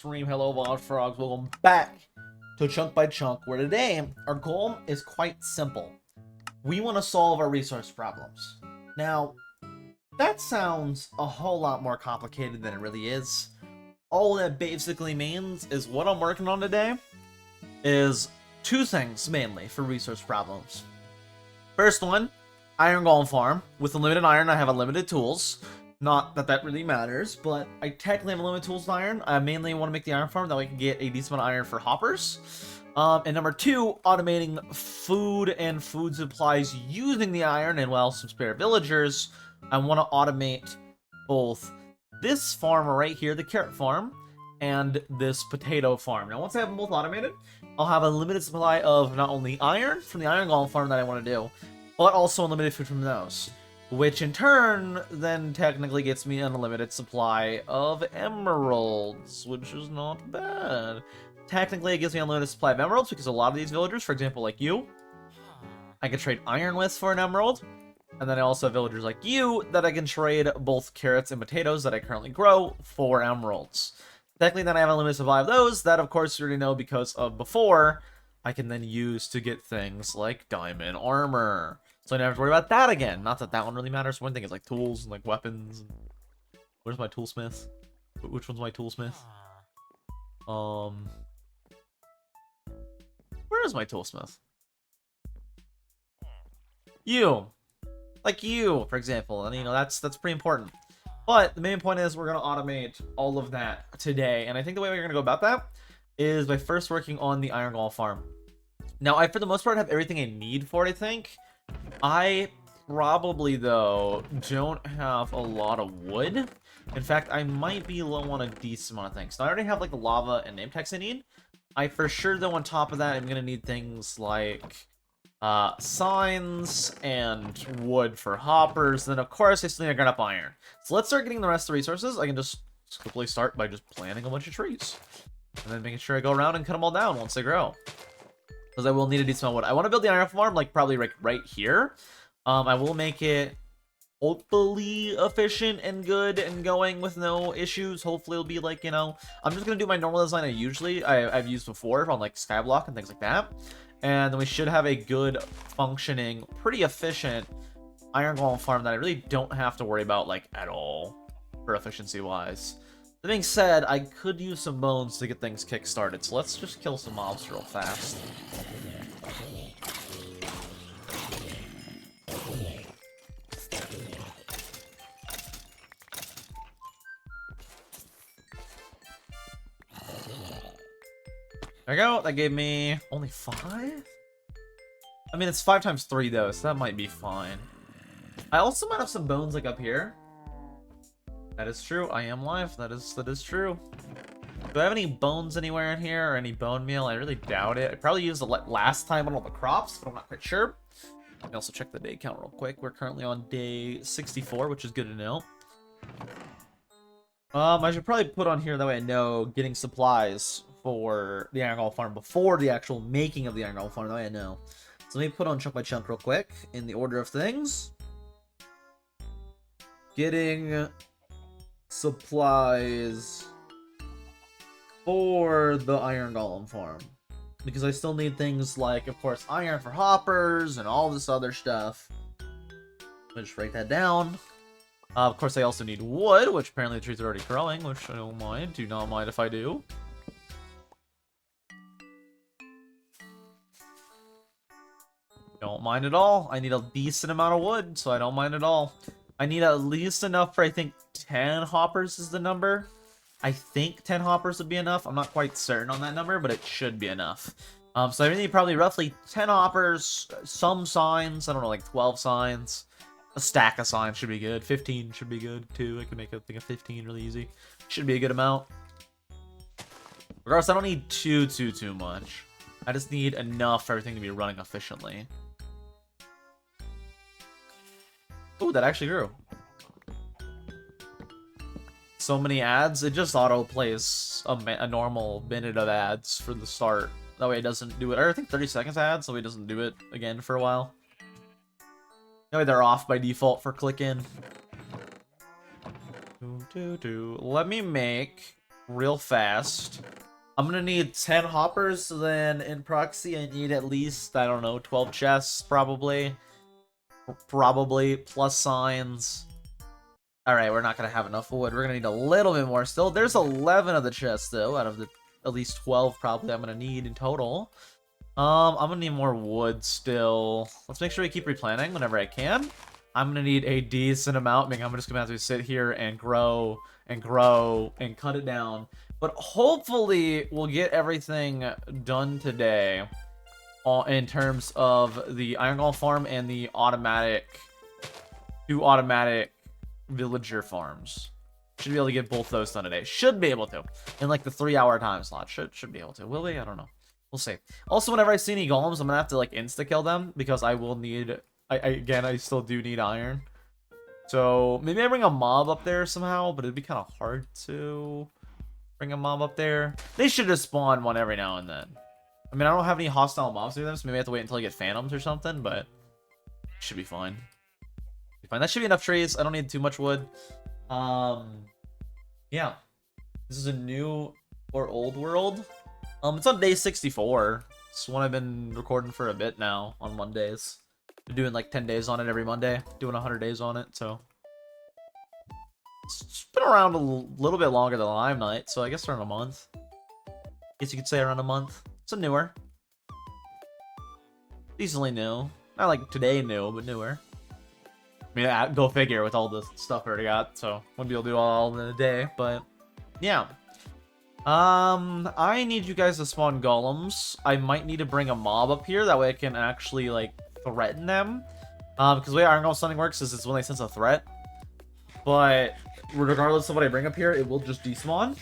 Stream, hello Wild Frogs, welcome back to Chunk by Chunk, where today our goal is quite simple. We want to solve our resource problems. Now, that sounds a whole lot more complicated than it really is. All that basically means is what I'm working on today is two things mainly for resource problems. First one, Iron Golem Farm. With unlimited iron, I have unlimited tools. Not that that really matters, but I technically have unlimited tools with iron. I mainly want to make the iron farm that way I can get a decent amount of iron for hoppers. And number two, automating food and food supplies using the iron and, well, some spare villagers. I want to automate both this farm right here, the carrot farm, and this potato farm. Now, once I have them both automated, I'll have a limited supply of not only iron from the iron golem farm that I want to do, but also unlimited food from those. Which in turn then technically gets me an unlimited supply of emeralds, which is not bad. Technically, it gives me an unlimited supply of emeralds because a lot of these villagers, for example, like you, I can trade iron with for an emerald. And then I also have villagers like you that I can trade both carrots and potatoes that I currently grow for emeralds. Technically, then I have a limited supply of those that, of course, you already know because of before, I can then use to get things like diamond armor. So I never have to worry about that again. Not that that one really matters. One thing is like tools and like weapons. Where's my toolsmith? Which one's my toolsmith? Where is my toolsmith? You. Like you, for example. And you know, that's pretty important. But the main point is we're going to automate all of that today. And I think the way we're going to go about that is by first working on the iron golem farm. Now, I, for the most part, have everything I need for it, I think. I probably, though, don't have a lot of wood. In fact, I might be low on a decent amount of things. Now, I already have, like, the lava and name tags I need. I, for sure, though, on top of that, I'm going to need things like signs and wood for hoppers. Then, of course, I still need to grind up iron. So let's start getting the rest of the resources. I can just quickly start by just planting a bunch of trees. And then making sure I go around and cut them all down once they grow. Because I will need a decent amount of wood. I want to build the iron farm, like, probably right here. I will make it hopefully efficient and good and going with no issues. Hopefully it'll be, like, you know, I'm just going to do my normal design I've used before on, like, Skyblock and things like that. And then we should have a good, functioning, pretty efficient iron golem farm that I really don't have to worry about, like, at all for efficiency-wise. That being said, I could use some bones to get things kick-started, so let's just kill some mobs real fast. There we go, that gave me only 5? I mean, it's 5 times 3 though, so that might be fine. I also might have some bones, like, up here. That is true. I am live. That is true. Do I have any bones anywhere in here or any bone meal? I really doubt it. I probably used it last time on all the crops, but I'm not quite sure. Let me also check the day count real quick. We're currently on day 64, which is good to know. I should probably put on here that way I know getting supplies for the iron golem farm before the actual making of the iron golem farm. That way I know. So let me put on chunk by chunk real quick in the order of things. Getting supplies for the iron golem farm, because I still need things like, of course, iron for hoppers and all this other stuff. I'll just write that down. Of course, I also need wood, which apparently the trees are already growing, which I don't mind. Do not mind if I do. Don't mind at all. I need a decent amount of wood, so I don't mind at all. I need at least enough for, I think, 10 hoppers is the number. I think 10 hoppers would be enough. I'm not quite certain on that number, but it should be enough. So I need probably roughly 10 hoppers, some signs, I don't know, like 12 signs. A stack of signs should be good. 15 should be good, too. I can make a thing of 15 really easy. Should be a good amount. Regardless, I don't need too much. I just need enough for everything to be running efficiently. Ooh, that actually grew. So many ads, it just auto plays a normal minute of ads for the start. That way it doesn't do it, or I think 30 seconds ads, so it doesn't do it again for a while. That way they're off by default for click in. Let me make real fast. I'm gonna need 10 hoppers, so then in proxy I need at least, I don't know, 12 chests, probably. Probably, plus signs. Alright, we're not gonna have enough wood. We're gonna need a little bit more still. There's 11 of the chests, though, out of the at least 12 probably I'm gonna need in total. I'm gonna need more wood still. Let's make sure we keep replanting whenever I can. I'm gonna need a decent amount. I mean, I'm just gonna have to sit here and grow and grow and cut it down. But hopefully we'll get everything done today in terms of the iron golem farm and the two automatic villager farms. Should be able to get both those done today. Should be able to. In like the 3-hour time slot. Should be able to. Will we? I don't know. We'll see. Also, whenever I see any golems, I'm gonna have to like insta-kill them because I will need... Again, I still do need iron. So maybe I bring a mob up there somehow, but it'd be kind of hard to bring a mob up there. They should just spawn one every now and then. I mean, I don't have any hostile mobs near them, so maybe I have to wait until I get phantoms or something, but it should be fine. That should be enough trees. I don't need too much wood. Yeah. This is a new or old world. It's on day 64. It's one I've been recording for a bit now on Mondays. Been doing like 10 days on it every Monday. Doing 100 days on it, so. It's been around a little bit longer than Lime Night, so I guess around a month. Guess you could say around a month. It's a newer. Decently new. Not like today new, but newer. I mean, go figure with all the stuff I already got, so wouldn't be able to do all in a day, but yeah. I need you guys to spawn golems. I might need to bring a mob up here, that way I can actually, like, threaten them. Because the way Iron Golem stunning works is it's when they sense a threat. But regardless of what I bring up here, it will just despawn.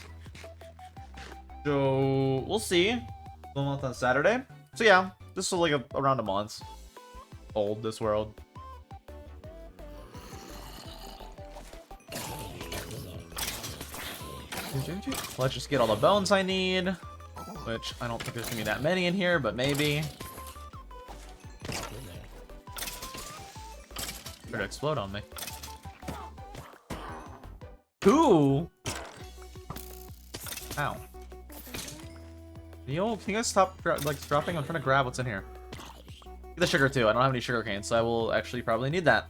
So, we'll see. 1 month on Saturday. So yeah, this is like around a month old, this world. Let's just get all the bones I need, which I don't think there's gonna be that many in here, but maybe. Better explode on me. Ooh! Ow. Can you guys stop like dropping? I'm trying to grab what's in here. Get the sugar too. I don't have any sugar cane, so I will actually probably need that.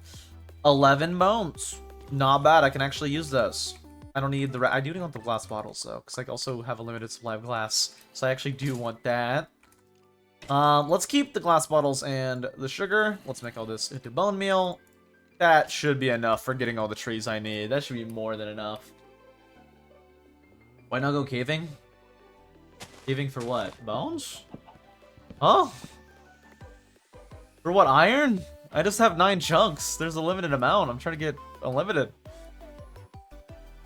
11 bones. Not bad. I can actually use those. I don't need the... I do want the glass bottles, though, because I also have a limited supply of glass. So I actually do want that. Let's keep the glass bottles and the sugar. Let's make all this into bone meal. That should be enough for getting all the trees I need. That should be more than enough. Why not go caving? Caving for what? Bones? Huh? For what, iron? I just have 9 chunks. There's a limited amount. I'm trying to get unlimited.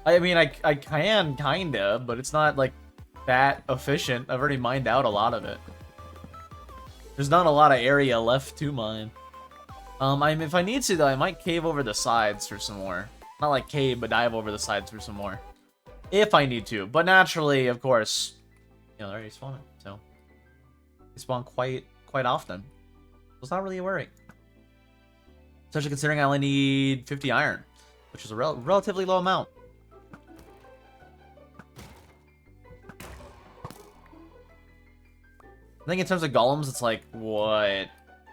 I mean, I can, kinda, but it's not, like, that efficient. I've already mined out a lot of it. There's not a lot of area left to mine. If I need to, though, I might cave over the sides for some more. Not like cave, but dive over the sides for some more. If I need to. But naturally, of course, you know, they're already spawning, so. They spawn quite often. So it's not really a worry. Especially considering I only need 50 iron, which is a relatively low amount. I think in terms of golems, it's like, what?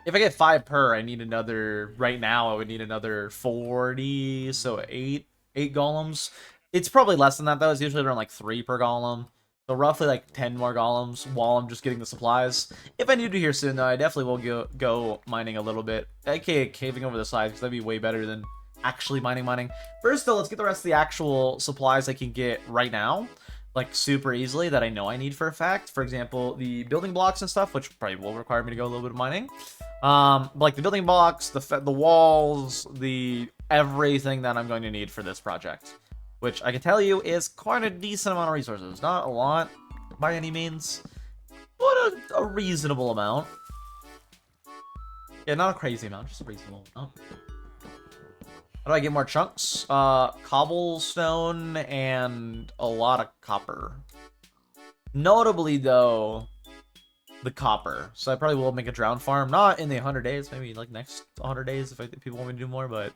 If I get 5 per, I need another... Right now, I would need another 40, so 8 golems. It's probably less than that, though. It's usually around, like, 3 per golem. So roughly, like, 10 more golems while I'm just getting the supplies. If I need to here soon, though, I definitely will go mining a little bit. AKA caving over the sides, because that'd be way better than actually mining. First, though, let's get the rest of the actual supplies I can get right now. Like, super easily, that I know I need for a fact. For example, the building blocks and stuff, which probably will require me to go a little bit of mining. Like, the building blocks, the walls, everything that I'm going to need for this project. Which, I can tell you, is quite a decent amount of resources. Not a lot, by any means, but a reasonable amount. Yeah, not a crazy amount, just a reasonable amount. How do I get more chunks? Cobblestone and a lot of copper. Notably, though, the copper. So I probably will make a drown farm. Not in the 100 days, maybe like next 100 days if people want me to do more, but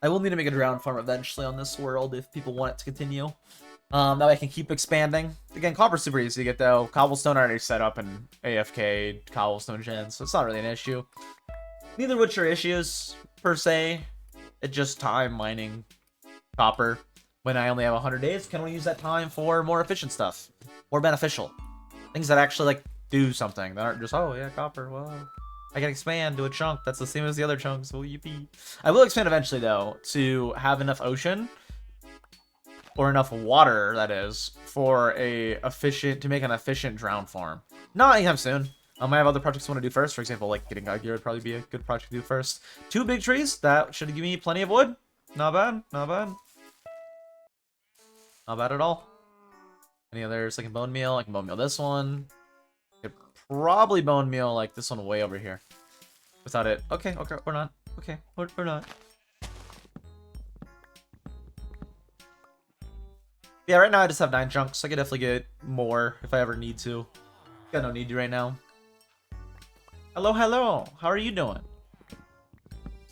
I will need to make a drown farm eventually on this world if people want it to continue. That way I can keep expanding. Again, copper's super easy to get though. Cobblestone I already set up in AFK cobblestone gens, so it's not really an issue. Neither which are issues, per se. It's just time mining copper. When I only have 100 days, can we use that time for more efficient stuff? More beneficial. Things that actually, like, do something. That aren't just, oh, yeah, copper, well, I can expand to a chunk. That's the same as the other chunks, so yippee. I will expand eventually, though, to have enough ocean, or enough water, that is, for to make an efficient drown farm. Not anytime soon. I have other projects I want to do first. For example, like getting a gear would probably be a good project to do first. 2 big trees. That should give me plenty of wood. Not bad. Not bad. Not bad at all. Any others? I can bone meal. I can bone meal this one. I could probably bone meal like this one way over here. Without it. Okay, okay, or not. Okay, or not. Yeah, right now I just have 9 chunks. I could definitely get more if I ever need to. Got no need to right now. Hello, hello. How are you doing?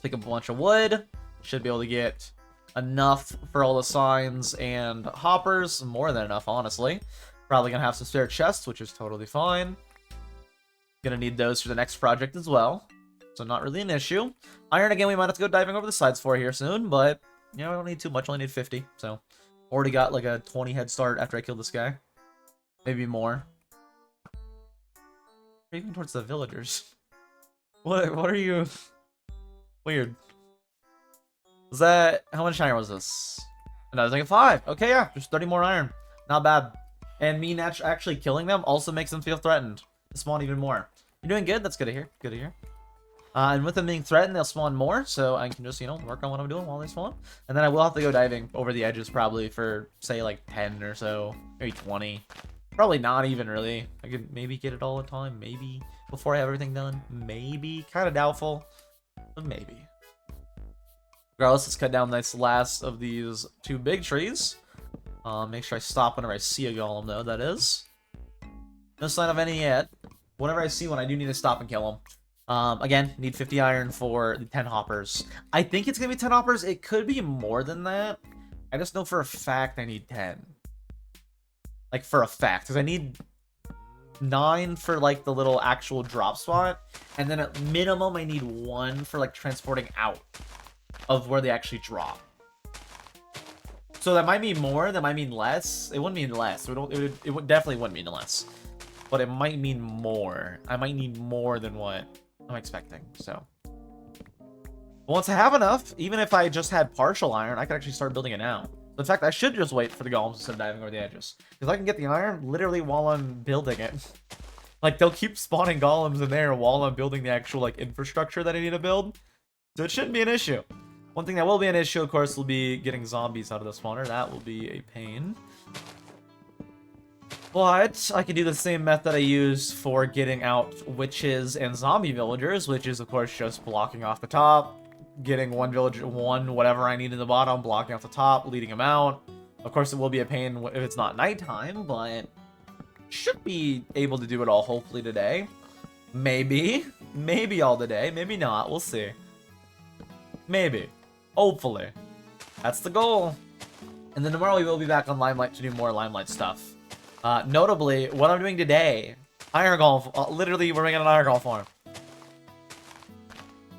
Pick up a bunch of wood. Should be able to get enough for all the signs and hoppers. More than enough, honestly. Probably gonna have some spare chests, which is totally fine. Gonna need those for the next project as well. So not really an issue. Iron, again, we might have to go diving over the sides for here soon, but, you know, I don't need too much. I only need 50, so... Already got, like, a 20 head start after I killed this guy. Maybe more. Even towards the villagers. What are you... Weird. Was that... How much iron was this? And I was like 5. Okay, yeah. Just 30 more iron. Not bad. And me actually killing them also makes them feel threatened. To spawn even more. You're doing good. That's good to hear. Good to hear. And with them being threatened, they'll spawn more. So I can just, you know, work on what I'm doing while they spawn. And then I will have to go diving over the edges probably for, say, like 10 or so. Maybe 20. Probably not even, really. I could maybe get it all the time. Maybe. Before I have everything done. Maybe. Kind of doubtful. But maybe. Regardless, let's cut down this last of these 2 big trees. Make sure I stop whenever I see a golem, though, that is. No sign of any yet. Whenever I see one, I do need to stop and kill them. Again, need 50 iron for the 10 hoppers. I think it's going to be 10 hoppers. It could be more than that. I just know for a fact I need 10. Like, for a fact. Because I need 9 for, like, the little actual drop spot. And then at minimum, I need 1 for, like, transporting out of where they actually drop. So that might mean more. That might mean less. It wouldn't mean less. It would definitely wouldn't mean less. But it might mean more. I might need more than what I'm expecting, so. But once I have enough, even if I just had partial iron, I could actually start building it now. In fact, I should just wait for the golems instead of diving over the edges. Because I can get the iron literally while I'm building it. Like, they'll keep spawning golems in there while I'm building the actual, like, infrastructure that I need to build. So it shouldn't be an issue. One thing that will be an issue, of course, will be getting zombies out of the spawner. That will be a pain. But I can do the same method I use for getting out witches and zombie villagers, which is, of course, just blocking off the top, getting one villager, whatever I need in the bottom, blocking off the top, leading them out. Of course, it will be a pain if it's not nighttime, but should be able to do it all, hopefully, today. Maybe. Maybe all today. Maybe not. We'll see. Maybe. Hopefully. That's the goal. And then tomorrow we will be back on Limelight to do more Limelight stuff. Notably, what I'm doing today, Iron Golem, literally we're making an Iron Golem farm.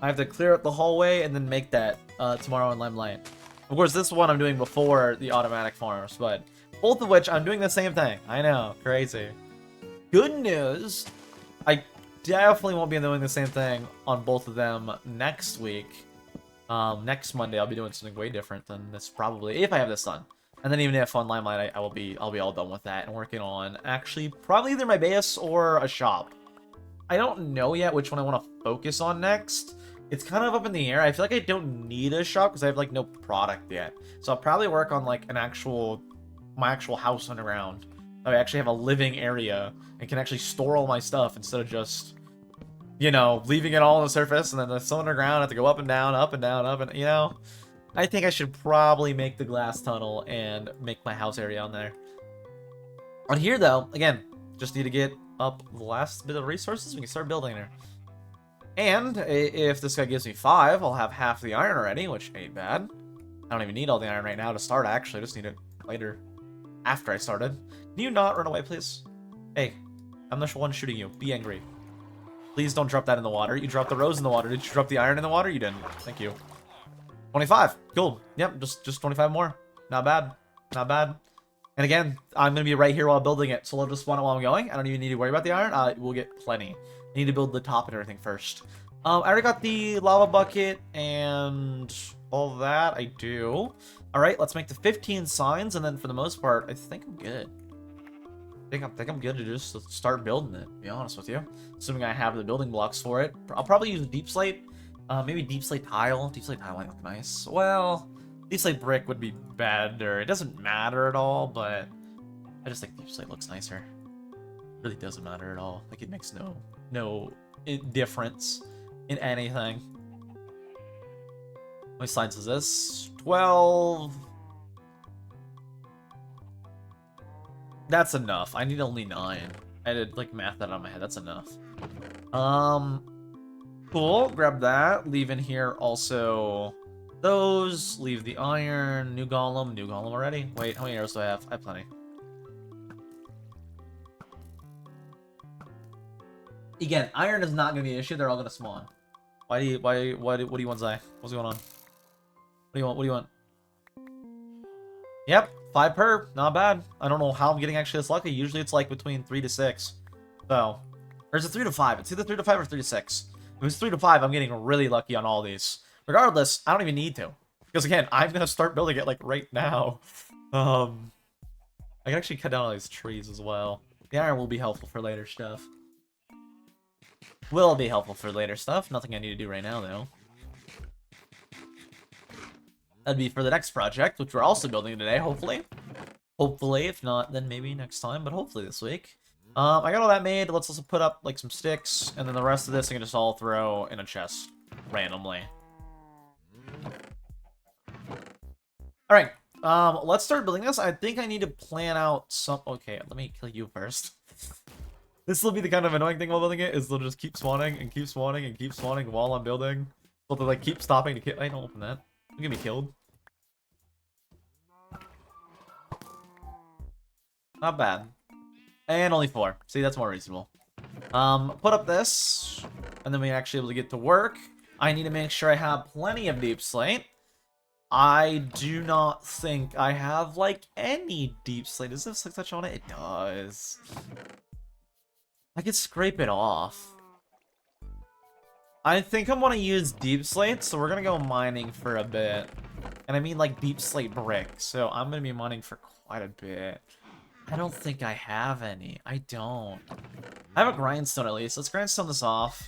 I have to clear up the hallway and then make that tomorrow in Limelight. Of course, this one I'm doing before the automatic farms, but both of which I'm doing the same thing. I know, crazy. Good news, I definitely won't be doing the same thing on both of them next week. Next Monday I'll be doing something way different than this probably, if I have this done. And then even if on Limelight, I'll be all done with that and working on actually probably either my base or a shop. I don't know yet which one I want to focus on next. It's kind of up in the air. I feel like I don't need a shop because I have like no product yet. So I'll probably work on like my actual house underground. I actually have a living area and can actually store all my stuff instead of just, you know, leaving it all on the surface and then the underground I have to go up and down, up and down, up and, you know. I think I should probably make the glass tunnel and make my house area on there. On here, though, again, just need to get up the last bit of resources. We can start building there. And if this guy gives me 5, I'll have half the iron already, which ain't bad. I don't even need all the iron right now to start, actually. I just need it later. after I started. Can you not run away, please? Hey, I'm the one shooting you. Be angry. Please don't drop that in the water. You dropped the rose in the water. Did you drop the iron in the water? You didn't. Thank you. 25. Cool. Yep, just 25 more. Not bad. Not bad. And again, I'm going to be right here while building it, so I'll just spawn it while I'm going. I don't even need to worry about the iron. We'll get plenty. I need to build the top and everything first. I already got the lava bucket and all that. I do. All right, let's make the 15 signs, and then for the most part, I think I'm good. I think I'm good to just start building it, to be honest with you. Assuming I have the building blocks for it. I'll probably use deep slate. Maybe deep slate tile. Deep slate tile might look nice. Well, deep slate brick would be better. It doesn't matter at all, but I just think deep slate looks nicer. It really doesn't matter at all. Like, it makes no difference in anything. How many slides is this? 12. That's enough. I need only 9. I did like math that on my head. That's enough. Cool. Grab that. Leave in here also those. Leave the iron. New golem. New golem already. Wait, how many arrows do I have? I have plenty. Again, iron is not going to be an issue. They're all going to spawn. What do you want, Zai? What's going on? What do you want? What do you want? Yep, 5 per. Not bad. I don't know how I'm getting actually this lucky. Usually it's like between 3 to 6. So, or is it 3 to 5? It's either 3 to 5 or 3 to 6. If it's 3 to 5, I'm getting really lucky on all these. Regardless, I don't even need to. Because again, I'm going to start building it like right now. I can actually cut down all these trees as well. The iron will be helpful for later stuff. Will be helpful for later stuff. Nothing I need to do right now, though. That'd be for the next project, which we're also building today, hopefully. Hopefully, if not, then maybe next time, but hopefully this week. I got all that made. Let's also put up, like, some sticks, and then the rest of this I can just all throw in a chest randomly. Alright, let's start building this. I think I need to plan out some... Okay, let me kill you first. This will be the kind of annoying thing while building it, is they'll just keep spawning and keep spawning and keep spawning while I'm building. So they'll, like, keep stopping to kill... Hey, don't open that. Don't get me killed. Not bad. And only 4. See, that's more reasonable. Put up this, and then we're actually able to get to work. I need to make sure I have plenty of deep slate. I do not think I have, like, any deep slate. Does this, like, touch on it? It does. I could scrape it off. I think I'm gonna use deep slate, so we're gonna go mining for a bit. And I mean, like, deep slate brick, so I'm gonna be mining for quite a bit. I don't think I have any. I don't. I have a grindstone at least. Let's grindstone this off.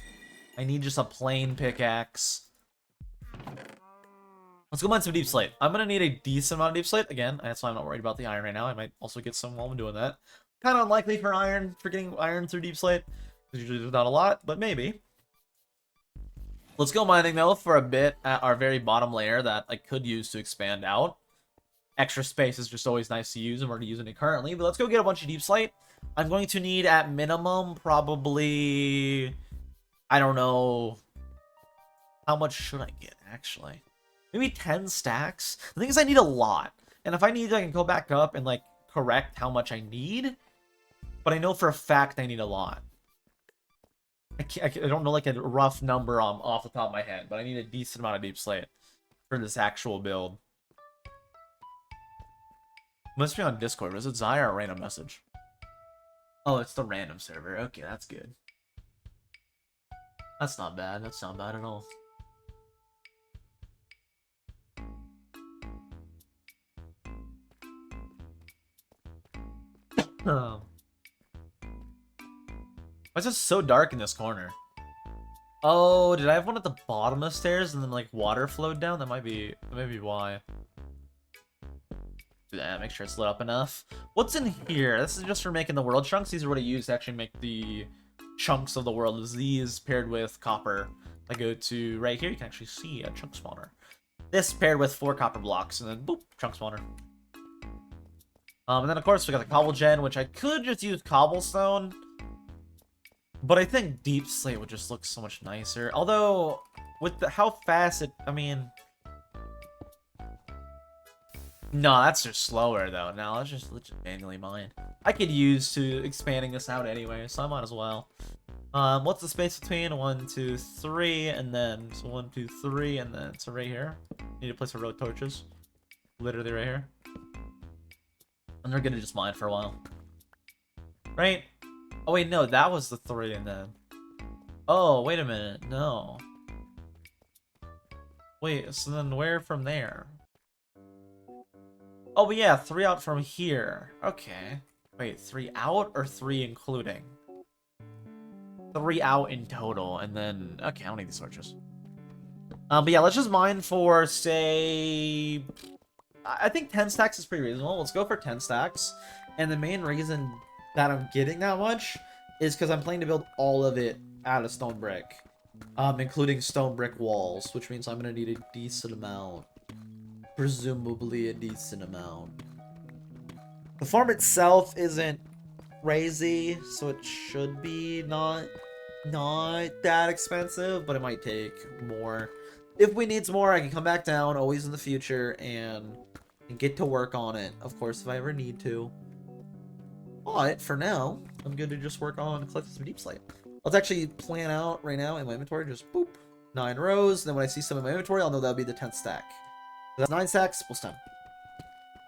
I need just a plain pickaxe. Let's go mine some deep slate. I'm gonna need a decent amount of deep slate. Again, that's why I'm not worried about the iron right now. I might also get some while I'm doing that. Kind of unlikely for getting iron through deep slate. Usually there's not a lot, but maybe. Let's go mining, though, for a bit at our very bottom layer that I could use to expand out. Extra space is just always nice to use, and we're using it currently. But let's go get a bunch of deep slate. I'm going to need, at minimum, probably... I don't know... How much should I get, actually? Maybe 10 stacks? The thing is, I need a lot. And if I need, I can go back up and, like, correct how much I need. But I know for a fact I need a lot. I don't know, like, a rough number off the top of my head, but I need a decent amount of deep slate for this actual build. Must be on Discord. Was it Zai or a random message? Oh, it's the random server. Okay, that's good. That's not bad. That's not bad at all. Why is it so dark in this corner? Oh, did I have one at the bottom of the stairs and then, like, water flowed down? That might be why. Yeah, make sure it's lit up enough. What's in here? This is just for making the world chunks. These are what I use to actually make the chunks of the world. Is these paired with copper. I go to right here, you can actually see a chunk spawner. This paired with 4 copper blocks, and then boop, chunk spawner. And then of course we got the cobble gen, which I could just use cobblestone. But I think deep slate would just look so much nicer. Although, with how fast it... I mean... No, that's just slower though. Now let's just manually mine. I could use to expanding this out anyway, so I might as well. What's the space between 1, 2, 3, and then so 1, 2, 3, and then so right here. Need a place for road torches. Literally right here. And they're gonna just mine for a while. Right? Oh wait, no, that was the 3 and then. Oh, wait a minute, no. Wait, so then where from there? Oh, but yeah, 3 out from here. Okay. Wait, 3 out or 3 including? 3 out in total, and then... Okay, I don't need these torches. But yeah, let's just mine for, say... I think 10 stacks is pretty reasonable. Let's go for 10 stacks. And the main reason that I'm getting that much is because I'm planning to build all of it out of stone brick. Including stone brick walls, which means I'm going to need a decent amount. Presumably a decent amount. The farm itself isn't crazy, so it should be not that expensive, but it might take more. If we need more, I can come back down, always in the future, and get to work on it, of course, if I ever need to. But for now, I'm good to just work on collecting some deep slate. Let's actually plan out right now in my inventory, just boop, 9 rows. Then when I see some in my inventory, I'll know that'll be the 10th stack. So that's 9 stacks plus 10.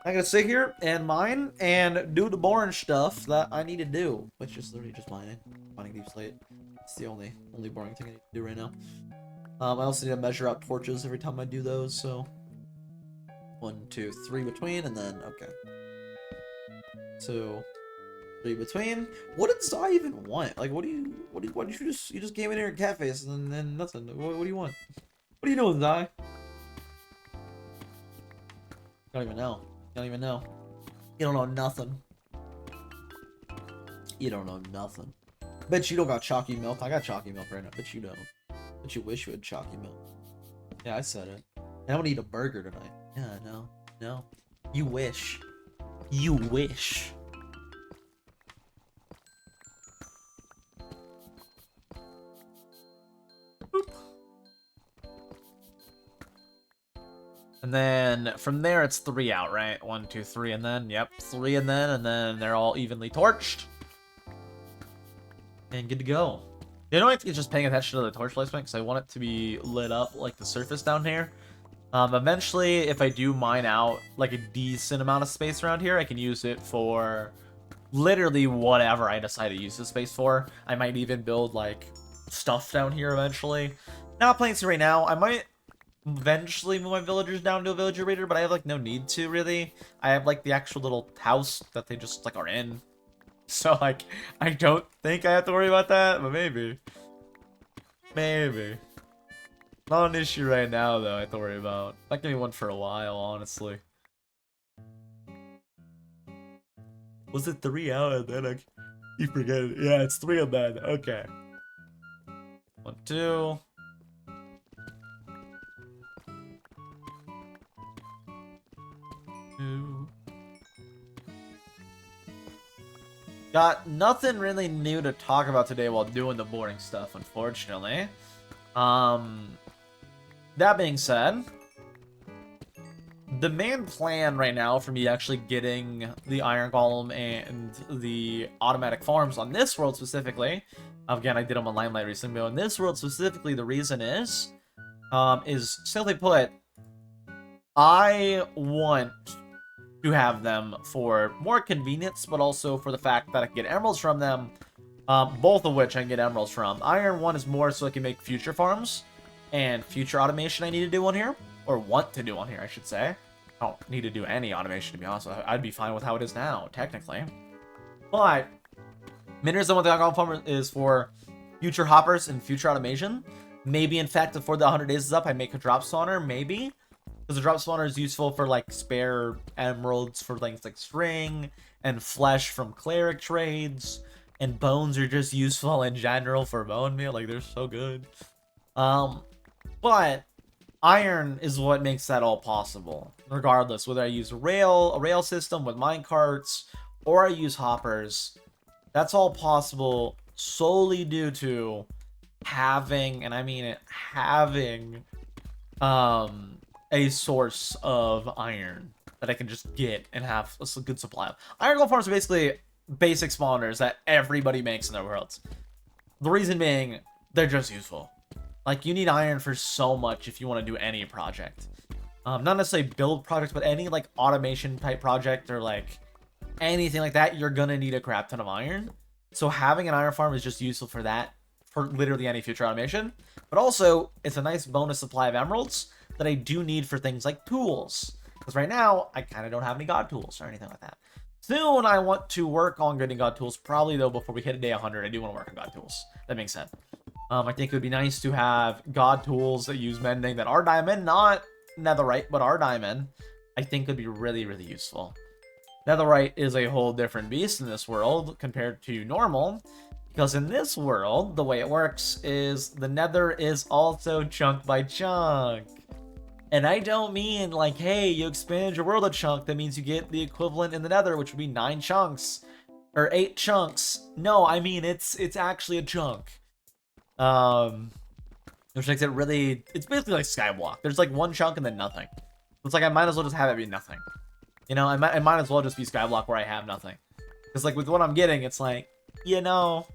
I'm gonna sit here and mine and do the boring stuff that I need to do, which is literally just mining deep slate. It's the only boring thing I need to do right now. I also need to measure out torches every time I do those, so 1, 2, 3 between, and then okay. So 3 between. What did Zai even want? Like, what did you just came in here and catface and then nothing? What do you want? What do you know, Zai? Don't even know. Don't even know. You don't know nothing. You don't know nothing. Bet you don't got chalky milk. I got chalky milk right now. Bet you don't. Bet you wish you had chalky milk. Yeah, I said it. And I'm gonna eat a burger tonight. Yeah, no. No. You wish. You wish. Boop. And then from there it's 3 out, right? 1, 2, 3, and then yep, 3 and then they're all evenly torched. And good to go. You know, I think it's just paying attention to the torch placement because I want it to be lit up like the surface down here. Eventually, if I do mine out like a decent amount of space around here, I can use it for literally whatever I decide to use the space for. I might even build like stuff down here eventually. Not planning to right now. I might eventually move my villagers down to a villager raider, but I have like no need to really. I have like the actual little house that they just like are in. So, like, I don't think I have to worry about that, but maybe. Maybe. Not an issue right now, though, I have to worry about. Not gonna be one for a while, honestly. Was it 3 out and then I keep forgetting? Yeah, it's 3 and then. Okay. 1, 2. Got nothing really new to talk about today while doing the boring stuff, unfortunately. That being said, the main plan right now for me actually getting the Iron Golem and the automatic farms on this world specifically, again, I did them on Limelight recently, but on this world specifically, the reason is simply put, I want to have them for more convenience, but also for the fact that I can get emeralds from them, both of which I can get emeralds from. Iron 1 is more so I can make future farms and future automation I need to do on here, or want to do on here, I should say. I don't need to do any automation, to be honest. I'd be fine with how it is now, technically. But main reason I want the alcohol farm is for future hoppers and future automation. Maybe, in fact, before the 100 days is up, I make a drop spawner, maybe. Because the drop spawner is useful for, like, spare emeralds for things like string, and flesh from cleric trades, and bones are just useful in general for bone meal. Like, they're so good. But iron is what makes that all possible. Regardless, whether I use a rail system with minecarts, or I use hoppers, that's all possible solely due to having, and I mean it, having, a source of iron, that I can just get and have a good supply of. Iron golem farms are basically basic spawners that everybody makes in their worlds. The reason being, they're just useful. Like, you need iron for so much if you want to do any project. Not necessarily build projects, but any, like, automation type project or, like, anything like that, you're gonna need a crap ton of iron. So having an iron farm is just useful for that, for literally any future automation. But also, it's a nice bonus supply of emeralds that I do need for things like tools. Because right now, I kind of don't have any god tools or anything like that. Soon, I want to work on getting god tools. Probably, though, before we hit day 100, I do want to work on god tools. That being said. I think it would be nice to have god tools that use mending that are diamond, not netherite, but are diamond. I think would be really, really useful. Netherite is a whole different beast in this world compared to normal. Because in this world, the way it works is the nether is also chunk by chunk. And I don't mean like, hey, you expand your world a chunk, that means you get the equivalent in the nether, which would be 9 chunks. Or 8 chunks. No, I mean, it's actually a chunk. Which makes it really, it's basically like Skyblock. There's like 1 chunk and then nothing. It's like I might as well just have it be nothing. You know, I might as well just be Skyblock where I have nothing. Because like with what I'm getting, it's like, you know,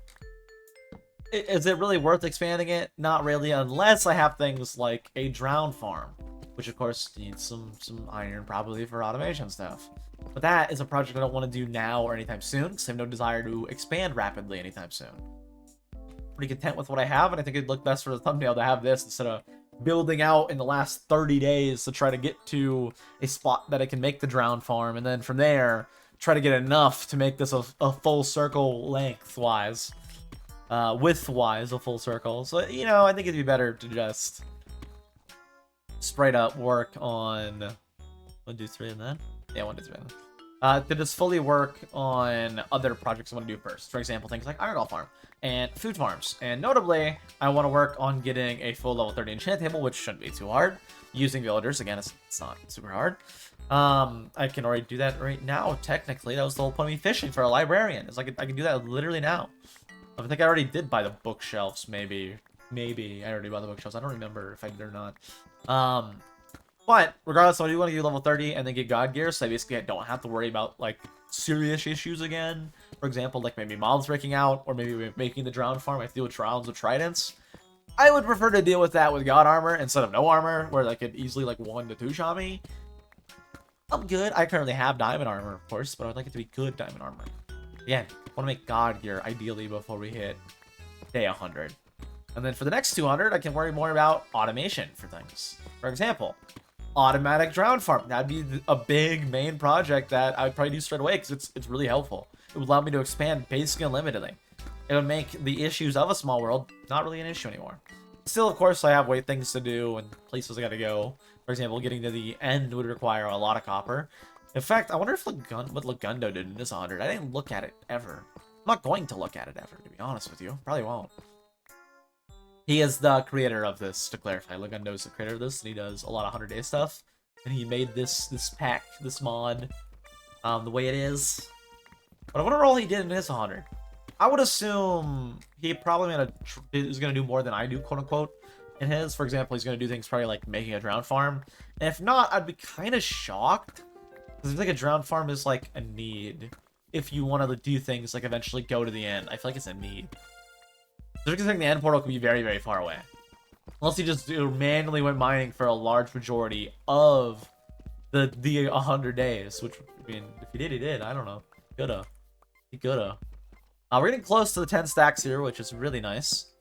is it really worth expanding it? Not really, unless I have things like a drown farm, which of course needs some iron probably for automation stuff. But that is a project I don't want to do now or anytime soon, because I have no desire to expand rapidly anytime soon. Pretty content with what I have, and I think it'd look best for the thumbnail to have this instead of building out in the last 30 days to try to get to a spot that I can make the drown farm, and then from there try to get enough to make this a full circle lengthwise, widthwise a full circle. So, you know, I think it'd be better to just straight up work on 1, 2, 3 and then 1, 2, 3 and then to just fully work on other projects I want to do first. For example, things like iron golem farm and food farms. And notably, I want to work on getting a full level 30 enchant table, which shouldn't be too hard. Using villagers, again, it's not super hard. I can already do that right now, technically. That was the whole point of me fishing for a librarian. It's like I can do that literally now. I think I already did buy the bookshelves, maybe. Maybe I already bought the bookshelves. I don't remember if I did or not. But regardless, I do want to get level 30 and then get god gear, so I basically don't have to worry about like serious issues again. For example, like maybe mobs breaking out, or maybe making the drown farm. I have to deal with trials with tridents. I would prefer to deal with that with god armor instead of no armor, where they could easily like 1 to 2 shot me. I'm good. I currently have diamond armor, of course, but I would like it to be good diamond armor. Again, I want to make god gear ideally before we hit day 100. And then for the next 200, I can worry more about automation for things. For example, automatic drown farm. That'd be a big main project that I would probably do straight away because it's really helpful. It would allow me to expand basically unlimitedly. It would make the issues of a small world not really an issue anymore. Still, of course, I have things to do and places I gotta go. For example, getting to the end would require a lot of copper. In fact, I wonder if what Lagundo did in this 100. I didn't look at it ever. I'm not going to look at it ever, to be honest with you. Probably won't. He is the creator of this, to clarify. Lagundo is the creator of this, and he does a lot of 100-day stuff. And he made this pack, this mod, the way it is. But I wonder all he did in this 100. I would assume he probably is gonna do more than I do, quote unquote, in his. For example, he's gonna do things probably like making a drown farm. And if not, I'd be kind of shocked, because I feel like a drown farm is like a need. If you want to do things like eventually go to the end, I feel like it's a need. So considering the end portal could be very, very far away. Unless he just manually went mining for a large majority of the 100 days, which, I mean, if he did, he did. I don't know. Coulda. He coulda. We're getting close to the 10 stacks here, which is really nice.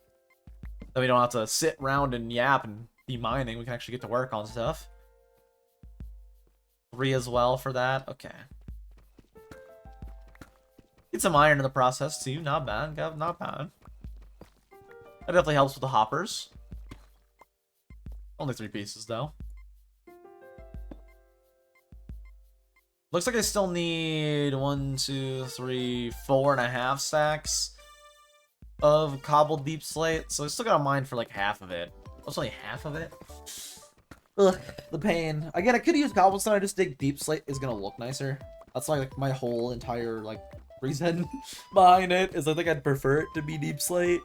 Then we don't have to sit around and yap and be mining. We can actually get to work on stuff. 3 as well for that. Okay. Get some iron in the process, too. Not bad. Not bad. That definitely helps with the hoppers. Only 3 pieces, though. Looks like I still need 1, 2, 3, 4.5 stacks of cobbled deep slate. So I still got a mine for like half of it. That's only half of it. Ugh, the pain. Again, I could use cobblestone. I just think deep slate is gonna look nicer. That's like my whole entire like reason behind it. Is I think I'd prefer it to be deep slate,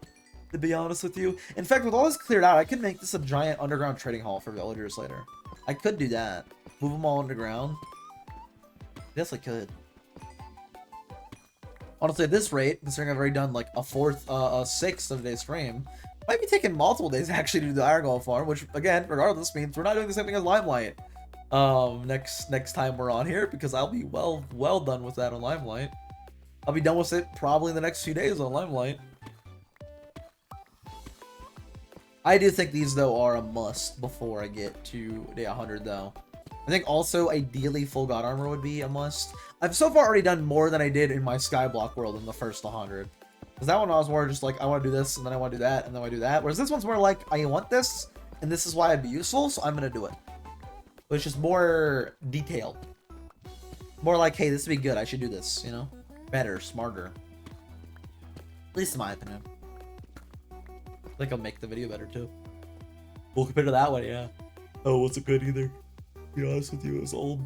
to be honest with you. In fact, with all this cleared out, I could make this a giant underground trading hall for villagers later. I could do that. Move them all underground. Yes, I could. Honestly, at this rate, considering I've already done like a sixth of today's stream, might be taking multiple days actually to do the Iron Golem farm, which again, regardless, means we're not doing the same thing as Limelight. Next time we're on here, because I'll be well done with that on Limelight. I'll be done with it probably in the next few days on Limelight. I do think these though are a must before I get to day 100 though. I think also ideally full god armor would be a must. I've so far already done more than I did in my skyblock world in the first 100. Because that one I was more just like, I want to do this, and then I want to do that, and then I want to do that. Whereas this one's more like, I want this, and this is why I'd be useful, so I'm going to do it. But it's just more detailed. More like, hey, this would be good, I should do this, you know? Better, smarter. At least in my opinion. I think I'll make the video better too. Well, compared to that one, yeah. Oh, wasn't good either. To be honest with you, it was old.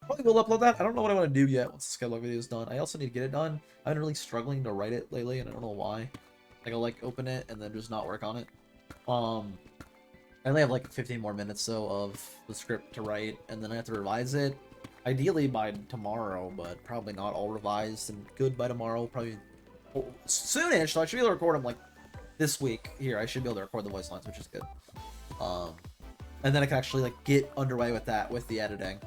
Probably will upload that. I don't know what I want to do yet once the skyblock video is done. I also need to get it done. I've been really struggling to write it lately, and I don't know why. Like, I'll like open it and then just not work on it. I only have like 15 more minutes though of the script to write, and then I have to revise it. Ideally by tomorrow, but probably not all revised and good by tomorrow. Probably soonish, so I should be able to record them like this week. Here, I should be able to record the voice lines, which is good. And then I can actually like get underway with that, with the editing.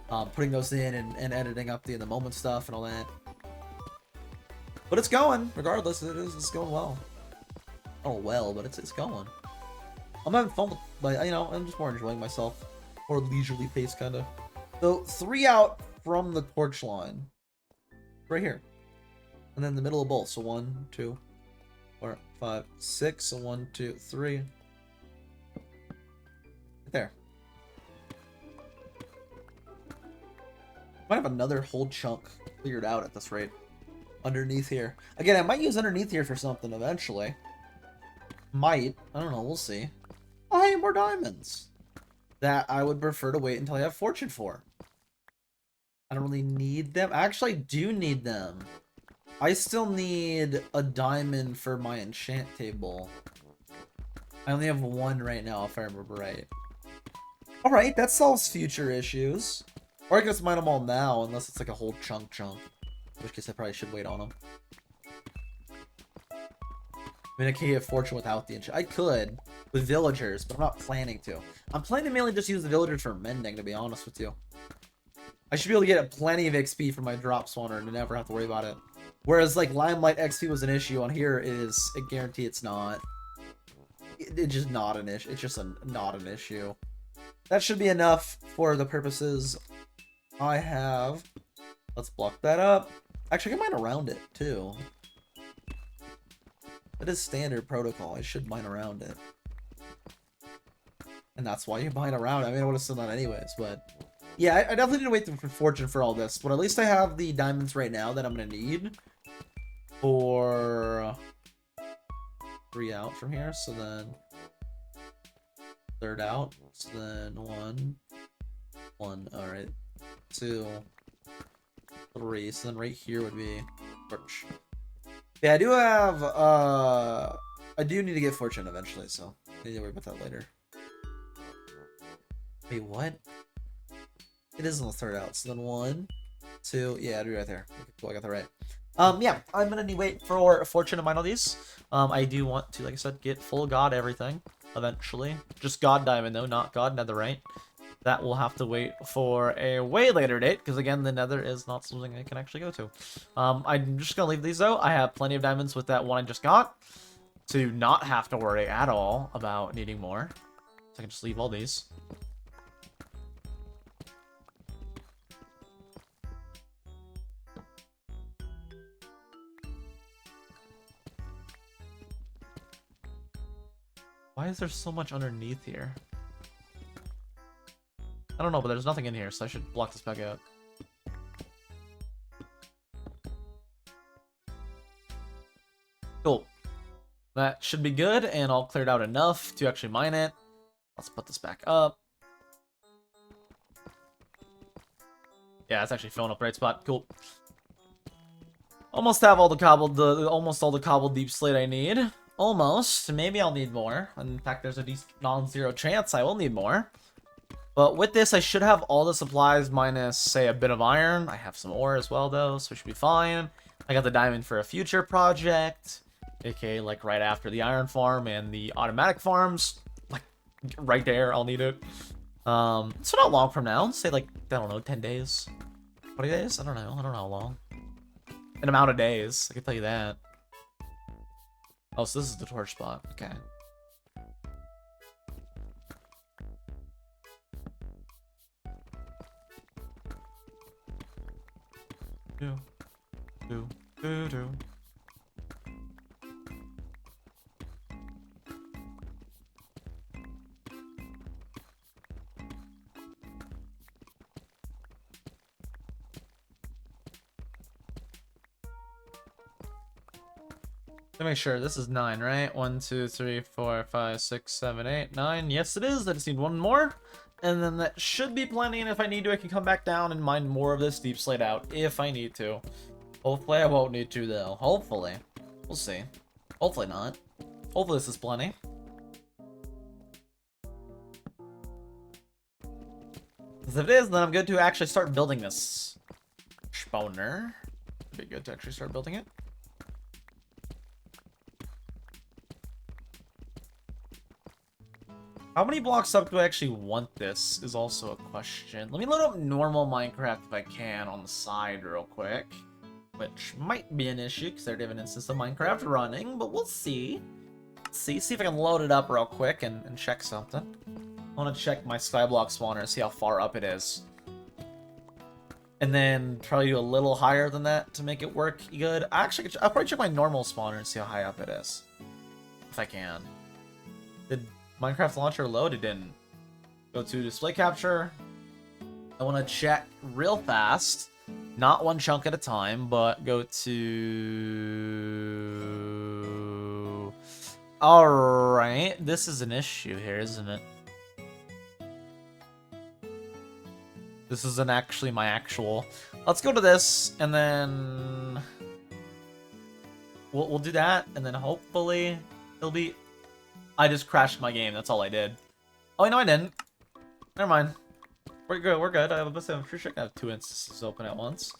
Putting those in and editing up the in the moment stuff and all that. But it's going, regardless. It's going well. Oh well, but it's going. I'm having fun with, like, you know, I'm just more enjoying myself, more leisurely pace kind of. So 3 out from the torch line, right here, and then the middle of both. So 1, 2, 4, 5, 6. So 1, 2, 3. Right there. Might have another whole chunk cleared out at this rate. Underneath here. Again, I might use underneath here for something eventually. Might. I don't know. We'll see. Oh, hey, more diamonds. That I would prefer to wait until I have fortune for. I don't really need them. Actually, I do need them. I still need a diamond for my enchant table. I only have 1 right now, if I remember right. Alright, that solves future issues. Or I can just mine them all now, unless it's like a whole chunk. In which case I probably should wait on them. I mean, I can't get fortune without the enchant. I could, with villagers, but I'm not planning to. I'm planning to mainly just use the villagers for mending, to be honest with you. I should be able to get plenty of XP from my drop spawner and never have to worry about it. Whereas, like, Limelight XP was an issue, on here it is a guarantee it's not. It's just not an issue. It's just not an issue. That should be enough for the purposes I have. Let's block that up. Actually, I can mine around it, too. That is standard protocol. I should mine around it. And that's why you mine around it. I mean, I would have still done anyways, but... Yeah, I definitely need to wait for fortune for all this. But at least I have the diamonds right now that I'm going to need for 3 out from here. So then... 3rd out. So then 1. Alright. 2. 3. So then right here would be torch. Yeah, I do have, I do need to get fortune eventually, so I need to worry about that later. Wait, what? It is on the 3rd out, so then 1, 2, yeah, it'll be right there. Okay, cool, I got that right. Yeah, I'm gonna need to wait for fortune to mine all these. I do want to, like I said, get full god everything, eventually. Just god diamond, though, not god netherite. That will have to wait for a way later date, because again, the nether is not something I can actually go to. I'm just going to leave these, though. I have plenty of diamonds with that one I just got, to not have to worry at all about needing more. So I can just leave all these. Why is there so much underneath here? I don't know, but there's nothing in here, so I should block this back out. Cool. That should be good, and I'll clear it out enough to actually mine it. Let's put this back up. Yeah, it's actually filling up the right spot. Cool. Almost have all the cobbled, almost all the cobbled deep slate I need. Almost. Maybe I'll need more. In fact, there's a non-zero chance I will need more. But with this, I should have all the supplies minus, say, a bit of iron. I have some ore as well, though, so it should be fine. I got the diamond for a future project, aka like right after the iron farm and the automatic farms. Like right there, I'll need it. So not long from now. Say like, I don't know, 10 days. 20 days? I don't know how long. An amount of days, I can tell you that. Oh, so this is the torch spot. Okay. Do, do, do, do. Let me make sure. This is 9, right? 1, 2, 3, 4, 5, 6, 7, 8, 9. Yes, it is. I just need one more. And then that should be plenty. And if I need to, I can come back down and mine more of this deep slate out if I need to. Hopefully, I won't need to, though. Hopefully. We'll see. Hopefully not. Hopefully, this is plenty. If it is, then I'm good to actually start building this spawner. It'd be good to actually start building it. How many blocks up do I actually want this is also a question. Let me load up normal Minecraft if I can on the side real quick. Which might be an issue because I already have an instance of Minecraft running, but we'll see. See if I can load it up real quick and check something. I want to check my skyblock spawner and see how far up it is. And then probably do a little higher than that to make it work good. I'll probably check my normal spawner and see how high up it is. If I can. Did Minecraft launcher load? It didn't. Go to display capture. I want to check real fast. Not one chunk at a time, but go to... Alright, this is an issue here, isn't it? This isn't actually my actual... Let's go to this, and then... We'll do that, and then hopefully it'll be... I just crashed my game, that's all I did. Oh, no, I didn't. Never mind. We're good, we're good. I'm pretty sure I can have 2 instances open at once.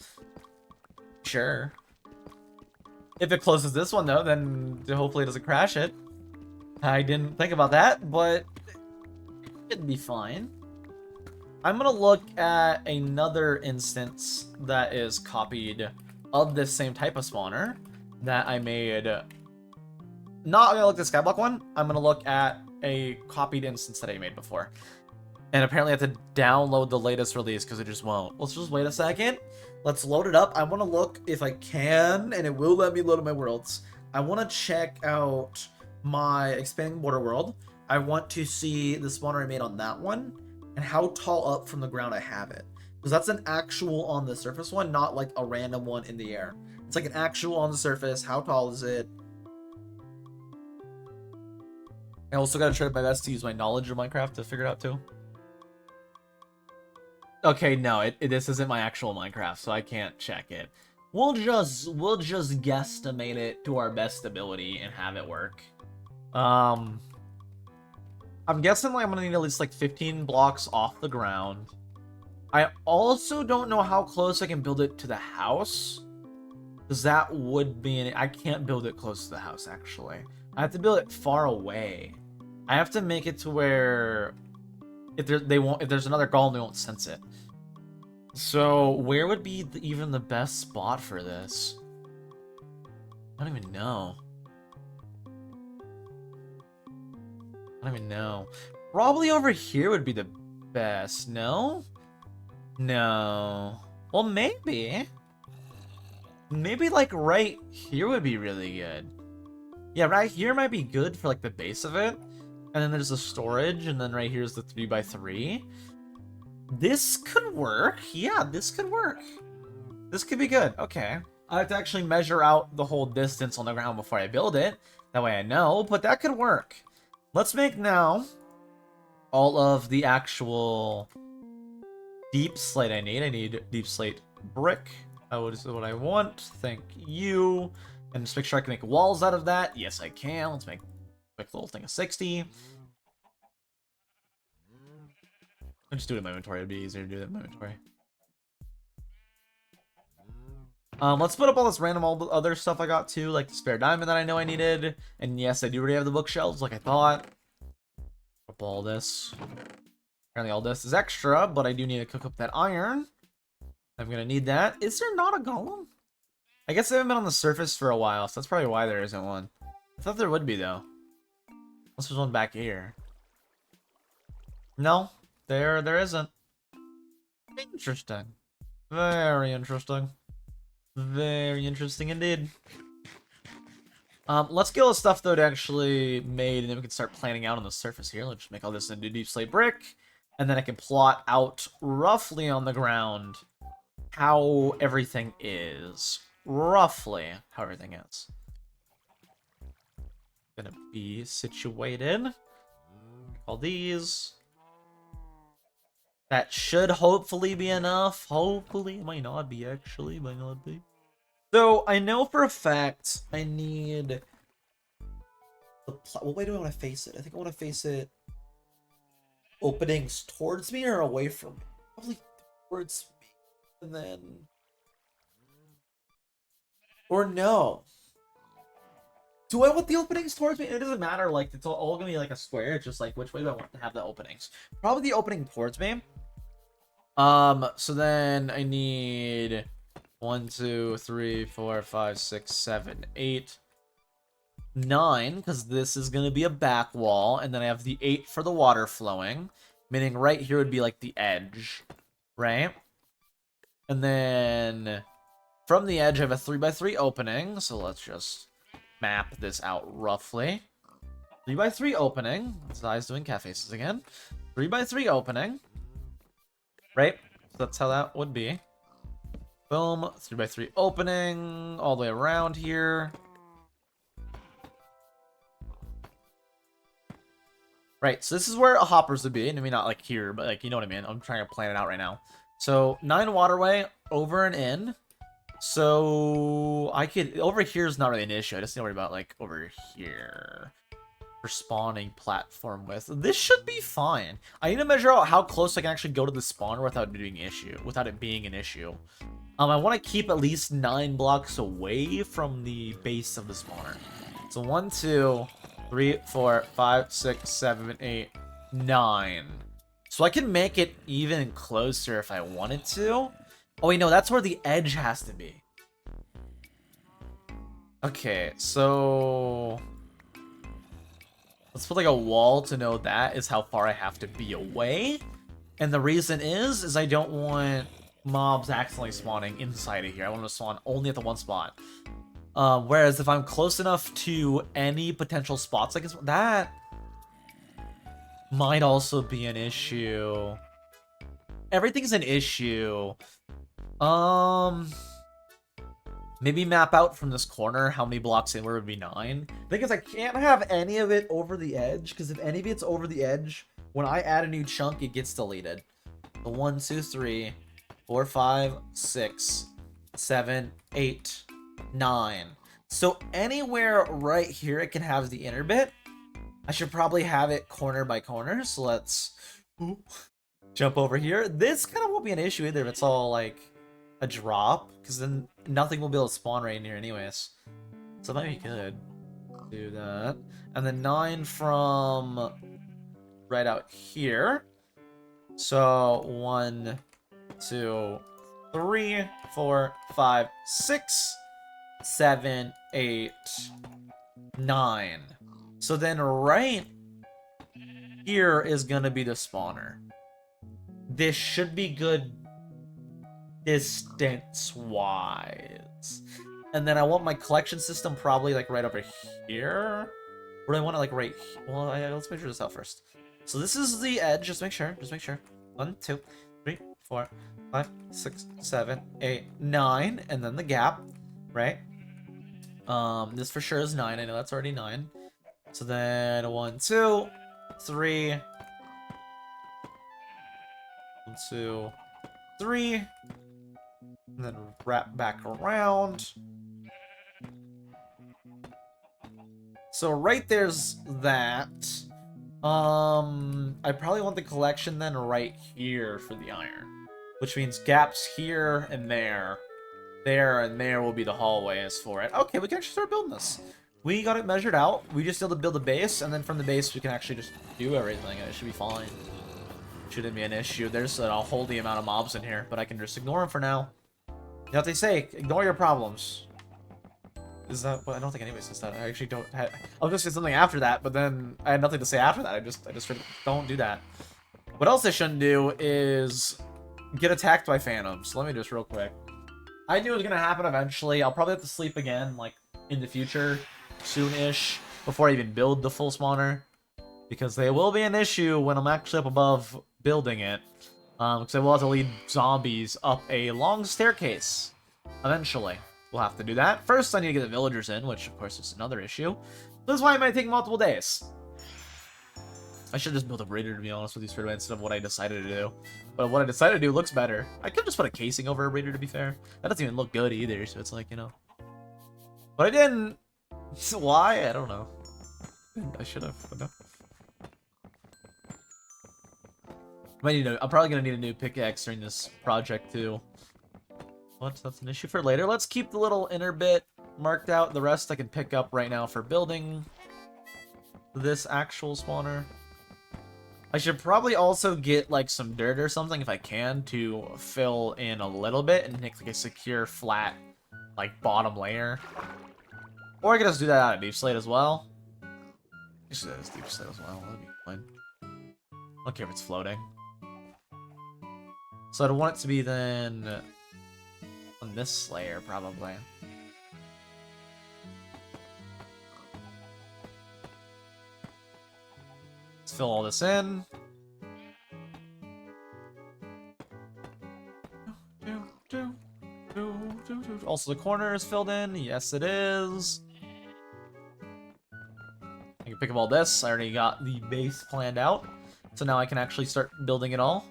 Sure. If it closes this one, though, then hopefully it doesn't crash it. I didn't think about that, but it should be fine. I'm gonna look at another instance that is copied of this same type of spawner that I made. Not gonna look at the skyblock one. I'm gonna look at a copied instance that I made before. And apparently I have to download the latest release because it just won't. Let's just wait a second. Let's load it up. I want to look if I can, and it will let me load up my worlds. I want to check out my expanding border world. I want to see the spawner I made on that one and how tall up from the ground I have it. Because that's an actual on the surface one, not like a random one in the air. It's like an actual on the surface. How tall is it? I also got to try my best to use my knowledge of Minecraft to figure it out too. Okay, no, this isn't my actual Minecraft, so I can't check it. We'll just guesstimate it to our best ability and have it work. I'm guessing like I'm gonna need at least like 15 blocks off the ground. I also don't know how close I can build it to the house, because that would be I can't build it close to the house actually. I have to build it far away. I have to make it to where if there's another golem, they won't sense it. So where would be even the best spot for this? I don't even know. I don't even know. Probably over here would be the best. No? No. Well, maybe. Maybe like right here would be really good. Yeah, right here might be good for like the base of it. And then there's the storage, and then right here's the 3x3. This could work. Yeah, this could work. This could be good. Okay. I have to actually measure out the whole distance on the ground before I build it. That way I know, but that could work. Let's make now all of the actual deep slate I need. I need deep slate brick. That is what I want. Thank you. And just make sure I can make walls out of that. Yes, I can. Let's make a quick little thing of 60. I'll just do it in my inventory. It'd be easier to do it in my inventory. Let's put up all this random other stuff I got too, like the spare diamond that I know I needed. And yes, I do already have the bookshelves like I thought. Up all this. Apparently all this is extra, but I do need to cook up that iron. I'm gonna need that. Is there not a golem? I guess I haven't been on the surface for a while, so that's probably why there isn't one. I thought there would be though. Unless there's one back here. No, there isn't. Interesting. Very interesting. Very interesting indeed. Let's get all the stuff though to actually made, and then we can start planning out on the surface here. Let's just make all this into deep slate brick, and then I can plot out roughly on the ground how everything is. Roughly how everything is. Gonna be situated. All these. That should hopefully be enough. Hopefully. It might not be, actually. It might not be. So, I know for a fact I need... What way do I want to face it? I think I want to face it... openings towards me or away from me? Probably towards me. And then... Or no. Do I want the openings towards me? It doesn't matter, like, it's all gonna be like a square. It's just like, which way do I want to have the openings? Probably the opening towards me. So then I need 1, 2, 3, 4, 5, 6, 7, 8, 9, because this is gonna be a back wall, and then I have the 8 for the water flowing, meaning right here would be like the edge, right? And then from the edge I have a 3x3 opening, so let's just map this out roughly. 3x3 opening. Zai's doing cat faces again. 3x3 opening. Right? So that's how that would be. Boom. 3x3 opening all the way around here. Right, so this is where a hoppers would be. I mean, not like here, but like, you know what I mean. I'm trying to plan it out right now. So 9 waterway over and in. So I could, over here is not really an issue. I just need to worry about like over here for spawning platform width. This should be fine. I need to measure out how close I can actually go to the spawner without it being an issue. I want to keep at least 9 blocks away from the base of the spawner. So 1, 2, 3, 4, 5, 6, 7, 8, 9. So I can make it even closer if I wanted to. Oh wait, no, that's where the edge has to be. Okay, so... let's put like a wall to know that is how far I have to be away. And the reason is I don't want mobs accidentally spawning inside of here. I want them to spawn only at the one spot. Whereas if I'm close enough to any potential spots, I guess that might also be an issue. Everything's an issue. Maybe map out from this corner how many blocks inward would be 9. The thing is, I can't have any of it over the edge, because if any of it's over the edge, when I add a new chunk, it gets deleted. So 1, 2, 3, 4, 5, 6, 7, 8, 9. So anywhere right here it can have the inner bit. I should probably have it corner by corner, so let's jump over here. This kind of won't be an issue either if it's all like a drop, because then nothing will be able to spawn right in here anyways. So that might be good. Do that. And then 9 from right out here. So 1, 2, 3, 4, 5, 6, 7, 8, 9. So then right here is gonna be the spawner. This should be good distance-wise. And then I want my collection system probably like right over here. Or do I want it like right here? Well, let's measure this out first. So this is the edge, just make sure. 1, 2, 3, 4, 5, 6, 7, 8, 9, and then the gap, right? This for sure is 9. I know that's already 9. So then 1, 2, 3, 1, 2, 3, and then wrap back around. So right there's that. I probably want the collection then right here for the iron. Which means gaps here and there. There and there will be the hallways for it. Okay, we can actually start building this. We got it measured out. We just need to build a base, and then from the base we can actually just do everything, and it should be fine. Shouldn't be an issue. There's a whole the amount of mobs in here, but I can just ignore them for now. You know what they say? Ignore your problems. Is that what? I don't think anybody says that. I actually don't. I was just say something after that, but then I had nothing to say after that. I just don't do that. What else I shouldn't do is get attacked by phantoms. Let me just real quick. I knew it was gonna happen eventually. I'll probably have to sleep again, like in the future, soon-ish, before I even build the full spawner, because they will be an issue when I'm actually up above building it. Because I will have to lead zombies up a long staircase. Eventually, we'll have to do that. First, I need to get the villagers in, which of course is another issue. This is why it might take multiple days. I should just build a raider, to be honest with you, straight away, instead of what I decided to do. But what I decided to do looks better. I could just put a casing over a raider, to be fair. That doesn't even look good either, so it's like, you know. But I didn't. Why? I don't know. I should have, but no. I'm probably going to need a new pickaxe during this project, too. What? That's an issue for later. Let's keep the little inner bit marked out. The rest I can pick up right now for building this actual spawner. I should probably also get, like, some dirt or something, if I can, to fill in a little bit and make, like, a secure, flat, like, bottom layer. Or I could just do that out of deep slate as well. Just do that as deep slate as well. That'd be fine. I don't care if it's floating. So I'd want it to be, then, on this layer, probably. Let's fill all this in. Also, the corner is filled in. Yes, it is. I can pick up all this. I already got the base planned out. So now I can actually start building it all.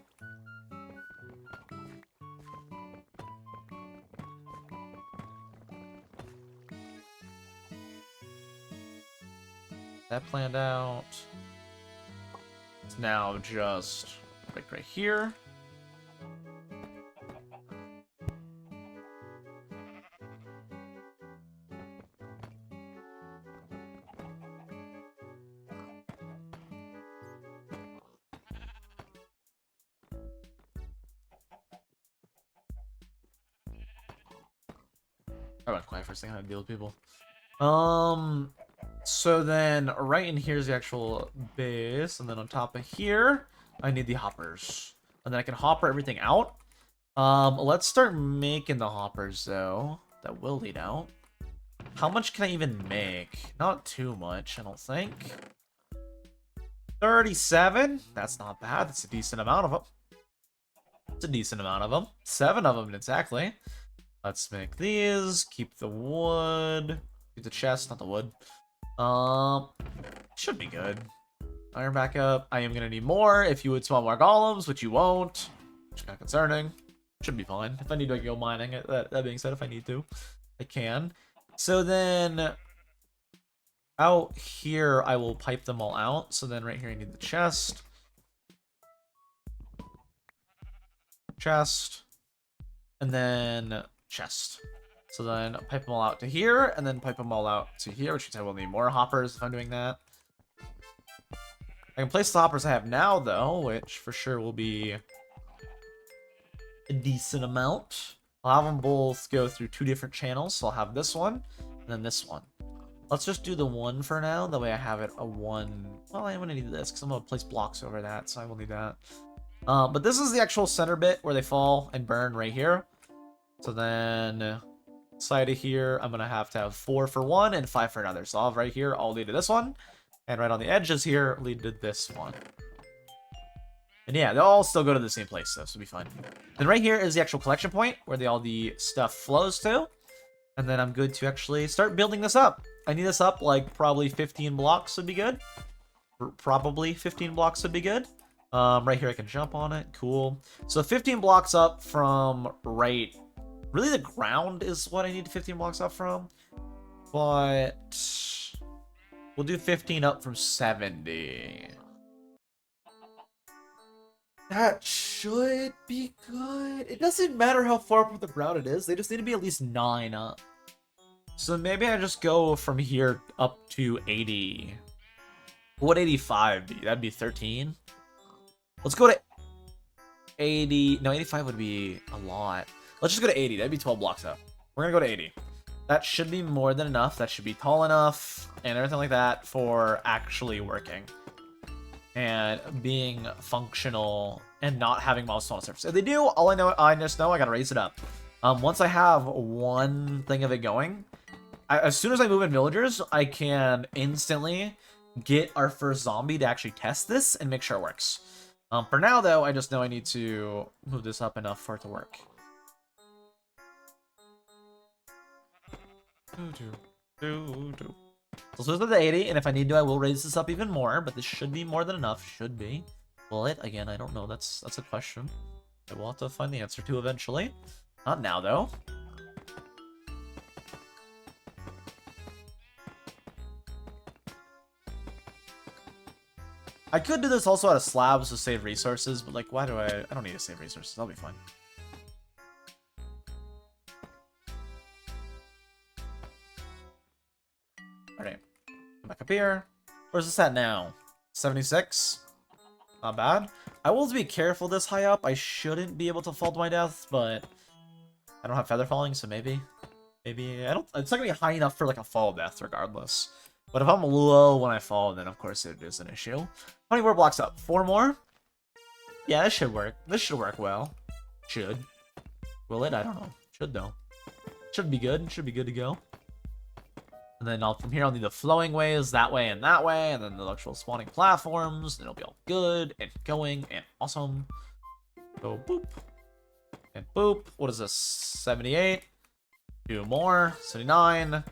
That planned out. It's now just right here. I went quiet for a second. How to deal with people. So then right in here is the actual base, and then on top of here, I need the hoppers. And then I can hopper everything out. Let's start making the hoppers, though. That will lead out. How much can I even make? Not too much, I don't think. 37? That's not bad. That's a decent amount of them. It's a decent amount of them. 7 of them, exactly. Let's make these. Keep the wood. Keep the chest, not the wood. Should be good. Iron back up. I am gonna need more if you would spawn more golems, which you won't. Which is kind of concerning. Should be fine. If I need to go mining, that being said, if I need to, I can. So then, out here, I will pipe them all out. So then right here, I need the chest. Chest. And then chest. So then pipe them all out to here, and then pipe them all out to here, which means I will need more hoppers if I'm doing that. I can place the hoppers I have now, though, which for sure will be a decent amount. I'll have them both go through 2 different channels, so I'll have this one, and then this one. Let's just do the one for now, that way I have it a 1. Well, I'm going to need this, because I'm going to place blocks over that, so I will need that. But this is the actual center bit where they fall and burn right here. So then, side of here, I'm going to have 4 for one and 5 for another. So I'll have right here, all lead to this one. And right on the edges here, lead to this one. And yeah, they'll all still go to the same place, though, so it'll be fun. Then right here is the actual collection point, where all the stuff flows to. And then I'm good to actually start building this up. I need this up, like, probably 15 blocks would be good. Probably 15 blocks would be good. Right here I can jump on it. Cool. So 15 blocks up from right... Really, the ground is what I need 15 blocks up from. But... we'll do 15 up from 70. That should be good. It doesn't matter how far up the ground it is. They just need to be at least 9 up. So maybe I just go from here up to 80. What would 85 be? That'd be 13. Let's go to 80. No, 85 would be a lot. Let's just go to 80. That'd be 12 blocks up. We're gonna go to 80. That should be more than enough. That should be tall enough and everything like that for actually working and being functional and not having mobs spawn on the surface. If they do, all I just know I gotta raise it up. Once I have one thing of it going, as soon as I move in villagers, I can instantly get our first zombie to actually test this and make sure it works. For now, though, I just know I need to move this up enough for it to work. So this is the 80, and if I need to, I will raise this up even more, but this should be more than enough. Should be. Will it? Again, I don't know. That's a question I will have to find the answer to eventually. Not now, though. I could do this also out of slabs to save resources, but like, why do I don't need to save resources. I'll be fine. Alright. Back up here. Where's this at now? 76? Not bad. I will be careful this high up. I shouldn't be able to fall to my death, but I don't have feather falling, so maybe. Maybe I don't. It's not gonna be high enough for like a fall death, regardless. But if I'm low when I fall, then of course it is an issue. How many more blocks up? 4 more? Yeah, this should work. This should work well. Should. Will it? I don't know. Should though. Should be good. Should be good to go. And then from here I'll need the flowing ways that way, and then the actual spawning platforms. Then it'll be all good and going and awesome. Go boop. And boop. What is this? 78. 2 more. 79.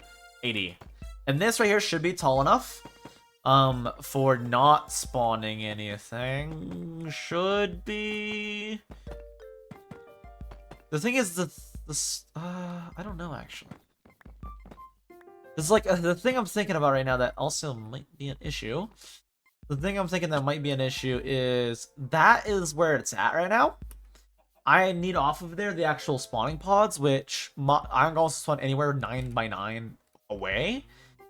80. And this right here should be tall enough for not spawning anything. Should be. The thing is, I don't know actually. It's like the thing I'm thinking about right now that also might be an issue. The thing I'm thinking that might be an issue is that is where it's at right now. I need off of there the actual spawning pods, which I'm going to spawn anywhere 9 by 9 away.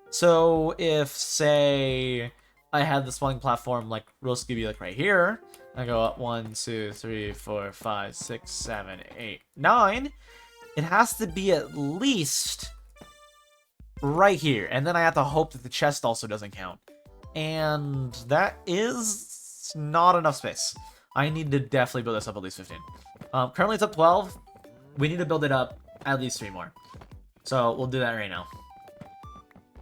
So if, say, I had the spawning platform like real be like right here, I go up 1, 2, 3, 4, 5, 6, 7, 8, 9. It has to be at least right here, and then I have to hope that the chest also doesn't count, and that is not enough space. I need to definitely build this up at least 15. Currently it's up 12. We need to build it up at least 3 more, so we'll do that right now.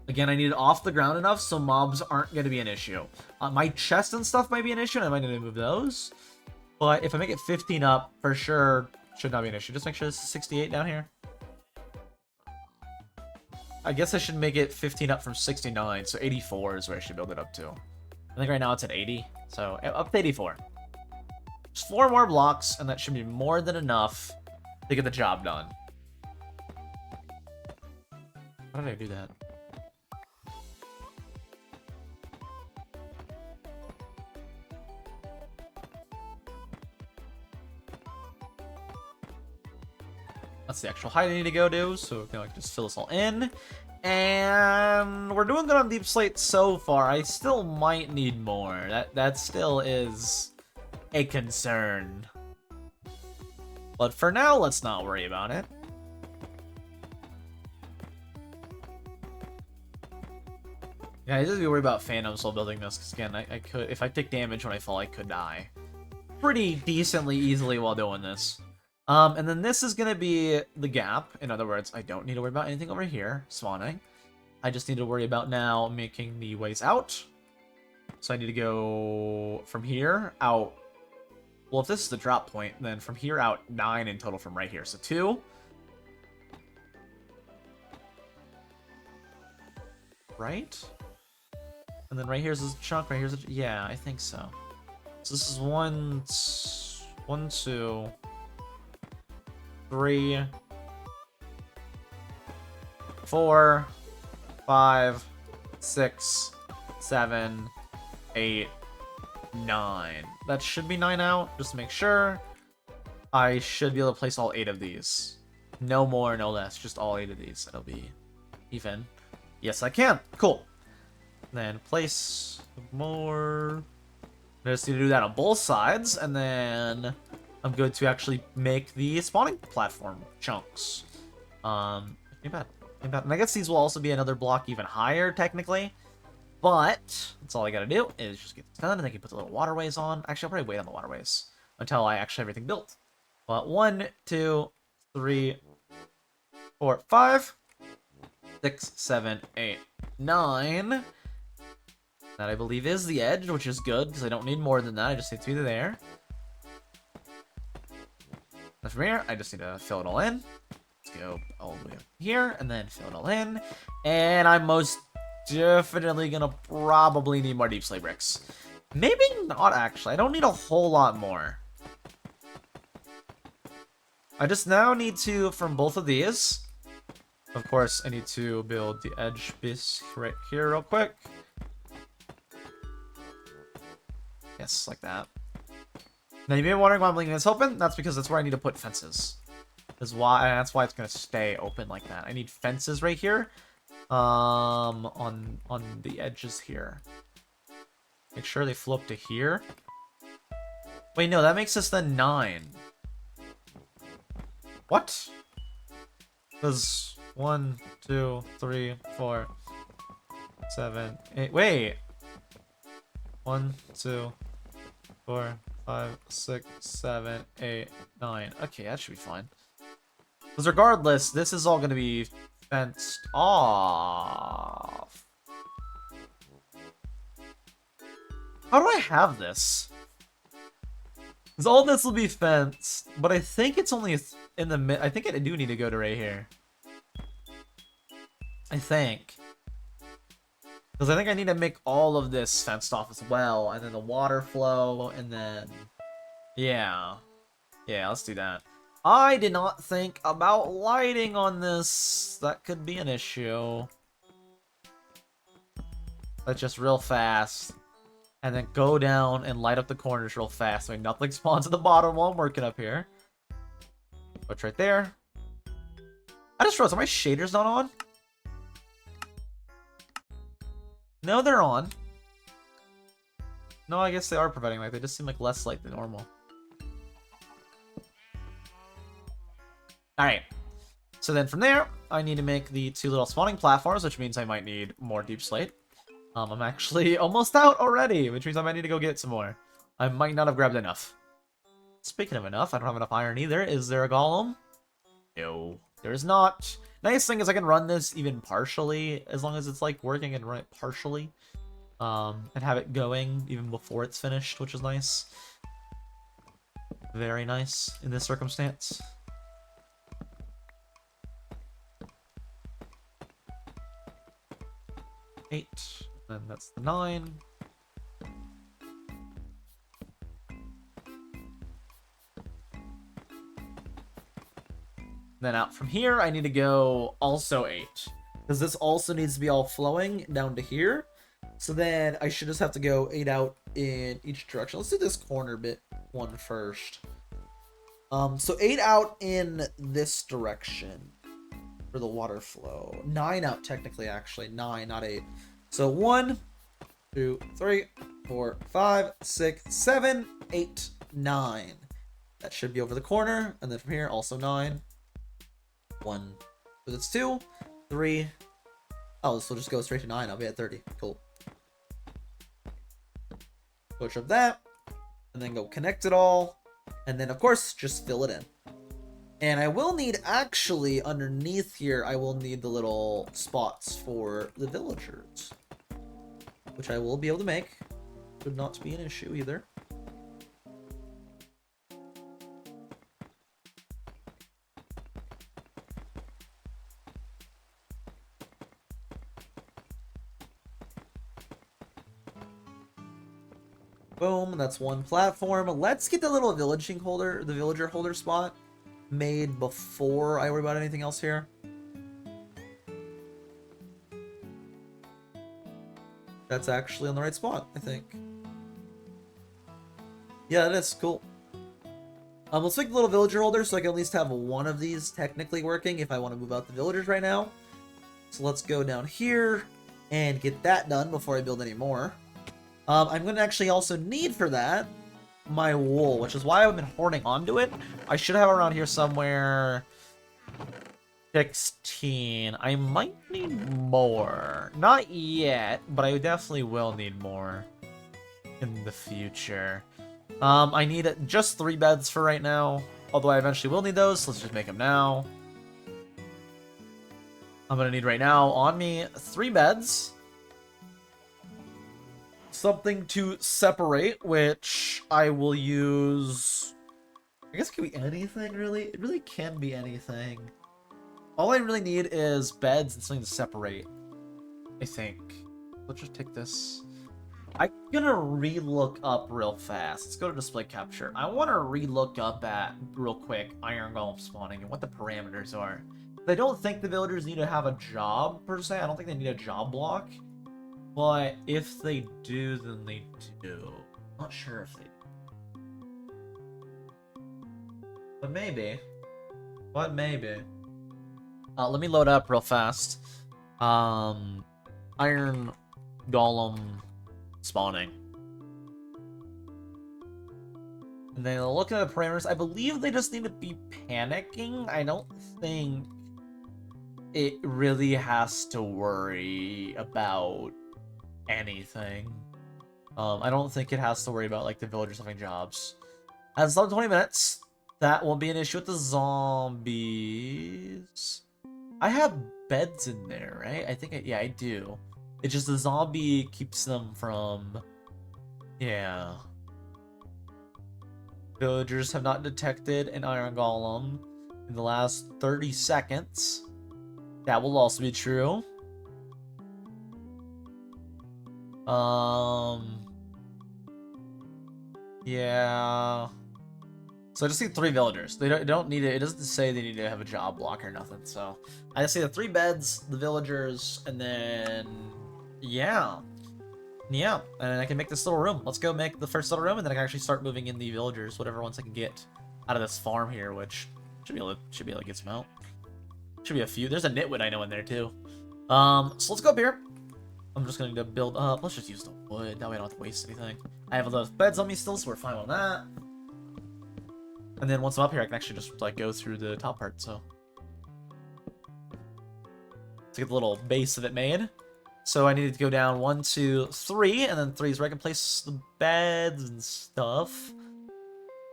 Again, I need it off the ground enough so mobs aren't going to be an issue. My chest and stuff might be an issue, and I might need to move those, but if I make it 15 up, for sure should not be an issue. Just make sure this is 68 down here. I guess I should make it 15 up from 69, so 84 is where I should build it up to. I think right now it's at 80, so up to 84. Just 4 more blocks, and that should be more than enough to get the job done. How did I do that? That's the actual height I need to go to, so I can just fill this all in. And we're doing good on deep slate so far. I still might need more. That still is a concern. But for now, let's not worry about it. Yeah, I just be worried about phantoms while building this, because again, I could, if I take damage when I fall, I could die pretty decently easily while doing this. And then this is going to be the gap. In other words, I don't need to worry about anything over here spawning. I just need to worry about now making the ways out. So I need to go from here out. Well, if this is the drop point, then from here out 9 in total from right here. So 2. Right? And then right here's this chunk, right here's a, yeah, I think so. So this is 1, 2, 3, 4, 5, 6, 7, 8, 9. That should be 9 out, just to make sure. I should be able to place all 8 of these. No more, no less, just all 8 of these. That'll be even. Yes, I can. Cool. Then place more. I just need to do that on both sides, and then I'm good to actually make the spawning platform chunks. Not bad. And I guess these will also be another block even higher, technically. But that's all I gotta do is just get this done, and then I can put the little waterways on. Actually, I'll probably wait on the waterways until I actually have everything built. But 1, 2, 3, 4, 5, 6, 7, 8, 9. That I believe is the edge, which is good because I don't need more than that. I just need to be there. And from here, I just need to fill it all in. Let's go all the way up here and then fill it all in. And I'm most definitely gonna probably need more deep slate bricks. Maybe not, actually. I don't need a whole lot more. I just now need to, from both of these, of course, I need to build the edge piece right here real quick. Yes, like that. Now, you may be wondering why I'm leaving this open. That's because that's where I need to put fences. That's why it's gonna stay open like that. I need fences right here. On the edges here. Make sure they flow up to here. Wait, no, that makes us then 9. What? Because 1, 2, 3, 4, 7, 8. Wait. 1, 2, 4, 5, 6, 7, 8, 9. Okay, that should be fine. Because regardless, this is all going to be fenced off. How do I have this? Because all this will be fenced, but I think it's only in the mid. I think I do need to go to right here. I think. Because I think I need to make all of this fenced off as well, and then the water flow, and then... Yeah. Yeah, let's do that. I did not think about lighting on this. That could be an issue. Let's just real fast. And then go down and light up the corners real fast so nothing spawns at the bottom while I'm working up here. What's right there? I just realized, are my shaders not on? No, they're on. No, I guess they are providing light. They just seem like less light than normal. Alright. So then from there, I need to make the 2 little spawning platforms, which means I might need more deep slate. I'm actually almost out already, which means I might need to go get some more. I might not have grabbed enough. Speaking of enough, I don't have enough iron either. Is there a golem? No, there is not. Nice thing is I can run this even partially, as long as it's like working and run it partially. And have it going even before it's finished, which is nice. Very nice in this circumstance. Eight. Then that's the 9. Then out from here, I need to go also 8. Because this also needs to be all flowing down to here. So then I should just have to go 8 out in each direction. Let's do this corner bit one first. So 8 out in this direction for the water flow. 9 out technically, actually. 9, not 8. So 1, 2, 3, 4, 5, 6, 7, 8, 9. That should be over the corner. And then from here, also 9. 1. So that's 2, 3. Oh, this will just go straight to 9. I'll be at 30. Cool. Push up that. And then go connect it all. And then, of course, just fill it in. And I will need, actually, underneath here, I will need the little spots for the villagers. Which I will be able to make. Should not be an issue either. Boom, that's one platform. Let's get the little villager holder spot made before I worry about anything else here. That's actually on the right spot, I think. Yeah, that is cool. Let's make the little villager holder so I can at least have one of these technically working if I want to move out the villagers right now. So let's go down here and get that done before I build any more. I'm going to actually also need for that my wool, which is why I've been hoarding onto it. I should have around here somewhere 16. I might need more. Not yet, but I definitely will need more in the future. I need just 3 beds for right now, although I eventually will need those, so let's just make them now. I'm gonna need right now on me 3 beds. Something to separate, which I will use... I guess it could be anything, really. It really can be anything. All I really need is beds and something to separate, I think. Let's just take this. I'm gonna re-look up real fast. Let's go to display capture. I want to re-look up at, real quick, iron golem spawning and what the parameters are. I don't think the villagers need to have a job, per se. I don't think they need a job block. But if they do, then they do. Not sure if they do. But maybe. But maybe. Let me load up real fast. Iron golem spawning. And then looking at the parameters, I believe they just need to be panicking. I don't think it really has to worry about anything. I don't think it has to worry about like the villagers having jobs. As long as 20 minutes, that won't be an issue with the zombies. I have beds in there, right? I think, yeah, I do. It's just the zombie keeps them from... Yeah. Villagers have not detected an iron golem in the last 30 seconds. That will also be true. Yeah. So I just need 3 villagers. They don't need it. It doesn't say they need to have a job block or nothing. So I just need the 3 beds, the villagers, and then yeah, and then I can make this little room. Let's go make the first little room, and then I can actually start moving in the villagers, whatever ones I can get out of this farm here, which should be able to get some out. Should be a few. There's a nitwit I know in there too. So let's go up here. I'm just going to build up. Let's just use the wood. That way I don't have to waste anything. I have those beds on me still, so we're fine on that. And then once I'm up here, I can actually just like go through the top part. So to get the little base of it made. So I needed to go down 1, 2, 3, and then 3 is where I can place the beds and stuff.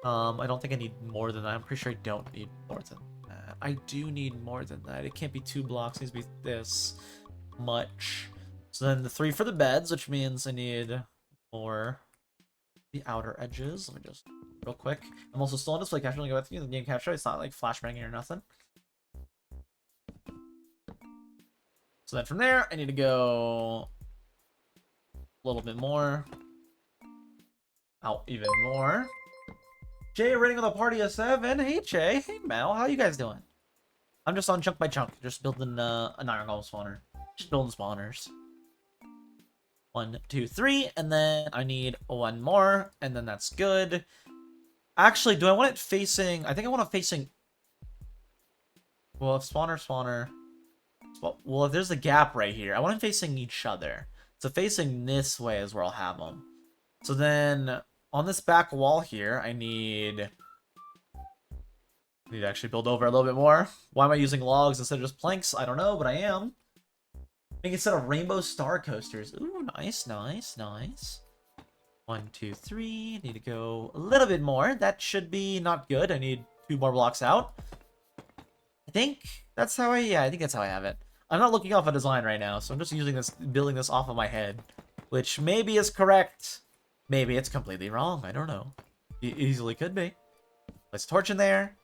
I don't think I need more than that. I'm pretty sure I don't need more than that. I do need more than that. It can't be 2 blocks. It needs to be this much. So then the 3 for the beds, which means I need more the outer edges. Let me just real quick. I'm also still on display capture. Let me go with you. The game capture. It's not like flashbanging or nothing. So then from there, I need to go a little bit more. Out even more. Jay rating with a party of 7. Hey Jay. Hey Mel. How you guys doing? I'm just on chunk by chunk. Just building an iron golem spawner. Just building spawners. 1, 2, 3, and then I need 1 more, and then that's good. Actually, do I want it facing... I think I want it facing... Well, if spawner... Well, if there's a gap right here, I want them facing each other. So facing this way is where I'll have them. So then, on this back wall here, I need to actually build over a little bit more. Why am I using logs instead of just planks? I don't know, but I am. Make it instead of rainbow star coasters. Ooh, nice, nice, nice. 1, 2, 3. Need to go a little bit more. That should be not good. I need 2 more blocks out. I think that's how I think that's how I have it. I'm not looking off a design right now, so I'm just using this, building this off of my head, which maybe is correct. Maybe it's completely wrong. I don't know. It easily could be. Let's torch in there.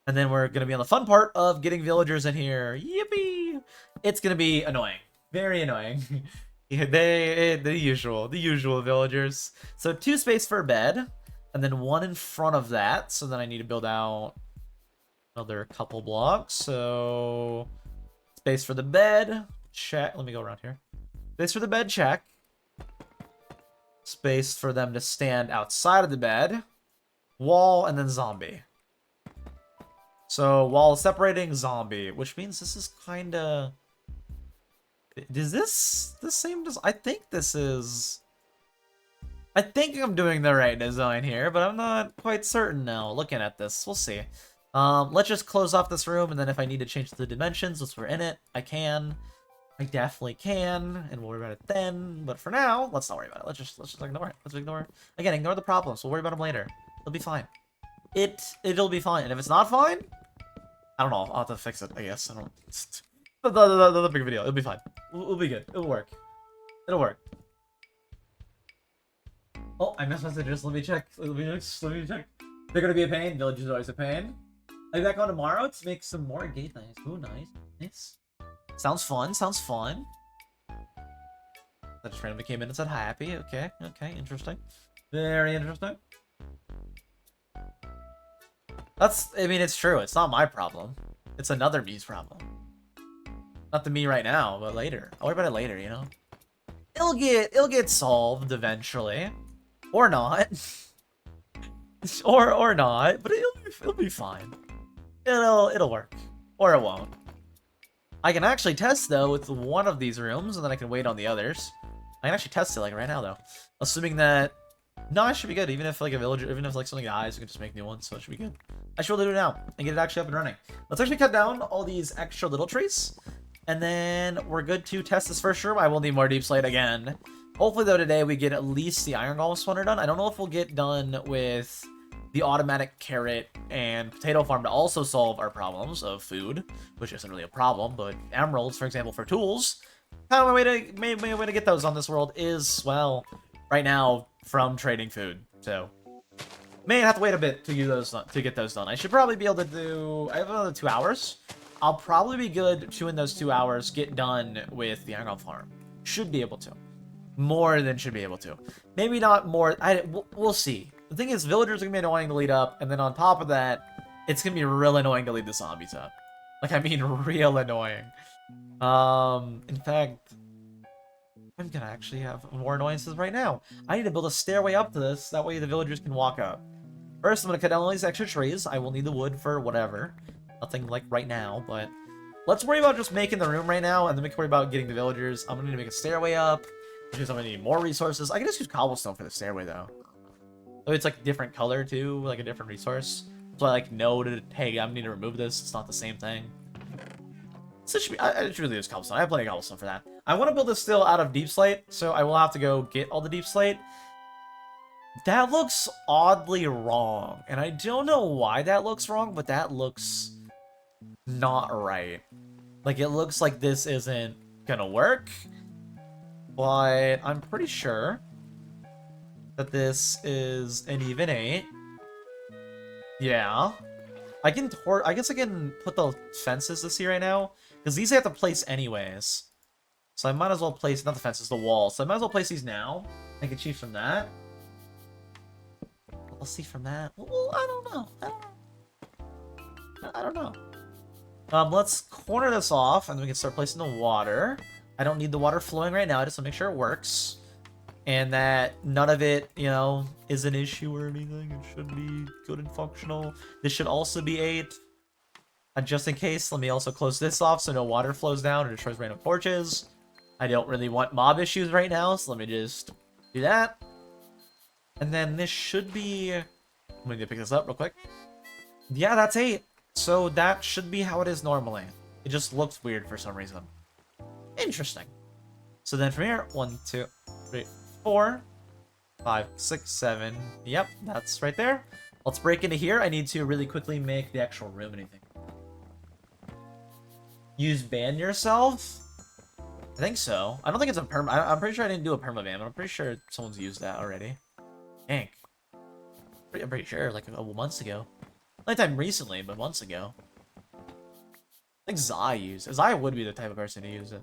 And then we're going to be on the fun part of getting villagers in here. Yippee! It's going to be annoying. Very annoying. Yeah, the usual villagers. So 2 space for a bed, and then 1 in front of that. So then I need to build out another couple blocks. So space for the bed, check. Let me go around here. Space for the bed, check. Space for them to stand outside of the bed. Wall, and then zombie. So, wall separating, zombie. Which means this is kinda... Is this the same I think this is... I think I'm doing the right design here, but I'm not quite certain now. Looking at this, we'll see. Let's just close off this room, and then if I need to change the dimensions once we're in it, I can. I definitely can, and we'll worry about it then. But for now, let's not worry about it. Let's just ignore it. Let's ignore. Again, ignore the problems. We'll worry about them later. It'll be fine. It'll be fine. And if it's not fine, I don't know. I'll have to fix it. I guess I don't. The big video. It'll be fine. It'll be good. It'll work. It'll work. Oh, I missed messages. Let me check. Let me check. They're gonna be a pain. Village is always a pain. I'll be back on tomorrow to make some more gate things. Ooh, nice. Nice. Sounds fun. Sounds fun. That just randomly came in and said happy. Okay. Okay. Interesting. Very interesting. I mean, it's true. It's not my problem. It's another me's problem. Not the me right now, but later. I'll worry about it later, you know? It'll get solved eventually. Or not. or not, but it'll be fine. It'll work. Or it won't. I can actually test though with one of these rooms, and then I can wait on the others. I can actually test it like right now though. Assuming that no, it should be good. Even if like a villager, even if like something dies, we can just make new ones, so it should be good. I should be able to do it now and get it actually up and running. Let's actually cut down all these extra little trees, and then we're good to test this first room. I will need more deep slate again. Hopefully though today we get at least the iron golem spawner done. I don't know if we'll get done with the automatic carrot and potato farm to also solve our problems of food, which isn't really a problem, but emeralds, for example, for tools. Kind of my way to get those on this world is, well, right now from trading food. So may have to wait a bit to get those done. I should probably be able to do. I have another 2 hours. I'll probably be good to in those 2 hours get done with the iron golem farm. Should be able to. More than should be able to. Maybe not more. We'll see. The thing is, villagers are gonna be annoying to lead up, and then on top of that, it's gonna be real annoying to lead the zombies up. Like, I mean, real annoying. In fact, I'm gonna actually have more annoyances right now. I need to build a stairway up to this, that way the villagers can walk up. First, I'm gonna cut down all these extra trees. I will need the wood for whatever. Nothing like right now, but let's worry about just making the room right now, and then we can worry about getting the villagers. I'm gonna need to make a stairway up, because I'm gonna need more resources. I can just use cobblestone for the stairway, though. So it's like a different color, too, like a different resource. So I like know to, hey, I need to remove this. It's not the same thing. So it should be, I should really use cobblestone. I have plenty of cobblestone for that. I want to build this still out of deep slate, so I will have to go get all the deep slate. That looks oddly wrong, and I don't know why that looks wrong, but that looks not right. Like, it looks like this isn't gonna work, but I'm pretty sure that this is an even 8. Yeah. I guess I can put the fences to see right now, because these I have to place anyways. So I might as well place, not the fences, the walls. So I might as well place these now. I can choose from that. Let's see from that. Well, I don't know. I don't know. Let's corner this off, and then we can start placing the water. I don't need the water flowing right now. I just want to make sure it works. And that none of it, you know, is an issue or anything. It should be good and functional. This should also be 8. And just in case, let me also close this off so no water flows down or destroys random torches. I don't really want mob issues right now, so let me just do that. And then this should be... I'm going to pick this up real quick. Yeah, that's 8. So that should be how it is normally. It just looks weird for some reason. Interesting. So then from here, 1, 2, 3, 4, 5, 6, 7. Yep, that's right there. Let's break into here. I need to really quickly make the actual room anything. Use ban yourself? I think so. I don't think it's a perm. I'm pretty sure I didn't do a perma ban, but I'm pretty sure someone's used that already. Dang. I'm pretty sure, like a months ago. Not time recently, but months ago. I think Zai used it. Zai would be the type of person to use it.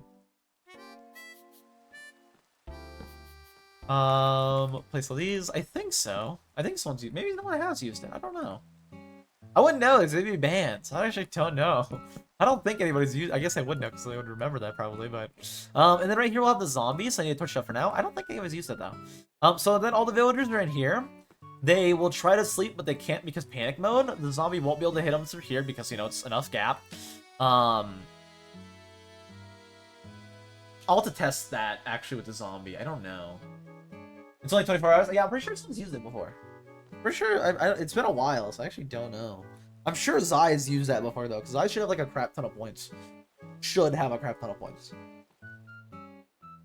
Place all these. I think so. I think someone's used. Maybe no one has used it. I don't know. I wouldn't know. They'd be banned. So I actually don't know. I don't think anybody's used. I guess I would know because I would remember that probably. But and then right here we'll have the zombies. So I need to torch that for now. I don't think anybody's used it though. So then all the villagers are in here. They will try to sleep, but they can't because panic mode. The zombie won't be able to hit them through here because you know it's enough gap. I'll have to test that actually with the zombie. I don't know. It's only 24 hours. Yeah, I'm pretty sure someone's used it before. Pretty sure it's been a while, so I actually don't know. I'm sure Zai's used that before though, because Zai should have like a crap ton of points. Should have a crap ton of points.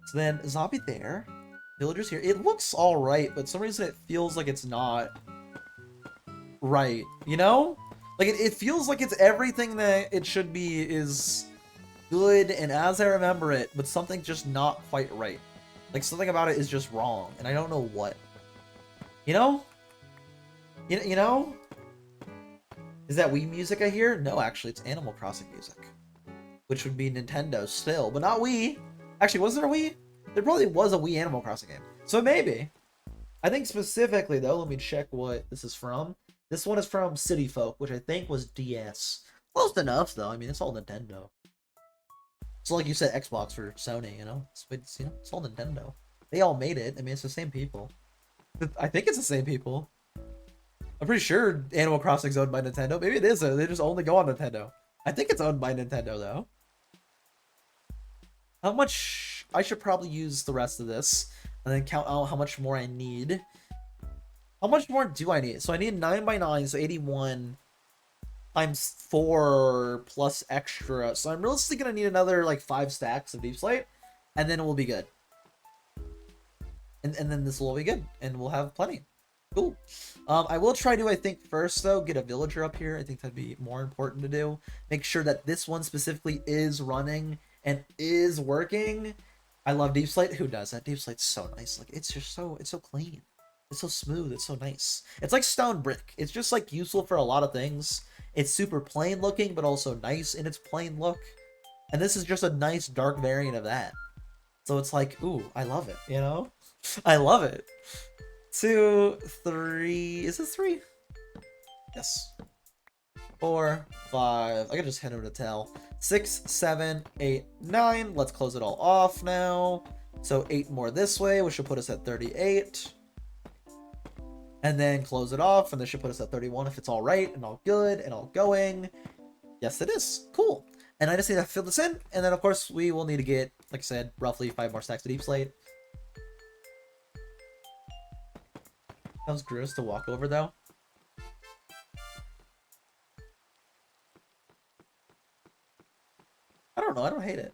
So then zombie there, villagers here. It looks all right, but for some reason it feels like it's not right. You know, like it feels like it's everything that it should be is good and as I remember it, but something just not quite right. Like something about it is just wrong, and I don't know what. You know? You know? Is that Wii music I hear? No, actually, it's Animal Crossing music. Which would be Nintendo still, but not Wii. Actually, was there a Wii? There probably was a Wii Animal Crossing game. So maybe. I think specifically, though, let me check what this is from. This one is from City Folk, which I think was DS. Close enough, though. I mean, it's all Nintendo. So like you said, Xbox for Sony, you know? It's all Nintendo. They all made it. I mean, it's the same people. I think it's the same people. I'm pretty sure Animal Crossing's owned by Nintendo. Maybe it is, though. They just only go on Nintendo. I think it's owned by Nintendo, though. How much... I should probably use the rest of this. And then count out how much more I need. How much more do I need? So I need 9 by 9, so 81 times 4 plus extra. So I'm realistically going to need another, like, 5 stacks of Deep Slate. And then we'll be good. And then this will all be good. And we'll have plenty. Cool. I will try to, I think, first, though, get a villager up here. I think that'd be more important to do. Make sure that this one specifically is running and is working. I love Deep Slate. Who does that? Deep Slate's so nice. Like, it's just so, it's so clean. It's so smooth. It's so nice. It's like stone brick. It's just, like, useful for a lot of things. It's super plain looking, but also nice in its plain look. And this is just a nice dark variant of that. So it's like, ooh, I love it, you know? I love it. 2, 3. Is this 3? Yes. 4, 5. I can just hit him to tell. 6, 7, 8, 9. Let's close it all off now. So 8 more this way, which should put us at 38. And then close it off, and this should put us at 31 if it's all right and all good and all going. Yes, it is. Cool. And I just need to fill this in, and then of course we will need to get, like I said, roughly 5 more stacks of Deep Slate. Sounds gross to walk over, though. I don't know. I don't hate it.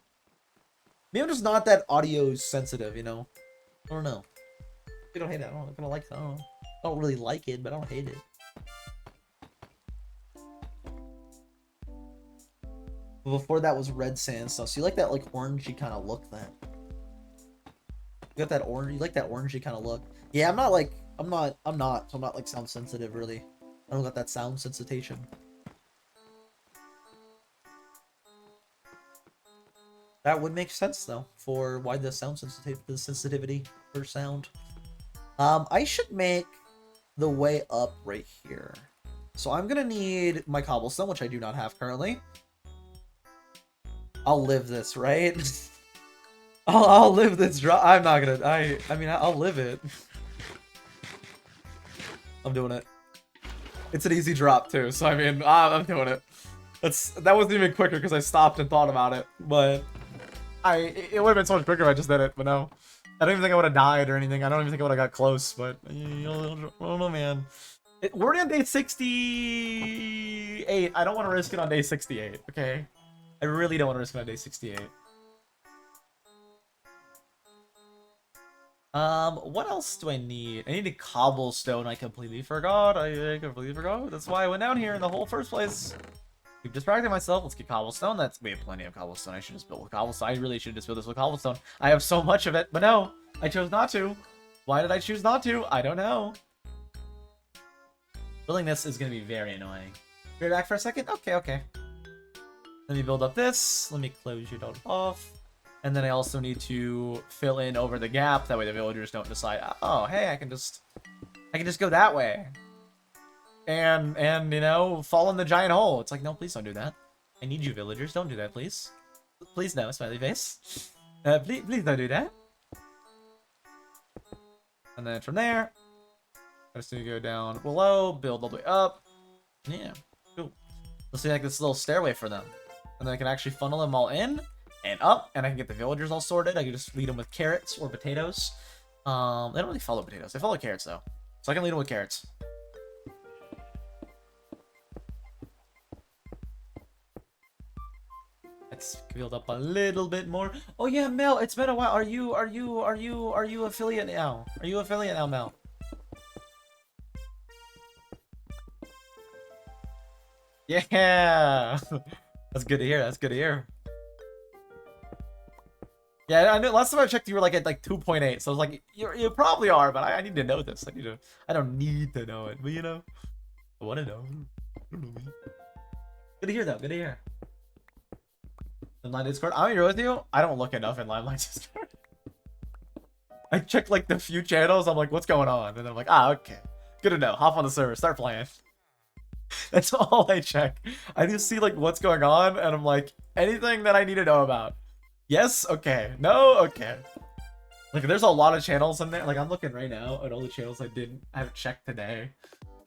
Maybe I'm just not that audio sensitive, you know? I don't know. I don't hate it. I don't like it. I don't really like it, but I don't hate it. But before that was red sandstone. So you like that like orangey kind of look then. You got that orange. You like that orangey kind of look. Yeah, I'm not like I'm not like sound sensitive really. I don't got that sound sensitization. That would make sense though for why the sound sensitivity for sound. I should make the way up right here. So I'm gonna need my cobblestone, which I do not have currently. I'll live this, right? I'll live this drop. I'm not gonna. I mean, I'll live it. I'm doing it. It's an easy drop too, so I mean, I'm doing it. That wasn't even quicker because I stopped and thought about it, but it would have been so much quicker if I just did it. But no, I don't even think I would have died or anything. I don't even think I would have got close. But I don't know, man. We're on day 68. I don't want to risk it on day 68. Okay, I really don't want to risk it on day 68. What else do I need? I need a cobblestone. I completely forgot. I completely forgot. That's why I went down here in the whole first place. Keep distracting myself. Let's get cobblestone. We have plenty of cobblestone. I should just build with cobblestone. I really should just build this with cobblestone. I have so much of it, but no, I chose not to. Why did I choose not to? I don't know. Building this is gonna be very annoying. Be back for a second. Okay. Let me build up this. Let me close you off. And then I also need to fill in over the gap. That way the villagers don't decide, oh, hey, I can just go that way. And you know, fall in the giant hole. It's like, no, please don't do that. I need you, villagers. Don't do that, please. Please no, smiley face. Please don't do that. And then from there, I just need to go down below, build all the way up. Yeah, cool. Let's see like this little stairway for them. And then I can actually funnel them all in and up, and I can get the villagers all sorted. I can just lead them with carrots or potatoes. They don't really follow potatoes. They follow carrots, though. So I can lead them with carrots. Let's build up a little bit more. Oh yeah, Mel, it's been a while. Are you affiliate now? Are you affiliate now, Mel? Yeah, that's good to hear. That's good to hear. Yeah, I knew last time I checked, you were like at like 2.8. So I was like, you probably are, but I need to know this. I don't need to know it, but you know, I want to know. I don't know. Good to hear, though. Good to hear. Limelight Discord. I'm here with you. I don't look enough in Limelight Discord. I check like the few channels. I'm like, what's going on? And then I'm like, ah, okay. Good to know. Hop on the server. Start playing. That's all I check. I just see like what's going on, and I'm like, anything that I need to know about. Yes, okay. No, okay. Like, there's a lot of channels in there. Like, I'm looking right now at all the channels I haven't checked today.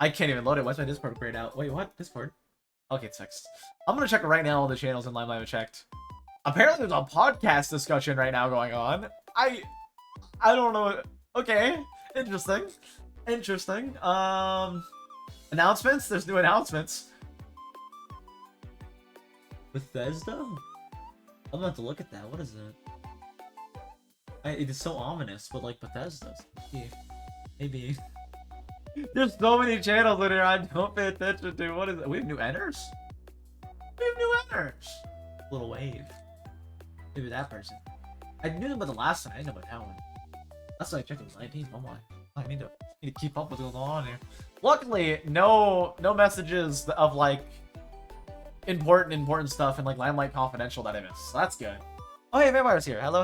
I can't even load it. Why's my Discord grayed out? Wait, what? Discord? Okay, it's fixed. I'm gonna check right now all the channels in Limelight I haven't checked. Apparently, there's a podcast discussion right now going on. I don't know. Okay, interesting. Interesting. Announcements? There's new announcements. Bethesda? I'm about to look at that. What is it? It is so ominous, but like Bethesda. Maybe. There's so many channels in here I don't pay attention to. What is it? We have new enters? We have new enters. Little wave. Maybe that person. I knew about the last one. I didn't know about that one. Last time I checked, it was 19. Oh my. I need to keep up with what's going on here. Luckily, no messages of like important stuff and like Limelight Confidential that I missed. So that's good. Oh hey, Vampire's here. Hello.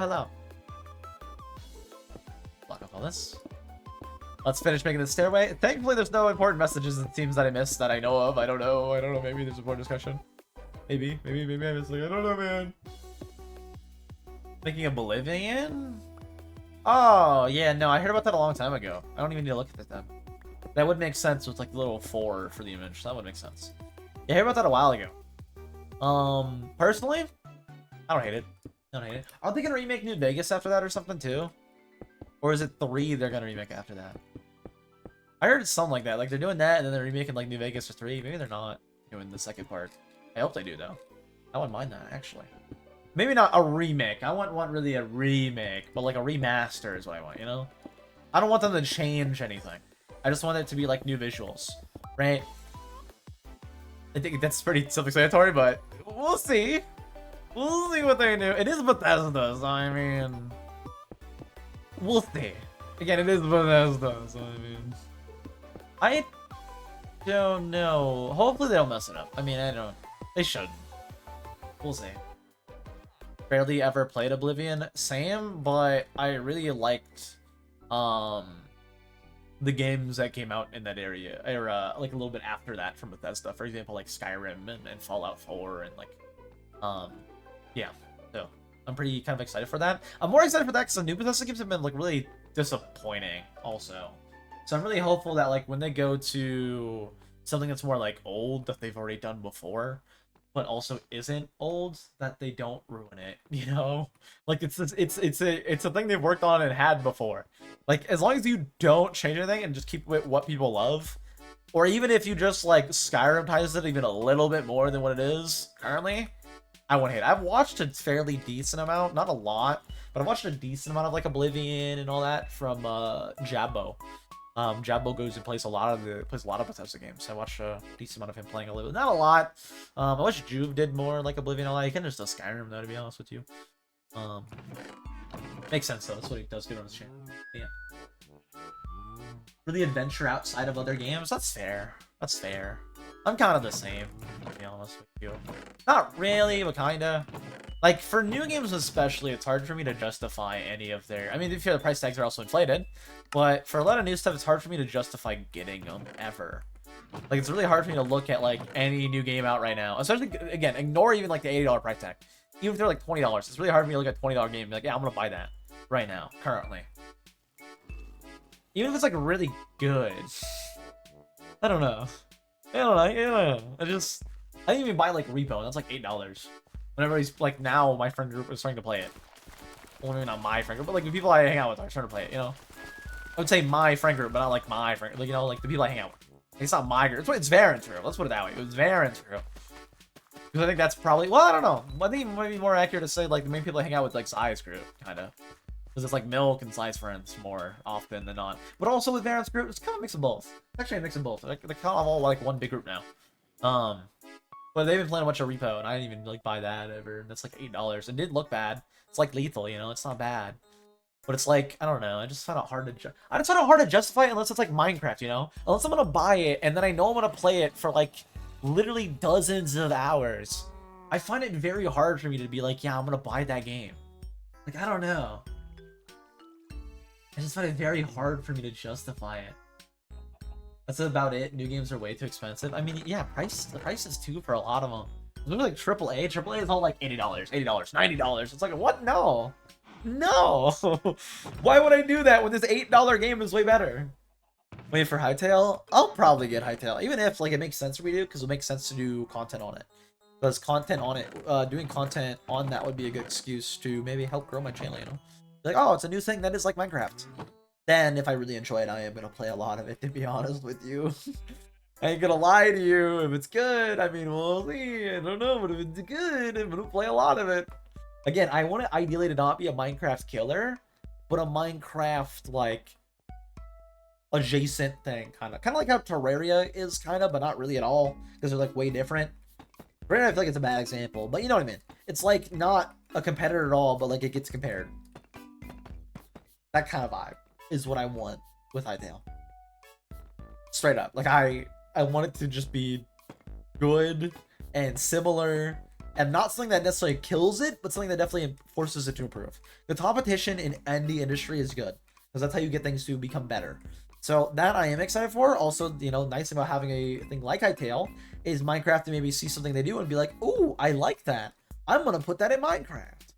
Block up all this. Let's finish making the stairway. Thankfully, there's no important messages and themes that I missed that I know of. I don't know. Maybe there's a more discussion. Maybe I missed. Like, I don't know, man. Making a Bolivian? Oh yeah, no, I heard about that a long time ago. I don't even need to look at it then. That would make sense with like the little 4 for the image. That would make sense. Yeah, I heard about that a while ago. Personally, I don't hate it. Are they gonna remake New Vegas after that or something too? Or is it 3 they're gonna remake after that? I heard something like that. Like they're doing that and then they're remaking like New Vegas for 3. Maybe they're not doing the second part. I hope they do though. I wouldn't mind that actually. Maybe not a remake. I want really a remake, but like a remaster is what I want, you know? I don't want them to change anything. I just want it to be like new visuals, right? I think that's pretty self-explanatory, but we'll see. We'll see what they do. It is Bethesda, so I mean... We'll see. Again, it is Bethesda, so I mean... I don't know. Hopefully they don't mess it up. I mean, I don't... They shouldn't. We'll see. Barely ever played Oblivion. Same, but I really liked... the games that came out in that area, or like a little bit after that from Bethesda, for example, like Skyrim and Fallout 4 and like, yeah. So I'm pretty kind of excited for that. I'm more excited for that because the new Bethesda games have been like really disappointing, also. So I'm really hopeful that like when they go to something that's more like old that they've already done before, but also isn't old, that they don't ruin it, you know? Like it's a thing they've worked on and had before. Like as long as you don't change anything and just keep with what people love, or even if you just like Skyrim-tize it even a little bit more than what it is currently, I won't hate it. I've watched a fairly decent amount, not a lot, but I've watched a decent amount of like Oblivion and all that from Jabbo. Jabbo goes and plays a lot of Bethesda games. I watched a decent amount of him playing a little, not a lot. I wish Juve did more like Oblivion. All that. He kind of just does Skyrim though, to be honest with you. Makes sense though. That's what he does good on his channel. Yeah. Really adventure outside of other games. That's fair. That's fair. I'm kind of the same, to be honest with you. Not really, but kinda. Like, for new games especially, it's hard for me to justify any of their... I mean, if the price tags are also inflated, but for a lot of new stuff, it's hard for me to justify getting them, ever. Like, it's really hard for me to look at, like, any new game out right now. Especially, again, ignore even, like, the $80 price tag. Even if they're, like, $20, it's really hard for me to look at a $20 game and be like, yeah, I'm gonna buy that right now, currently. Even if it's, like, really good. I don't know. I don't know. I don't know. I didn't even buy, like, Repo, and that's, like, $8. Whenever he's, like, now my friend group is starting to play it. Well, maybe not my friend group, but, like, the people I hang out with are starting to play it, you know? I would say my friend group, but not, like, my friend. Like, you know, like, the people I hang out with. It's not my group. It's Varen's group. Let's put it that way. It was Varen's group. Because I think that's probably... Well, I don't know. I think it might be more accurate to say, like, the main people I hang out with, like, Sai's group, kind of. Because it's, like, Milk and Sai's friends more often than not. But also with Varen's group, it's kind of a mix of both. Actually, a mix of both. Like, they're kind of all, like, one big group now. But they've been playing a bunch of Repo, and I didn't even, like, buy that ever. And that's, like, $8. It did look bad. It's, like, lethal, you know? It's not bad. But it's like, I don't know, I just find it hard to justify it unless it's like Minecraft, you know? Unless I'm gonna buy it and then I know I'm gonna play it for like literally dozens of hours. I find it very hard for me to be like, yeah, I'm gonna buy that game. Like, I don't know. I just find it very hard for me to justify it. That's about it. New games are way too expensive. I mean, yeah, the price is too for a lot of them. Look like AAA. AAA is all like $80, $80, $90. It's like, what? No. No! Why would I do that when this $8 game is way better? Wait for Hytale? I'll probably get Hytale, even if like it makes sense for me to, because it makes sense to do content on it. Because content on it, doing content on that would be a good excuse to maybe help grow my channel, you know? Like, oh, it's a new thing that is like Minecraft. Then, if I really enjoy it, I am gonna play a lot of it, to be honest with you. I ain't gonna lie to you. If it's good, I mean, we'll see. I don't know, but if it's good, I'm gonna play a lot of it. Again, I want it ideally to not be a Minecraft killer, but a Minecraft, like, adjacent thing, kind of. Kind of like how Terraria is, kind of, but not really at all, because they're, like, way different. Terraria, I feel like it's a bad example, but you know what I mean. It's, like, not a competitor at all, but, like, it gets compared. That kind of vibe is what I want with Hytale. Straight up. Like, I want it to just be good and similar, and not something that necessarily kills it, but something that definitely forces it to improve. The competition in the industry is good, because that's how you get things to become better. So that I am excited for. Also, you know, nice thing about having a thing like Hytale is Minecraft to maybe see something they do and be like, ooh, I like that. I'm going to put that in Minecraft.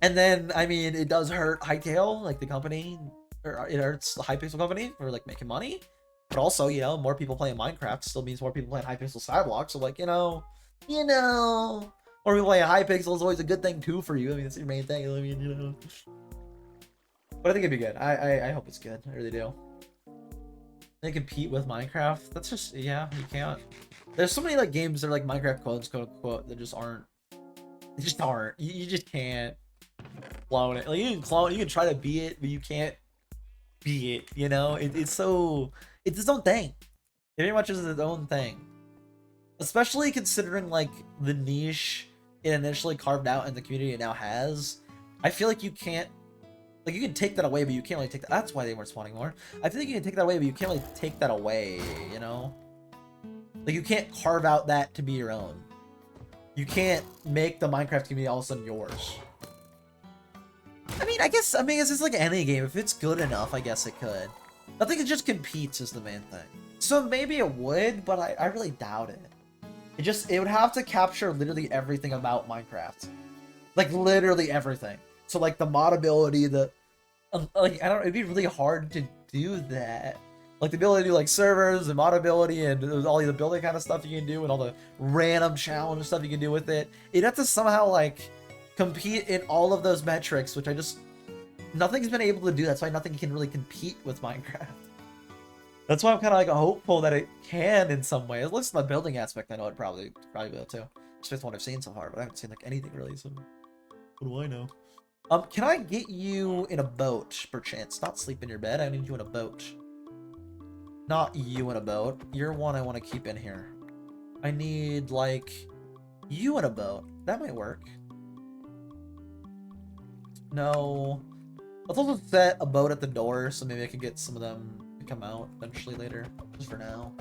And then, I mean, it does hurt Hytale, like the company, or it hurts the Hypixel company for like making money. But also, you know, more people playing Minecraft still means more people playing Hypixel Skyblock. So like, you know, or we play a Hypixel is always a good thing too for you. I mean, that's your main thing. I mean, you know. But I think it'd be good. I hope it's good. I really do. They compete with Minecraft. That's just, yeah, you can't. There's so many like games that are like Minecraft quote unquote that just aren't. They just aren't. You just can't clone it. Like you can try to beat it, but you can't beat it. You know, it's so, it's its own thing. It very much is its own thing. Especially considering like the niche it initially carved out and the community it now has. I feel like you can't, like you can take that away, but you can't really take that. That's why they weren't spawning more. I feel like you can take that away, but you can't really take that away, you know? Like you can't carve out that to be your own. You can't make the Minecraft community all of a sudden yours. I mean, it's just like any game. If it's good enough, I guess it could. I think it just competes is the main thing. So maybe it would, but I really doubt it. It would have to capture literally everything about Minecraft. Like, literally everything. So, like, the modability, it'd be really hard to do that. Like, the ability to do, like, servers and modability and all the building kind of stuff you can do and all the random challenge stuff you can do with it. It'd have to somehow, like, compete in all of those metrics, which nothing's been able to do. That's why nothing can really compete with Minecraft. That's why I'm kind of like hopeful that it can in some way. At least in the building aspect, I know it probably will too. It's just what I've seen so far, but I haven't seen like anything really. So what do I know? Can I get you in a boat, perchance? Not sleep in your bed. I need you in a boat. Not you in a boat. You're one I want to keep in here. I need like you in a boat. That might work. No. Let's also set a boat at the door, so maybe I can get some of them come out eventually later, just for now.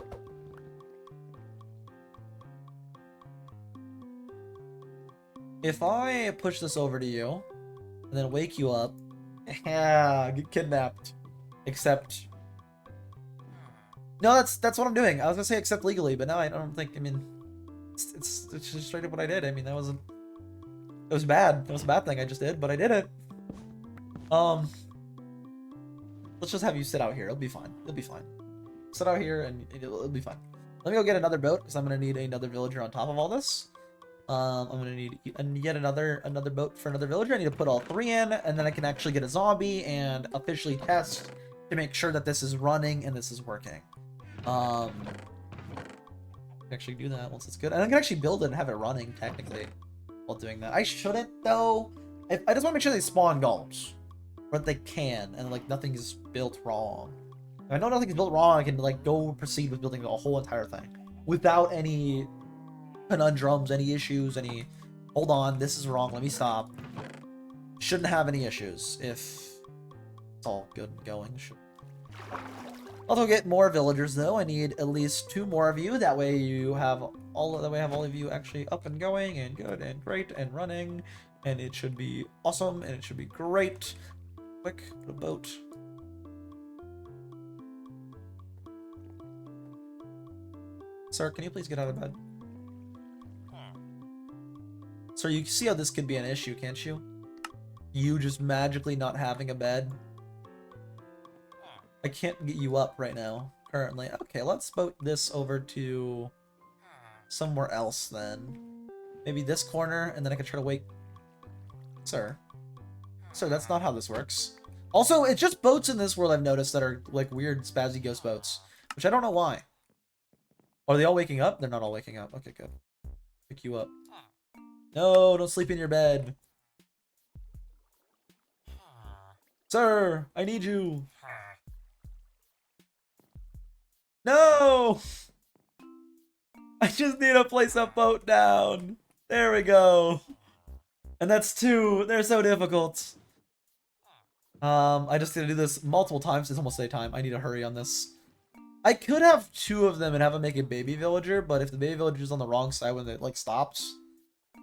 If I push this over to you and then wake you up, yeah, get kidnapped. Except No, that's what I'm doing. I was gonna say accept legally, but no, I don't think. I mean, it's just straight up what I did. I mean, that was bad. That was a bad thing I just did, but I did it. Um, let's just have you sit out here. It'll be fine. You'll be fine. Sit out here and it'll be fine. Let me go get another boat because I'm gonna need another villager on top of all this. I'm gonna need yet another boat for another villager. I need to put all 3 in, and then I can actually get a zombie and officially test to make sure that this is running and this is working. I can actually do that once it's good, and I can actually build it and have it running technically while doing that. I shouldn't though. I just want to make sure they spawn golems, but they can, and like nothing is built wrong. If I know nothing's built wrong, I can like go proceed with building the whole entire thing without any conundrums, any issues, any hold on, this is wrong, let me stop. Shouldn't have any issues if it's all good and going. Also get more villagers though. I need at least 2 more of you. That way you have all of you actually up and going and good and great and running, and it should be awesome and it should be great. Quick, put a boat. Sir, can you please get out of bed? So you see how this could be an issue, can't you? You just magically not having a bed. I can't get you up right now, currently. Okay, let's boat this over to somewhere else then. Maybe this corner, and then I can try to wake... Sir. Sir, that's not how this works. Also, it's just boats in this world I've noticed that are like weird spazzy ghost boats, which I don't know why. Are they all waking up? They're not all waking up. Okay, good. Pick you up. No, don't sleep in your bed. Sir, I need you. No! I just need to place a boat down. There we go. And that's 2. They're so difficult. I just need to do this multiple times. It's almost daytime. I need to hurry on this. I could have 2 of them and have them make a baby villager, but if the baby villager is on the wrong side when it like stops,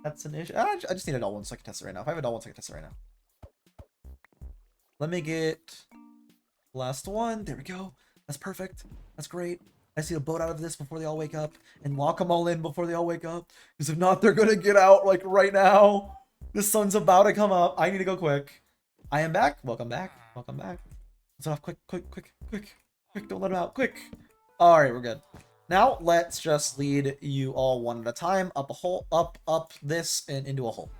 that's an issue. I just need an adult one so I can test it right now. If I have an adult one so I can test it right now. Let me get the last one. There we go. That's perfect. That's great. I see a boat out of this before they all wake up and lock them all in before they all wake up. Because if not, they're going to get out like right now. The sun's about to come up. I need to go quick. I am back. Welcome back. Welcome back. Let's off. Quick, quick, quick, quick. Quick, don't let them out. Quick. All right, we're good. Now, let's just lead you all one at a time. Up a hole. Up this, and into a hole.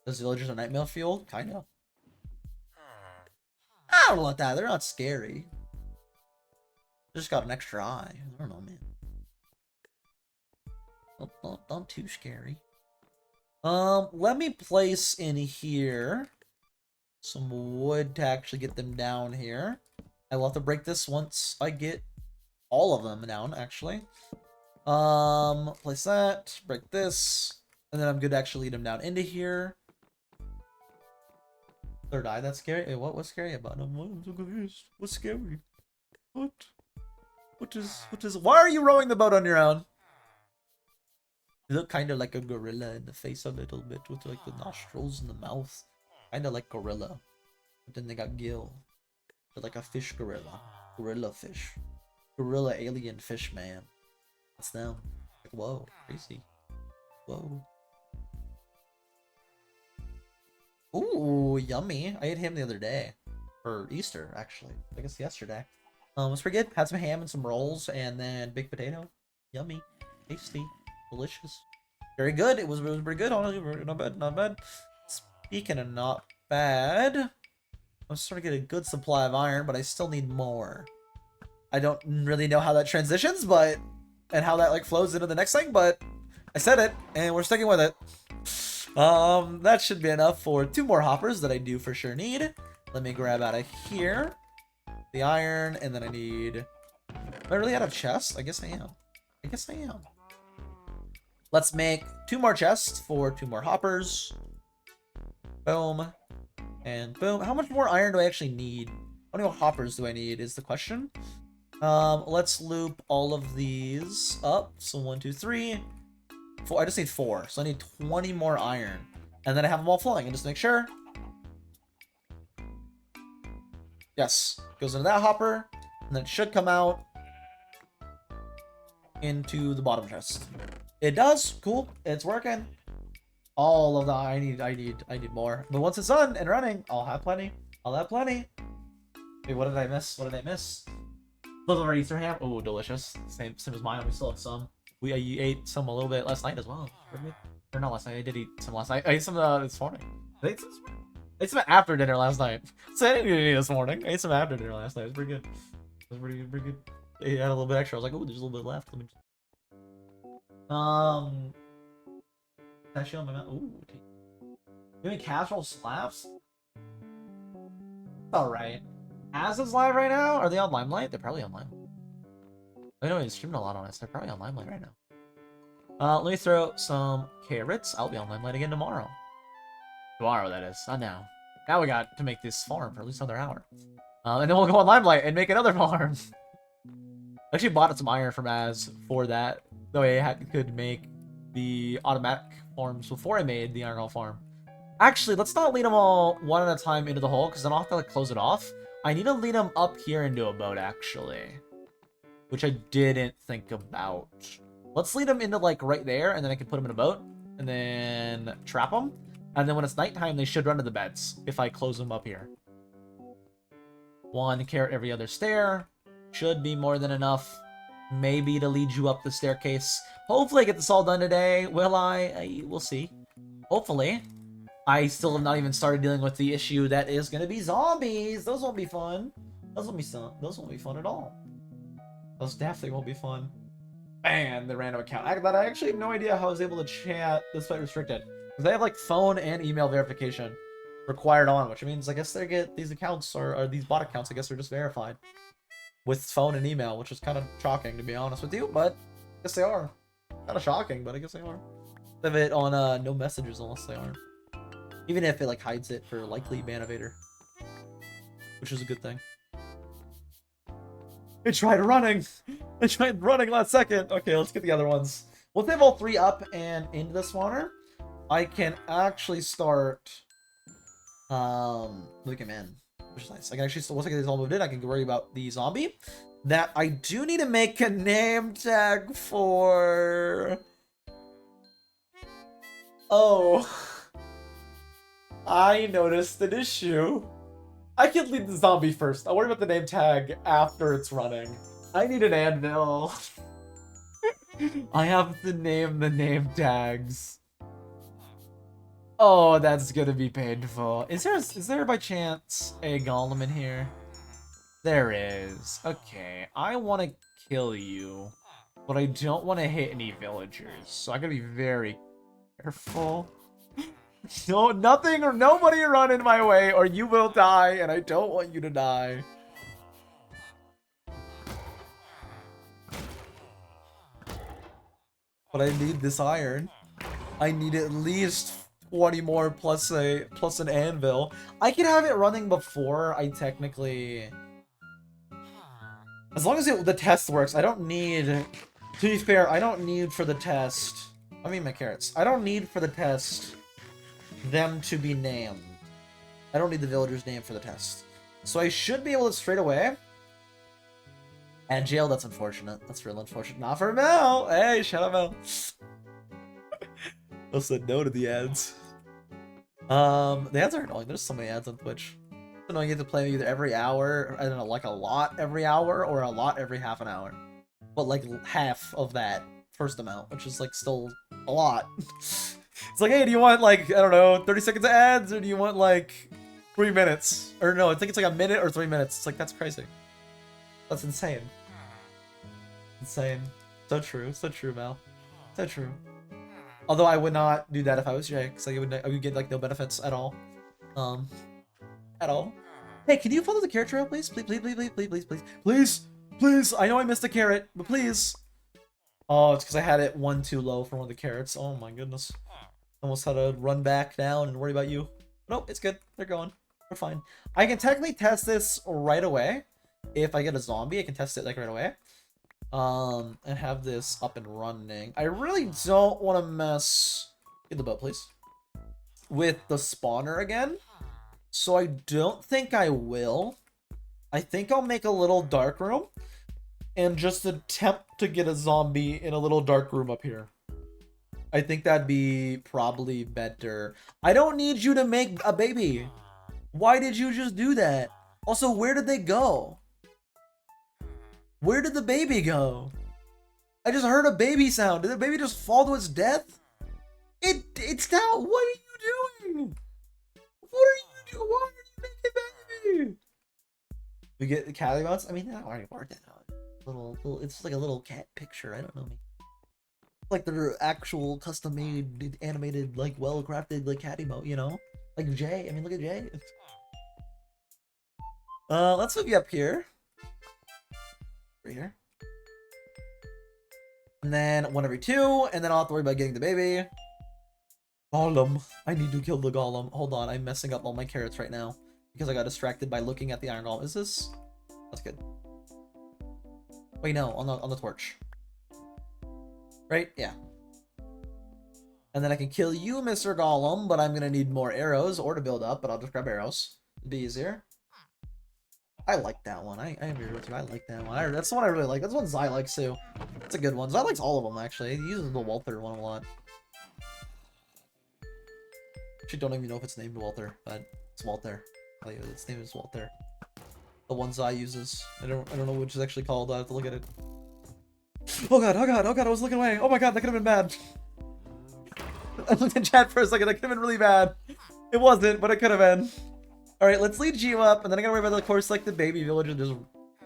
Those villagers are nightmare fueled? Kind of. I don't know about that. They're not scary. They just got an extra eye. I don't know, man. Not too scary. Let me place in here some wood to actually get them down here. I will have to break this once I get all of them down, actually. Place that, break this, and then I'm good to actually lead them down into here. 3rd eye, that's scary. Hey, what's scary about them? I'm so confused. What's scary? What is, why are you rowing the boat on your own? You look kind of like a gorilla in the face a little bit, with like the nostrils and the mouth. Kind of like gorilla. But then they got gill. They're like a fish gorilla. Gorilla fish. Gorilla alien fish man. That's them. Like, whoa, crazy. Whoa. Ooh, yummy. I ate ham the other day. For Easter, actually. I guess yesterday. It was pretty good. Had some ham and some rolls, and then baked potato. Yummy. Tasty. Delicious. Very good. It was pretty good, honestly. Not bad, not bad. Speaking of not bad, I'm starting to get a good supply of iron, but I still need more. I don't really know how that transitions, but... and how that, like, flows into the next thing, but... I said it, and we're sticking with it. That should be enough for 2 more hoppers that I do for sure need. Let me grab out of here the iron, and then I need... Am I really out of chests? I guess I am. I guess I am. Let's make 2 more chests for 2 more hoppers. Boom. And boom. How much more iron do I actually need? How many more hoppers do I need is the question. Let's loop all of these up. So 1, 2, 3, 4. I just need 4. So I need 20 more iron. And then I have them all flowing. And just make sure. Yes. Goes into that hopper. And then it should come out into the bottom chest. It does. Cool. It's working. All of the I need more. But once it's done and running, I'll have plenty. I'll have plenty. Wait, what did I miss? What did I miss? Little Easter ham. Oh, delicious. Same as mine. We still have some. We ate some a little bit last night as well. Or not last night. I did eat some last night. I ate some this morning. I ate some after dinner last night. So I didn't eat this morning. I ate some after dinner last night. It was pretty good. It was pretty good. Pretty good. I had a little bit extra. I was like, oh, there's a little bit left. Let me just... Actually on my mouth. Ooh. Doing casserole slaps? Alright. Az is live right now? Are they on Limelight? They're probably on Limelight. I know he's streaming a lot on us. They're probably on Limelight right now. Let me throw some carrots. I'll be on Limelight again tomorrow. Tomorrow, that is. Not now. Now we got to make this farm for at least another hour. And then we'll go on Limelight and make another farm. I actually bought some iron from Az for that. That way I could make the automatic farms before I made the iron golem farm. Actually, let's not lead them all one at a time into the hole, because then I'll have to like close it off. I need to lead them up here into a boat, actually. Which I didn't think about. Let's lead them into like right there, and then I can put them in a boat. And then trap them. And then when it's nighttime, they should run to the beds if I close them up here. 1 carrot every other stair. Should be more than enough. Maybe to lead you up the staircase. Hopefully I get this all done today. Will I? We'll see. Hopefully. I still have not even started dealing with the issue that is going to be zombies. Those won't be fun. Those won't be fun at all. Those definitely won't be fun. Man, the random account. I actually have no idea how I was able to chat despite restricted. Because they have like phone and email verification required on, which means I guess they get these accounts or these bot accounts, I guess they're just verified with phone and email, which is kind of shocking to be honest with you, but I guess they are. Kind of shocking, but I guess they are. They have it on no messages unless they aren't. Even if it like hides it for likely ban evader, which is a good thing. It tried running. It tried running last second. Okay, let's get the other ones. Once they have all 3 up and into the spawner, I can actually start moving him in, which is nice. I can actually, once I get these all moved in, I can worry about the zombie that I do need to make a name tag for. Oh, I noticed an issue. I can lead the zombie first. I'll worry about the name tag after it's running. I need an anvil. I have to name the name tags. Oh, that's gonna be painful. Is there by chance a golem in here? There is. Okay, I want to kill you, but I don't want to hit any villagers, so I gotta be very careful. No, nothing or nobody run in my way, or you will die, and I don't want you to die. But I need this iron. I need at least 20 more plus an anvil. I can have it running before I technically... As long as the test works, I don't need... To be fair, I don't need for the test... I mean my carrots. I don't need for the test them to be named. I don't need the villager's name for the test. So I should be able to straight away... And jail, that's unfortunate. That's real unfortunate. Not for Mel! Hey, shout out Mel. I said no to the ads. The ads are annoying. There's so many ads on Twitch. It's annoying you have to play either every hour, I don't know, like a lot every hour, or a lot every half an hour. But like half of that first amount, which is like still a lot. It's like, hey, do you want like, I don't know, 30 seconds of ads, or do you want like 3 minutes? Or no, I think it's like a minute or 3 minutes. It's like, that's crazy. That's insane. Insane. So true, Mal. So true. Although I would not do that if I was Jay, because I would get like no benefits at all. At all. Hey, can you follow the carrot trail, please? Please, please, please, please, please, please, please, please, please. I know I missed a carrot, but please. Oh, it's because I had it 1 too low for one of the carrots. Oh my goodness. Almost had to run back down and worry about you. Nope, it's good. They're going. We're fine. I can technically test this right away. If I get a zombie, I can test it like right away. And have this up and running. I really don't want to mess... Get the boat, please. With the spawner again. So I don't think I will. I think I'll make a little dark room and just attempt to get a zombie in a little dark room up here. I think that'd be probably better. I don't need you to make a baby. Why did you just do that? Also, where did they go? Where did the baby go? I just heard a baby sound. Did the baby just fall to its death? It's now. What are you doing? What are you doing? Why are you making baby? We get the cat emotes. I mean, I already marked it out. Little, it's like a little cat picture. I don't know me. Like the actual custom-made, animated, like well-crafted, like cat emote. You know, like Jay. I mean, look at Jay. Let's move you up here. Right here. And then 1 every 2, and then I'll have to worry about getting the baby. Golem. I need to kill the golem. Hold on, I'm messing up all my carrots right now because I got distracted by looking at the iron golem. Is this? That's good. Wait, no, on the torch. Right? Yeah. And then I can kill you, Mr. Golem, but I'm gonna need more arrows or to build up, but I'll just grab arrows. It'd be easier. I like that one. I agree with you. I like that one. That's the one I really like. That's one Zai likes too. It's a good one. Zai likes all of them actually. He uses the Walther one a lot. Actually, don't even know if it's named Walther, but it's Walther. I'll tell you, its name is Walther. The one Zai uses. I don't know which is actually called. I have to look at it. Oh god! Oh god! Oh god! I was looking away. Oh my god! That could have been bad. I looked in chat for a second. That could have been really bad. It wasn't, but it could have been. Alright, let's lead you up, and then I gotta worry about, of course, like the baby village and just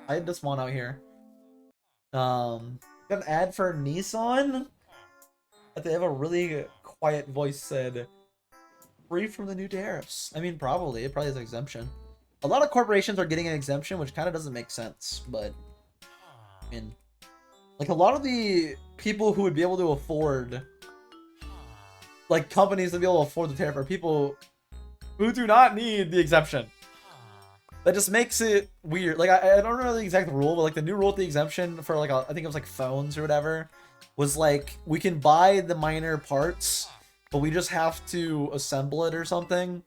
I had this one out here. Got an ad for Nissan. But they have a really quiet voice said, free from the new tariffs. I mean, probably. It probably has an exemption. A lot of corporations are getting an exemption, which kind of doesn't make sense, but I mean, like a lot of the people who would be able to afford, like companies that be able to afford the tariff are people who do not need the exemption. That just makes it weird. Like, I don't know the exact rule, but like the new rule with the exemption for like, I think it was like phones or whatever, was like, we can buy the minor parts, but we just have to assemble it or something,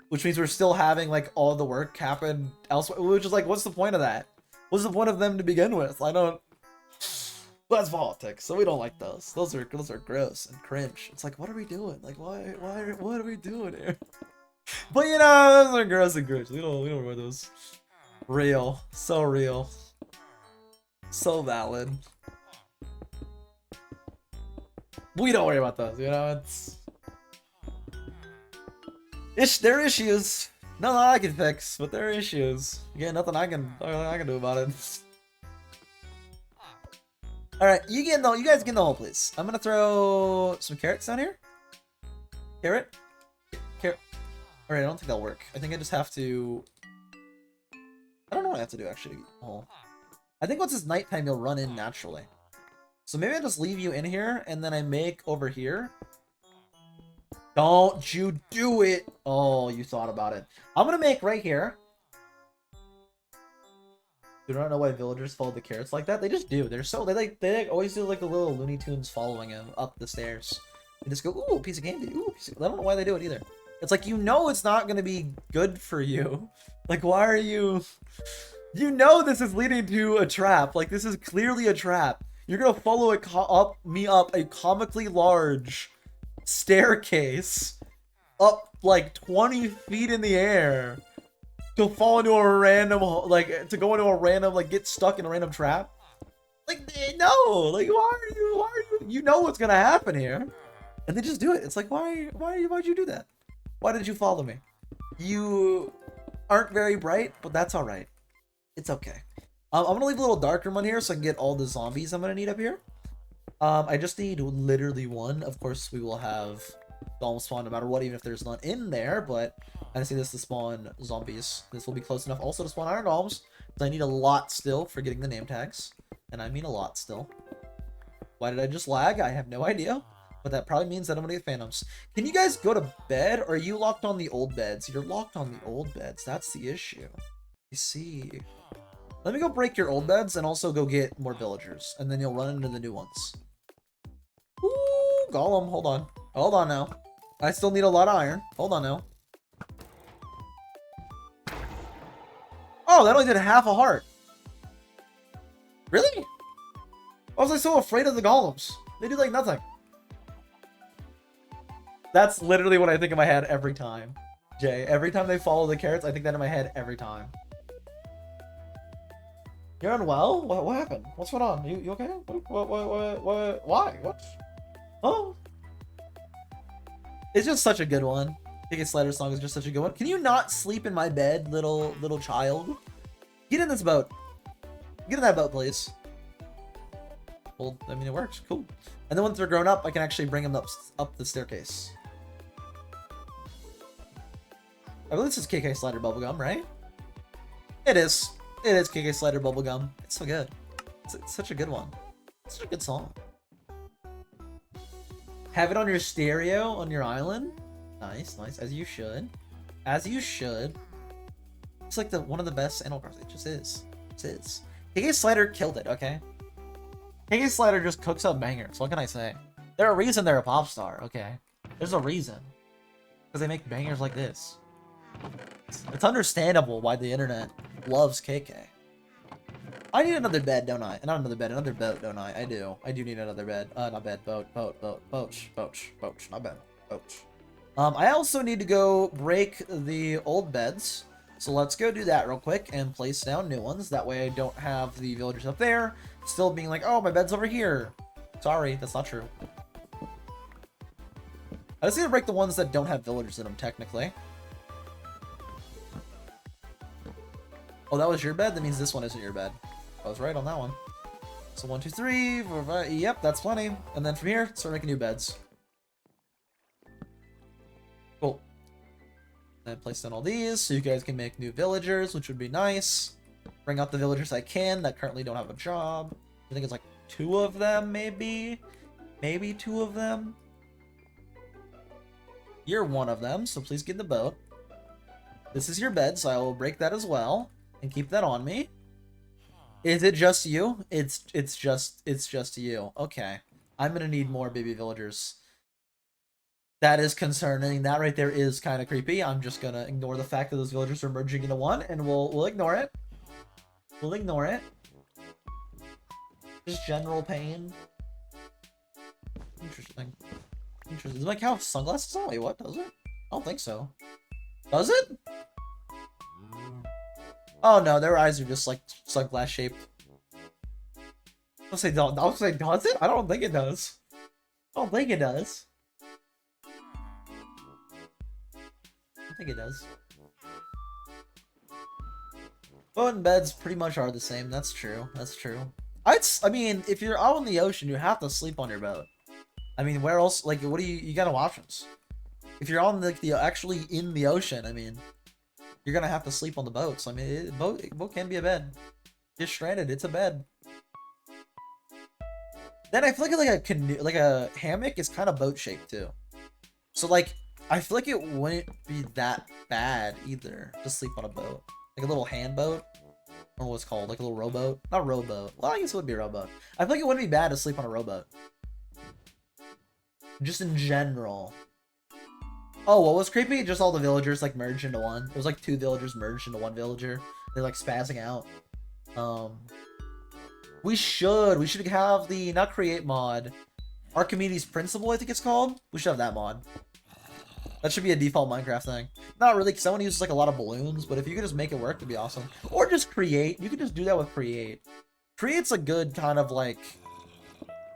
which means we're still having like all the work happen elsewhere, which is like, what's the point of that? What's the point of them to begin with? I don't... Well, that's politics, so we don't like those. Those are gross and cringe. It's like, what are we doing? Like, what are we doing here? But you know, those are gross and cringe. We don't wear those. Real. So real. So valid. We don't worry about those, you know, there are issues. Nothing I can fix, but there are issues. Again, nothing I can do about it. Alright, you guys get in the hole, please. I'm gonna throw some carrots down here. Carrot? Carrot. Alright, I don't think that'll work. I think I just have to... I don't know what I have to do, actually. Oh. I think once it's nighttime, you'll run in naturally. So maybe I just leave you in here, and then I make over here. Don't you do it! Oh, you thought about it. I'm gonna make right here. Do not know why villagers follow the carrots like that. They just do. They always do like the little Looney Tunes following him up the stairs. They just go, ooh, piece of candy. Ooh, piece of... I don't know why they do it either. It's like, you know it's not going to be good for you. Like, why are you... You know this is leading to a trap. Like, this is clearly a trap. You're going to follow me up a comically large staircase up, like, 20 feet in the air to fall into a random... Like, to go into a random... Like, get stuck in a random trap. Like, no! Like, why are you... You know what's going to happen here. And they just do it. It's like, why'd you do that? Why did you follow me? You aren't very bright, but that's alright. It's okay. I'm gonna leave a little dark room on here so I can get all the zombies I'm gonna need up here. I just need literally one. Of course, we will have golem spawn no matter what, even if there's none in there, but I just need this to spawn zombies. This will be close enough also to spawn iron golems, so I need a lot still for getting the name tags. And I mean a lot still. Why did I just lag? I have no idea. But that probably means that I'm gonna get phantoms. Can you guys go to bed, or are you locked on the old beds? You're locked on the old beds. That's the issue. I see. Let me go break your old beds and also go get more villagers. And then you'll run into the new ones. Ooh, golem. Hold on. Hold on now. I still need a lot of iron. Hold on now. Oh, that only did half a heart. Really? Why was I so afraid of the golems? They do like nothing. That's literally what I think in my head every time. Jay, every time they follow the carrots, I think that in my head every time. You're unwell? What happened? What's going on? You okay? What? Why? What? Oh. It's just such a good one. Ticket Slider song is just such a good one. Can you not sleep in my bed, little child? Get in this boat. Get in that boat, please. Well, I mean, it works. Cool. And then once they're grown up, I can actually bring them up the staircase. I believe this is KK Slider Bubblegum, right? It is. It is KK Slider Bubblegum. It's so good. It's such a good one. It's such a good song. Have it on your stereo on your island. Nice, nice. As you should. As you should. It's like one of the best Animal Crossing. It just is. It is. KK Slider killed it, okay? KK Slider just cooks up bangers. What can I say? There's a reason they're a pop star, okay? There's a reason. Because they make bangers like this. It's understandable why the internet loves KK. I need another bed, don't I? Not another bed, another boat, don't I? I do. I do need another bed. Not bed, boat, not bed, boat. I also need to go break the old beds. So let's go do that real quick and place down new ones. That way I don't have the villagers up there still being like, oh, my bed's over here. Sorry, that's not true. I just need to break the ones that don't have villagers in them, technically. Oh, that was your bed? That means this one isn't your bed. I was right on that one. So 1, 2, 3, 4, 5. Yep, that's plenty. And then from here, start making new beds. Cool. And place down all these so you guys can make new villagers, which would be nice. Bring out the villagers I can that currently don't have a job. I think it's like 2 of them, maybe. Maybe 2 of them. You're one of them, so please get in the boat. This is your bed, so I will break that as well and keep that on me. Is it just you? It's just you. Okay. I'm gonna need more baby villagers. That is concerning. That right there is kind of creepy. I'm just gonna ignore the fact that those villagers are merging into one, and we'll ignore it. We'll ignore it. Just general pain. Interesting. Interesting. Does my cow have sunglasses on? Wait, what? Does it? I don't think so. Does it? Oh no, their eyes are just like sunglass shaped. I'll say, does it? I don't think it does. I don't think it does. I think it does. Boat and beds pretty much are the same. That's true. That's true. I mean, if you're out on the ocean, you have to sleep on your boat. I mean, where else? Like, what do you got no options? If you're on the actually in the ocean, I mean, you're gonna have to sleep on the boat. So I mean, boat can be a bed. You're stranded. It's a bed. Then I feel like a canoe, like a hammock, is kind of boat shaped too. So like, I feel like it wouldn't be that bad either to sleep on a boat, like a little hand boat. I don't know what it's called, like a little rowboat. Not rowboat. Well, I guess it would be a rowboat. I feel like it wouldn't be bad to sleep on a rowboat. Just in general. Oh, what was creepy? Just all the villagers like merged into one. It was like 2 villagers merged into 1 villager. They're like spazzing out. We should have the not create mod. Archimedes Principle, I think it's called. We should have that mod. That should be a default Minecraft thing. Not really, because someone uses like a lot of balloons, but if you could just make it work, it'd be awesome. Or just create. You could just do that with create. Create's a good kind of like,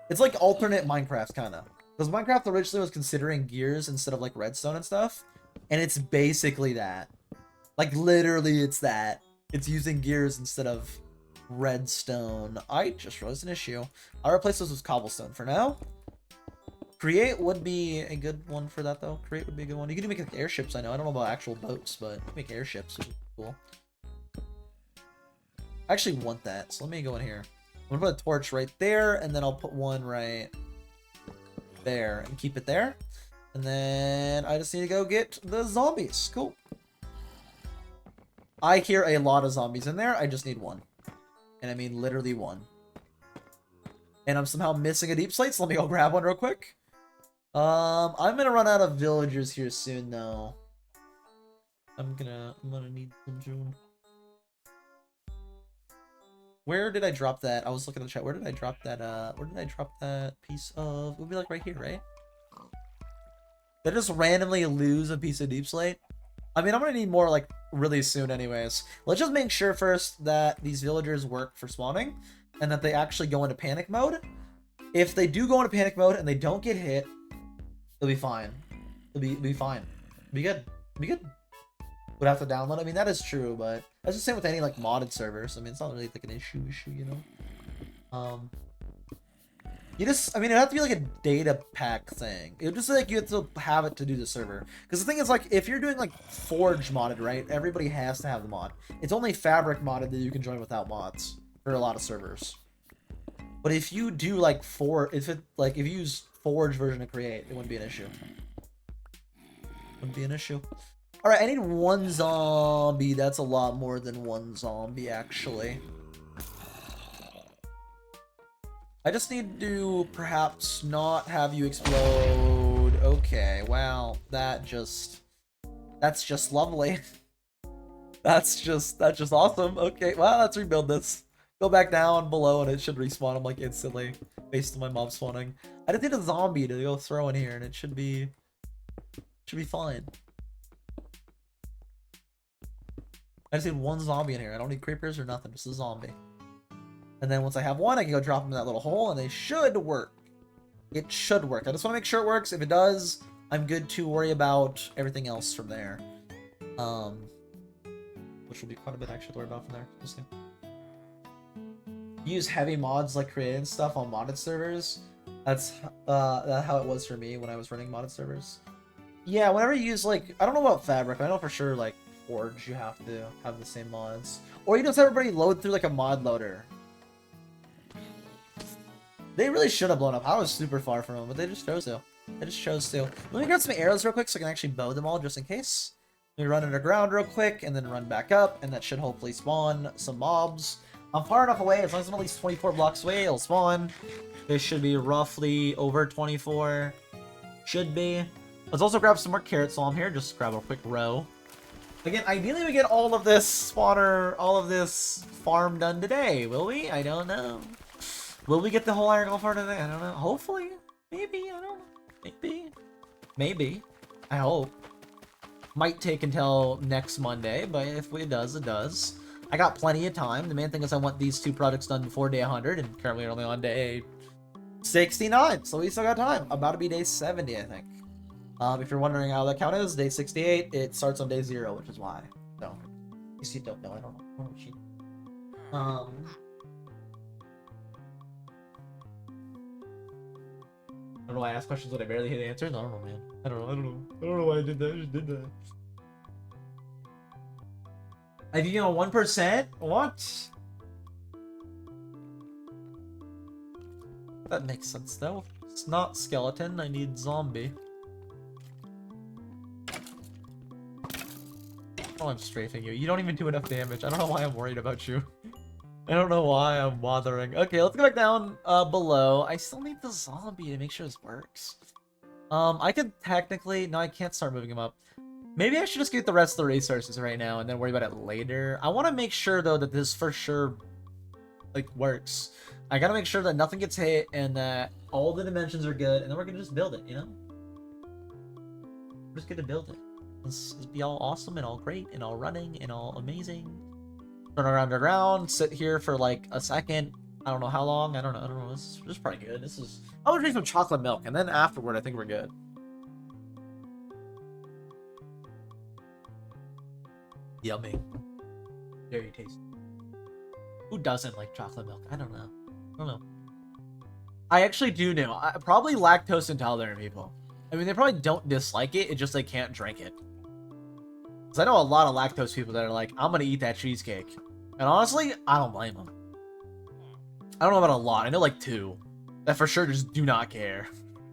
it's like alternate Minecraft kind of. Because Minecraft originally was considering gears instead of like redstone and stuff. And it's basically that. Like literally it's that. It's using gears instead of redstone. I just realized an issue. I'll replace those with cobblestone for now. Create would be a good one for that though. Create would be a good one. You can do make like airships, I know. I don't know about actual boats, but make airships would be cool. I actually want that, so let me go in here. I'm gonna put a torch right there, and then I'll put one right there and keep it there. And then I just need to go get the zombies. Cool. I hear a lot of zombies in there. I just need one. And I mean literally one. And I'm somehow missing a deep slate, so let me go grab one real quick. I'm gonna run out of villagers here soon though. I'm gonna need some soon. Where did I drop that? I was looking at the chat. Where did I drop that? Where did I drop that piece of? It would be like right here, right? Did I just randomly lose a piece of deep slate? I mean, I'm gonna need more like really soon, anyways. Let's just make sure first that these villagers work for spawning, and that they actually go into panic mode. If they do go into panic mode and they don't get hit, it'll be fine. It'll be fine. It'll be good. It'll be good. Would have to download. I mean, that is true, but that's the same with any like modded servers. I mean, it's not really like an issue, you know. You just, I mean, it'd have to be like a data pack thing. It would just like you have to have it to do the server. Because the thing is, like, if you're doing like Forge modded, right? Everybody has to have the mod. It's only Fabric modded that you can join without mods for a lot of servers. But if you do like if you use Forge version to create, it wouldn't be an issue. Wouldn't be an issue. All right, I need one zombie. That's a lot more than one zombie, actually. I just need to perhaps not have you explode. Okay, wow, that's just lovely. That's just awesome. Okay, well, let's rebuild this. Go back down below and it should respawn them like instantly based on my mob spawning. I just need a zombie to go throw in here and it should be fine. I just need one zombie in here. I don't need creepers or nothing, just a zombie. And then once I have one, I can go drop them in that little hole, and they should work. It should work. I just want to make sure it works. If it does, I'm good to worry about everything else from there. Which will be quite a bit actually to worry about from there. We'll see. Use heavy mods like creating stuff on modded servers. That's how it was for me when I was running modded servers. Yeah, whenever you use like, I don't know about Fabric, I know for sure like Forge you have to have the same mods. Or you just have everybody load through like a mod loader. They really should have blown up. I was super far from them, but they just chose to. They just chose to. Let me grab some arrows real quick so I can actually bow them all just in case. Let me run underground real quick and then run back up, and that should hopefully spawn some mobs. I'm far enough away, as long as I'm at least 24 blocks away, it'll spawn. This should be roughly over 24. Should be. Let's also grab some more carrots while I'm here. Just grab a quick row. Again, ideally we get all of this spawner, all of this farm done today. Will we? I don't know. Will we get the whole iron golf farm today? I don't know. Hopefully. Maybe. I don't know. Maybe. Maybe. I hope. Might take until next Monday, but if it does, it does. I got plenty of time. The main thing is I want these two projects done before day 100, and currently we're only on day 69, so we still got time. About to be day 70, I think. If you're wondering how that count is, day 68, it starts on day 0, which is why. So, in case you don't know, I don't know. I don't know why I ask questions when I barely hit answers. I don't know, man. I don't know why I did that. I just did that. I think, 1%? What? That makes sense, though. It's not skeleton. I need zombie. Oh, I'm strafing you. You don't even do enough damage. I don't know why I'm worried about you. I don't know why I'm bothering. Okay, let's go back down below. I still need the zombie to make sure this works. I could technically... No, I can't start moving him up. Maybe I should just get the rest of the resources right now and then worry about it later. I want to make sure, though, that this for sure, like, works. I gotta make sure that nothing gets hit and that all the dimensions are good, and then we're gonna just build it, you know? We're just gonna build it. Let's be all awesome and all great and all running and all amazing. Turn around underground, sit here for like a second. I don't know how long. I don't know. This is probably good. I'm gonna drink some chocolate milk, and then afterward, I think we're good. Yummy. Very tasty. Who doesn't like chocolate milk? I don't know. I actually do know. Probably lactose intolerant people. I mean, they probably don't dislike it. It's just they can't drink it. Because I know a lot of lactose people that are like, I'm going to eat that cheesecake. And honestly, I don't blame them. I don't know about a lot. I know like 2 that for sure just do not care.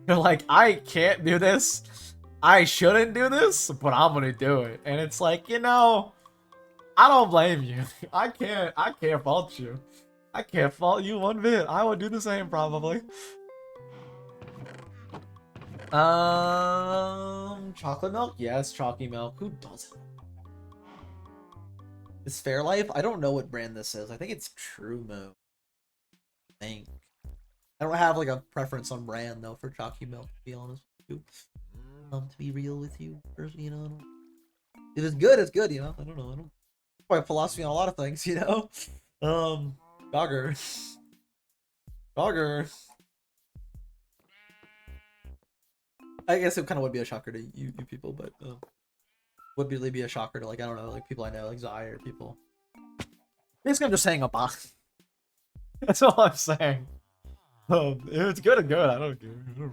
They're like, I can't do this. I shouldn't do this, but I'm going to do it. And it's like, I don't blame you. I can't fault you. I can't fault you one bit. I would do the same probably. Chocolate milk? Yes, chalky milk. Who doesn't? Is Fairlife? I don't know what brand this is. I think it's True Moo. I think. I don't have like a preference on brand though for chalky milk, to be honest with you. To be real with you, you know. If it's good, it's good, you know. I don't know. I don't quite philosophy on a lot of things, you know. Dogger. Dogger. I guess it kind of would be a shocker to you people, but would really be a shocker to, like, I don't know, like people I know, like Zai or people. Basically, I'm just saying a box. That's all I'm saying. If it's good and good, I don't care. I don't know.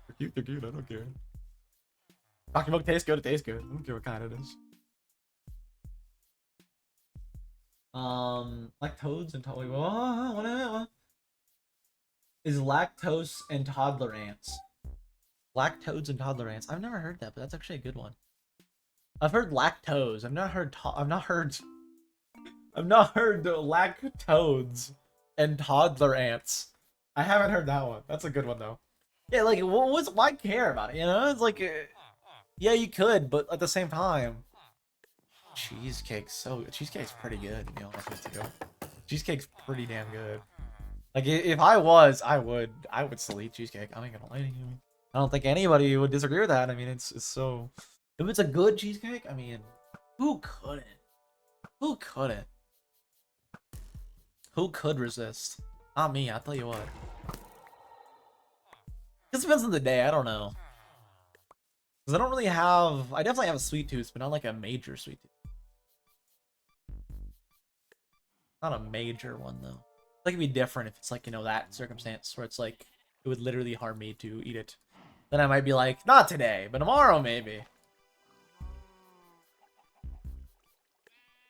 They're cute, they're cute, I don't care. Chalky milk tastes good, it tastes good. I don't care what kind it is. Lactose and what? Is lactose and toddler ants. Lactodes and toddler ants. I've never heard that, but that's actually a good one. I've heard lactose. I've not heard the lactodes and toddler ants. I haven't heard that one. That's a good one though. Yeah, like why care about it? You know, it's like, yeah, you could, but at the same time, cheesecake's pretty good. To be honest with you, cheesecake's pretty damn good. Like if I was, I would still eat cheesecake. I ain't gonna lie to you. I don't think anybody would disagree with that. I mean, it's so. If it's a good cheesecake, I mean, who couldn't? Who couldn't? Who could resist? Not me, I'll tell you what. It depends on the day, I don't know. Because I don't really have... I definitely have a sweet tooth, but not like a major sweet tooth. Not a major one, though. That could be different if it's like, you know, that circumstance where it's like, it would literally harm me to eat it. Then I might be like, not today, but tomorrow maybe.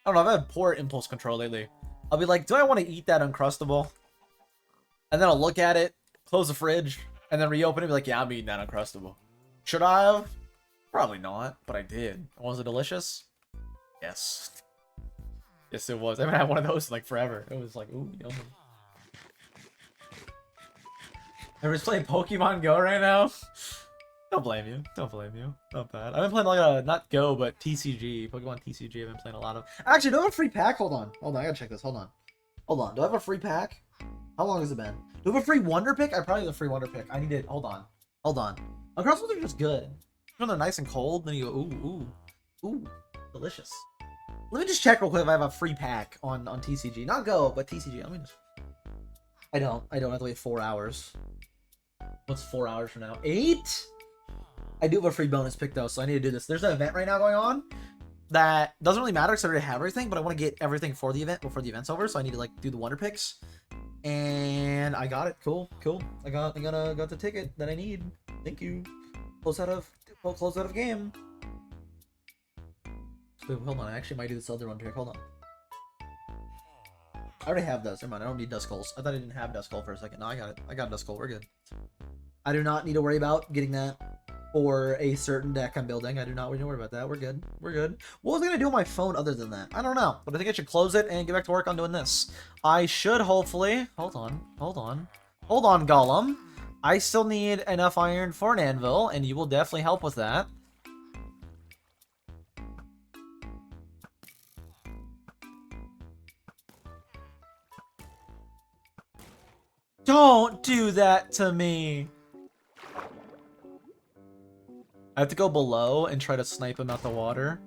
I don't know, I've had poor impulse control lately. I'll be like, do I want to eat that Uncrustable? And then I'll look at it, close the fridge, and then reopen it and be like, yeah, I'm eating that Uncrustable. Should I have? Probably not, but I did. Was it delicious? Yes. Yes, it was. I haven't had one of those in like forever. It was like, ooh, yummy. Everyone's playing Pokemon Go right now? Don't blame you. Don't blame you. Not bad. I've been playing like a, not Go, but TCG. Pokemon TCG I've been playing a lot of. Actually, do I have a free pack? Hold on. Hold on, I gotta check this. Hold on. Hold on. Do I have a free pack? How long has it been? Do I have a free Wonder Pick? I probably have a free Wonder Pick. I need it. Hold on. Hold on. Uncrustables are just good. When they're nice and cold, then you go, ooh, ooh, ooh, delicious. Let me just check real quick if I have a free pack on TCG. Not Go, but TCG. Let me just... I don't have to wait 4 hours. What's 4 hours from now? 8? I do have a free bonus pick though, so I need to do this. There's an event right now going on that doesn't really matter because I already have everything, but I want to get everything for the event before the event's over, so I need to like do the Wonder Picks. And I got it. Cool. I got the ticket that I need. Thank you. Close out of game. Wait, hold on. I actually might do this other one trick. Hold on. I already have those. Never mind. I don't need Duskulls. I thought I didn't have Duskull for a second. No, I got it. I got Duskull. We're good. I do not need to worry about getting that for a certain deck I'm building. I do not need to worry about that. We're good. We're good. What was I going to do on my phone other than that? I don't know. But I think I should close it and get back to work on doing this. I should hopefully... Hold on, Golem. I still need enough iron for an anvil, and you will definitely help with that. Don't do that to me! I have to go below and try to snipe him out the water.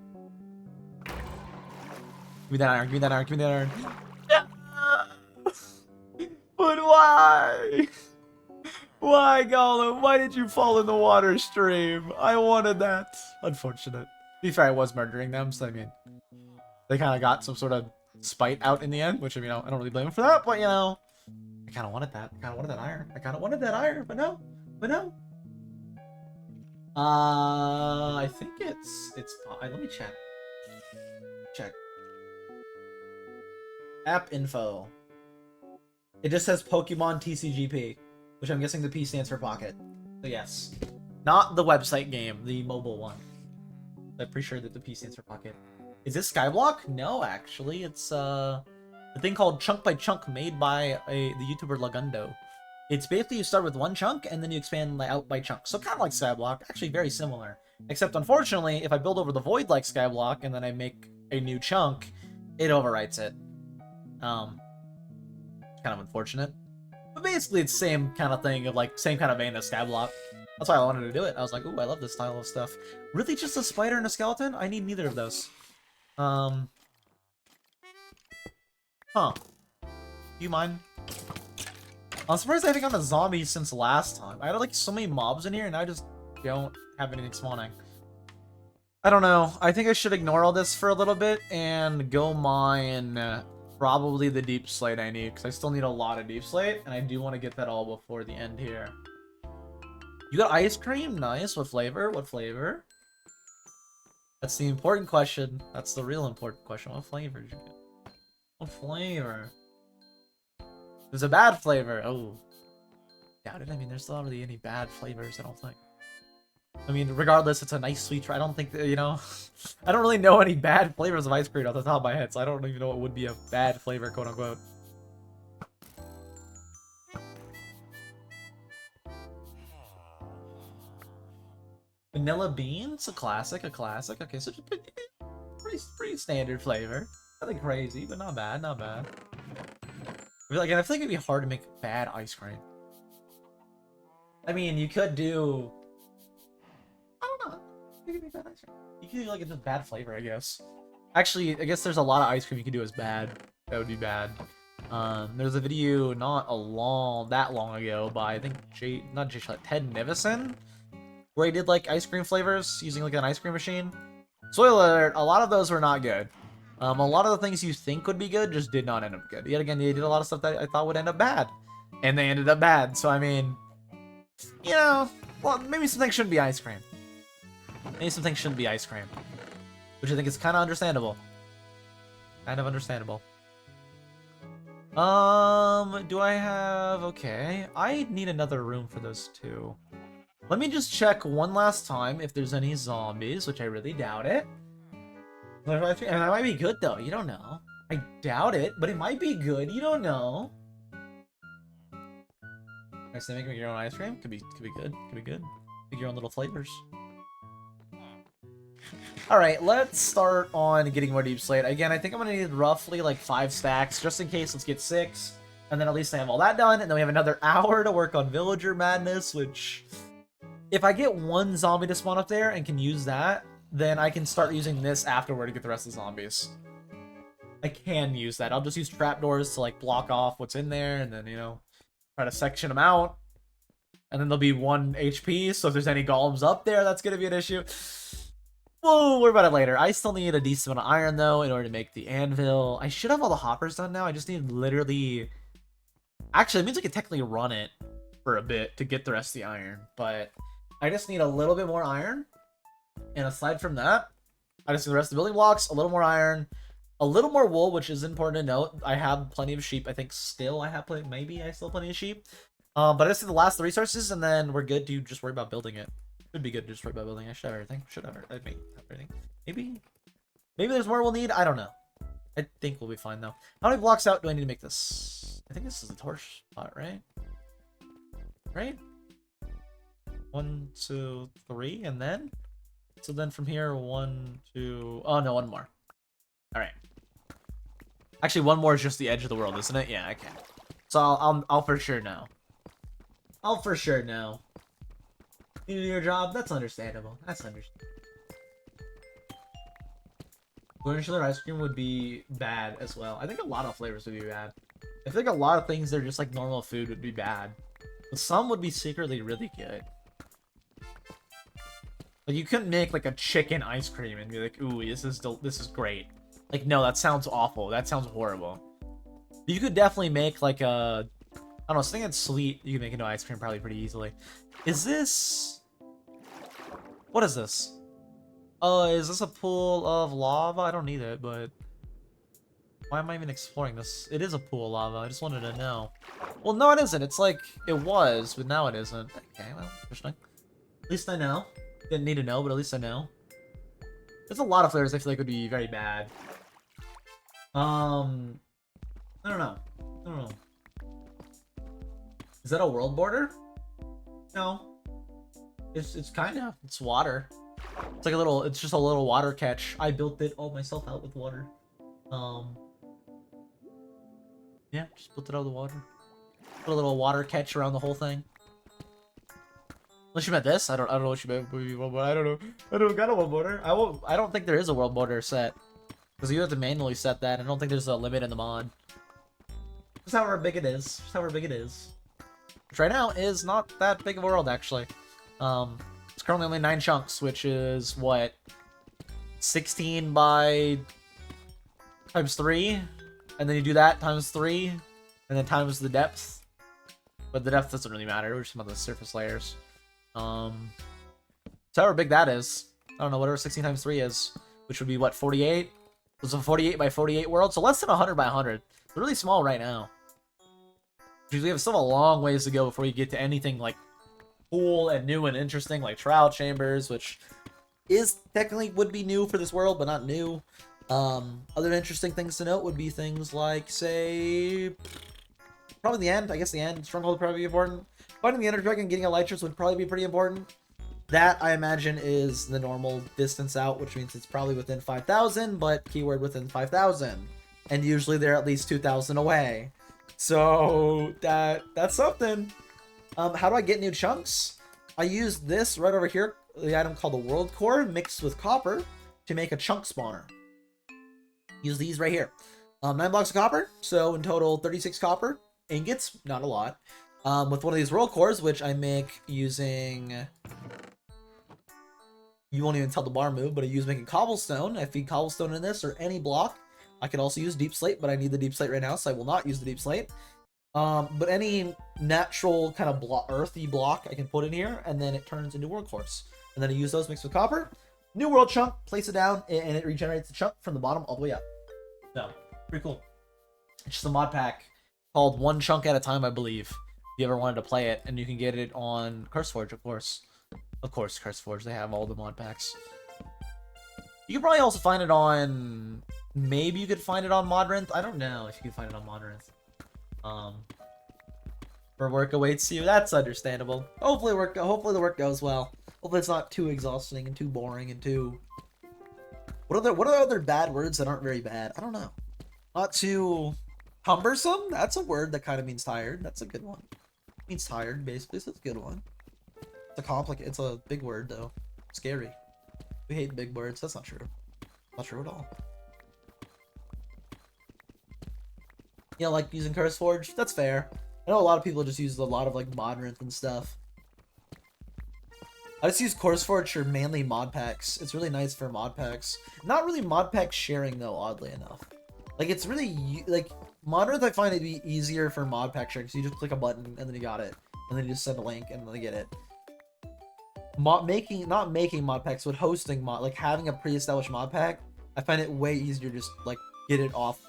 Give me that iron, give me that iron, give me that iron. But why? Why, Golem? Why did you fall in the water stream? I wanted that. Unfortunate. To be fair, I was murdering them, so I mean, they kind of got some sort of spite out in the end, which, I mean, I don't really blame them for that, but, you know, I kind of wanted that. I kind of wanted that iron. I kind of wanted that iron, but no. But no. I think it's let me check. Check. App info. It just says Pokemon TCGP, which I'm guessing the P stands for Pocket. So yes. Not the website game, the mobile one. I'm pretty sure that the P stands for Pocket. Is this Skyblock? No, actually. It's a thing called Chunk by Chunk made by the YouTuber Lagundo. It's basically you start with one chunk and then you expand out by chunks. So kind of like Skyblock, actually very similar. Except unfortunately, if I build over the void like Skyblock and then I make a new chunk, it overwrites it. Kind of unfortunate. But basically, it's same kind of thing of like same kind of vein as Stablock. That's why I wanted to do it. I was like, ooh, I love this style of stuff. Really, just a spider and a skeleton? I need neither of those. Huh. Do you mind? I'm surprised I haven't gotten a zombie since last time. I had like so many mobs in here, and I just don't have anything spawning. I don't know. I think I should ignore all this for a little bit and go mine probably the deep slate I need, because I still need a lot of deep slate, and I do want to get that all before the end here. You got ice cream? Nice. What flavor? What flavor? That's the important question. That's the real important question. What flavor did you get? What flavor? There's a bad flavor. Oh. Doubt it. I mean, there's not really any bad flavors, I don't think. I mean, regardless, it's a nice sweet try. I don't think that, you know, I don't really know any bad flavors of ice cream off the top of my head, so I don't even know what would be a bad flavor, quote unquote. Vanilla beans? A classic, a classic. Okay, so just pretty standard flavor. Nothing crazy, but not bad, not bad. Again, I feel like it'd be hard to make bad ice cream. I mean, you could do... I don't know. You could make bad ice cream. You could do like a just bad flavor, I guess. Actually, I guess there's a lot of ice cream you can do as bad. That would be bad. There's a video not that long ago by, I think, Ted Nivison, where he did like ice cream flavors using like an ice cream machine. Spoiler alert, a lot of those were not good. A lot of the things you think would be good just did not end up good. Yet again, they did a lot of stuff that I thought would end up bad. And they ended up bad, so I mean... You know, well, maybe some things shouldn't be ice cream. Maybe some things shouldn't be ice cream. Which I think is kind of understandable. Kind of understandable. Do I have... Okay, I need another room for those two. Let me just check one last time if there's any zombies, which I really doubt it. And that might be good, though. You don't know. I doubt it, but it might be good. You don't know. Alright, so make your own ice cream? Could be good. Could be good. Make your own little flavors. Alright, let's start on getting more deep slate. Again, I think I'm gonna need roughly like 5 stacks. Just in case, let's get 6. And then at least I have all that done. And then we have another hour to work on Villager Madness, which... If I get one zombie to spawn up there and can use that, then I can start using this afterward to get the rest of the zombies. I can use that. I'll just use trapdoors to like block off what's in there, and then, you know, try to section them out. And then there'll be 1 HP, so if there's any golems up there, that's gonna be an issue. We'll worry about it later. I still need a decent amount of iron, though, in order to make the anvil. I should have all the hoppers done now. I just need literally... Actually, it means I can technically run it for a bit to get the rest of the iron, but I just need a little bit more iron. And aside from that, I just need the rest of the building blocks, a little more iron, a little more wool, which is important to note. I have plenty of sheep. I think still I have plenty, maybe I still have plenty of sheep. But I just need the last 3 resources, and then we're good to just worry about building it. Should be good to just worry about building. I should have everything. Should have everything. Maybe there's more we'll need. I don't know. I think we'll be fine, though. How many blocks out do I need to make this? I think this is the torch spot, right? Right? 1, 2, 3, and then... So then from here, 1, 2... Oh, no, 1 more. Alright. Actually, 1 more is just the edge of the world, isn't it? Yeah, okay. So I'll for sure know. I'll for sure know. You do your job? That's understandable. That's understandable. Golden sugar ice cream would be bad as well. I think a lot of flavors would be bad. I think a lot of things that are just like normal food would be bad. But some would be secretly really good. Like, you couldn't make, like, a chicken ice cream and be like, ooh, this is great. Like, no, that sounds awful. That sounds horrible. You could definitely make, like, a... I don't know, something that's sweet, you can make into ice cream probably pretty easily. Is this... What is this? Is this a pool of lava? I don't need it, but... Why am I even exploring this? It is a pool of lava. I just wanted to know. Well, no, it isn't. It's like, it was, but now it isn't. Okay, well, interesting. At least I know. Didn't need to know, but at least I know. There's a lot of flavors I feel like would be very bad. I don't know. I don't know. Is that a world border? No. It's kind of. It's water. It's like a little, it's just a little water catch. I built it all myself out with water. Yeah, just put it out of the water. Put a little water catch around the whole thing. Unless you meant this, I don't know what you meant. I don't know. I don't got a world border. I don't think there is a world border set because you have to manually set that. I don't think there's a limit in the mod. Just however big it is. Just however big it is. Which right now is not that big of a world actually. It's currently only 9 chunks, which is what 16 by times 3, and then you do that times 3, and then times the depth. But the depth doesn't really matter. We're just about the surface layers. So however big that is, I don't know, whatever 16 times 3 is, which would be what, 48? It's a 48 by 48 world, so less than 100 by 100. It's really small right now. Because we have still a long ways to go before you get to anything like cool and new and interesting, like trial chambers, which is technically would be new for this world, but not new. Other interesting things to note would be things like, say, probably the end. I guess the end stronghold would probably be important. Finding the Ender Dragon and getting Elytras would probably be pretty important. That, I imagine, is the normal distance out, which means it's probably within 5,000, but keyword within 5,000. And usually they're at least 2,000 away. So, that's something. How do I get new chunks? I use this right over here, the item called the World Core, mixed with copper, to make a chunk spawner. Use these right here. 9 blocks of copper, so in total 36 copper ingots, not a lot. With one of these World Cores, which I make using... You won't even tell the bar move, but I use making cobblestone. I feed cobblestone in this, or any block. I could also use deep slate, but I need the deep slate right now, so I will not use the deep slate. But any natural kind of earthy block I can put in here, and then it turns into world cores. And then I use those mixed with copper. New world chunk, place it down, and it regenerates the chunk from the bottom all the way up. So, pretty cool. It's just a mod pack called One Chunk at a Time, I believe. If you ever wanted to play it, and you can get it on CurseForge, of course. Of course, CurseForge, they have all the mod packs. You can probably also find it on... Maybe you could find it on Modrinth. I don't know if you can find it on Modrinth. For work awaits you. That's understandable. Hopefully the work goes well. Hopefully it's not too exhausting and too boring and too... What are other bad words that aren't very bad? I don't know. Not too cumbersome? That's a word that kind of means tired. That's a good one. It means tired, basically, so it's a good one. It's a big word, though. Scary. We hate big words. That's not true. Not true at all. Yeah, like using CurseForge. That's fair. I know a lot of people just use a lot of like Modrinth and stuff. I just use CurseForge for mainly mod packs. It's really nice for mod packs. Not really mod pack sharing though, oddly enough. Like it's really like Modrinth. I find it to be easier for mod pack sharing because you just click a button and then you got it, and then you just send a link and then they get it. Not making mod packs, but hosting like having a pre-established mod pack, I find it way easier to just like get them off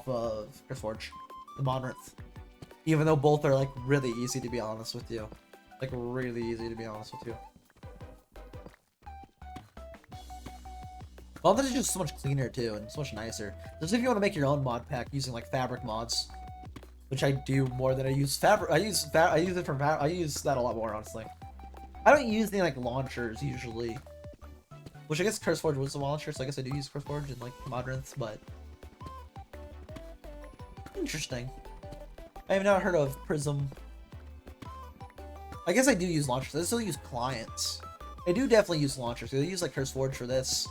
of CurseForge, the Modrinth. Even though both are like really easy, to be honest with you. Like really easy, to be honest with you. Modrinth is just so much cleaner too, and so much nicer. Just if you want to make your own mod pack using like fabric mods, which I do more than I use fabric. I use that a lot more, honestly. I don't use any like launchers usually, which I guess CurseForge was a launcher, so I guess I do use CurseForge and like Modrinth, but interesting. I have not heard of Prism. I guess I do use launchers. I still use clients. I do definitely use launchers. I use like CurseForge for this.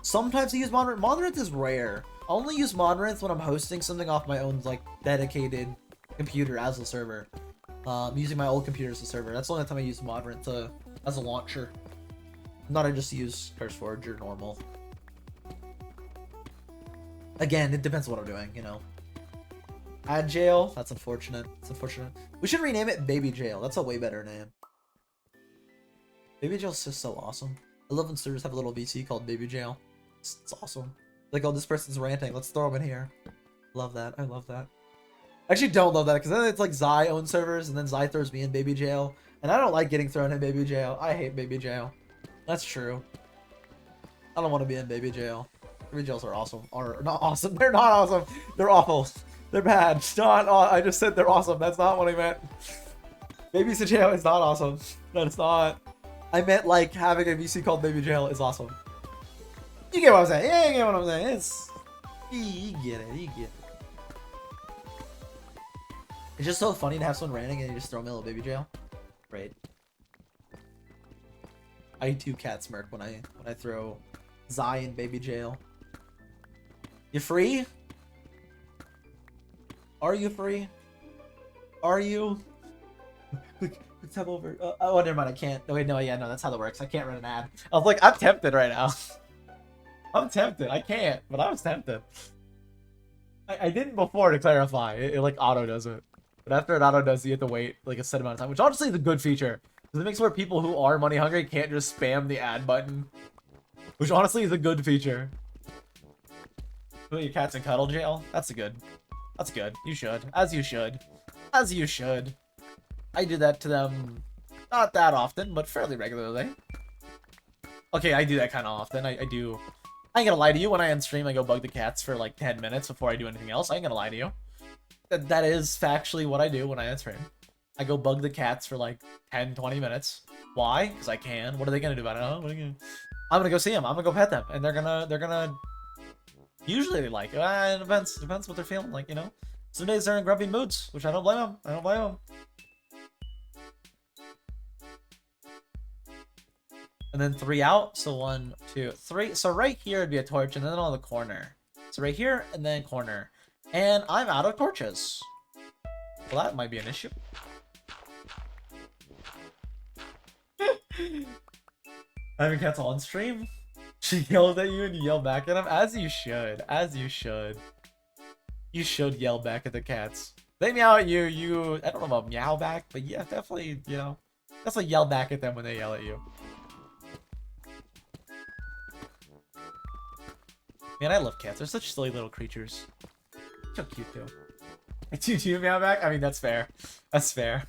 Sometimes I use Modrinth. Modrinth is rare. I only use Modrinth when I'm hosting something off my own like dedicated computer as a server. Using my old computer as a server. That's the only time I use Modrinth as a launcher. Not I just use CurseForge or normal. Again, it depends on what I'm doing, you know. Add Jail? That's unfortunate. It's unfortunate. We should rename it Baby Jail. That's a way better name. Baby Jail's just so awesome. I love when servers have a little VC called Baby Jail. It's awesome. Like, oh, this person's ranting. Let's throw him in here. Love that. I love that. I actually don't love that, because then it's like Zai owns servers, and then Zai throws me in Baby Jail. And I don't like getting thrown in Baby Jail. I hate Baby Jail. That's true. I don't want to be in Baby Jail. Baby Jails are awesome. Or not awesome. They're not awesome. They're awful. They're bad. Not. I just said they're awesome. That's not what I meant. Baby Jail is not awesome. No, it's not. I meant like having a VC called Baby Jail is awesome. You get what I'm saying? Yeah, you get what I'm saying. You get it, you get it. It's just so funny to have someone ranting and you just throw me in a little baby jail. Great. I do cat smirk when I throw Zai in baby jail. You free? Are you free? Are you? Quick, tap over. Oh, never mind. I can't. Oh, wait, no, yeah, no, that's how that works. I can't run an ad. I was like, I'm tempted right now. I'm tempted. I can't, but I was tempted. I didn't before to clarify. It like auto does it. But after it auto does, you have to wait like a set amount of time, which honestly is a good feature. Because it makes it where people who are money hungry can't just spam the ad button. Which honestly is a good feature. Put your cats in cuddle jail? That's good. That's good. You should. As you should. As you should. I do that to them not that often, but fairly regularly. Okay, I do that kind of often. I do. I ain't gonna lie to you. When I end stream, I go bug the cats for like 10 minutes before I do anything else. I ain't gonna lie to you. That is factually what I do when I end stream. I go bug the cats for like 10, 20 minutes. Why? Because I can. What are they gonna do about it? I'm gonna go see them. I'm gonna go pet them, and they're gonna. Usually they like it. It depends what they're feeling like, you know. Some days they're in grumpy moods, which I don't blame them. I don't blame them. And then 3 out. So 1, 2, 3. So right here would be a torch, and then on the corner. So right here and then corner. And I'm out of torches. Well, that might be an issue. Having cats on stream. She yelled at you and you yell back at him, as you should. As you should. You should yell back at the cats. They meow at you. I don't know about meow back, but yeah, definitely, you know, definitely yell back at them when they yell at you. Man, I love cats. They're such silly little creatures. So cute too. Do you meow back? I mean, that's fair. That's fair.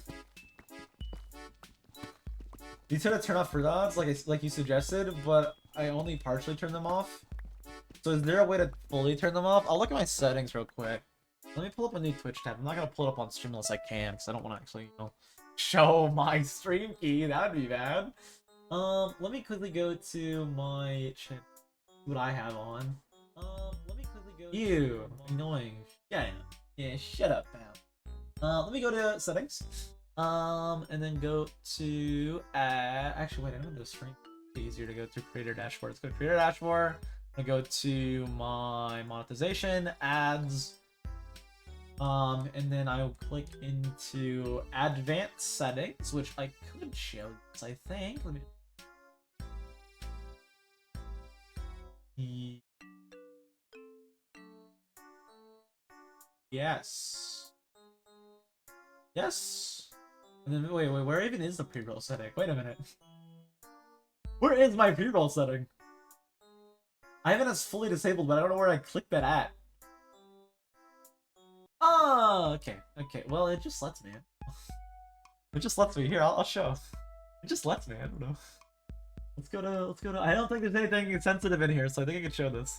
You try to turn off fruit odds like you suggested, but I only partially turn them off. So is there a way to fully turn them off? I'll look at my settings real quick. Let me pull up a new Twitch tab. I'm not gonna pull it up on stream unless I can, because I don't want to actually, you know, show my stream key. That would be bad. Let me quickly go to my channel. What I have on. Let me quickly go. You annoying. Yeah. Shut up, pal. Let me go to settings. And then go to actually wait, I'm gonna do a stream. It's easier to go to creator dashboard. Let's go to creator dashboard. I'm gonna go to my monetization, ads. And then I'll click into advanced settings, which I could show this, I think. Let me. Yes. Yes. And then wait, where even is the pre-roll setting? Wait a minute. Where is my pre-roll setting? I have it as fully disabled, but I don't know where I clicked that at. Oh, okay. Well, it just lets me. It just lets me. Here, I'll show. It just lets me. I don't know. Let's go to. I don't think there's anything sensitive in here, so I think I can show this.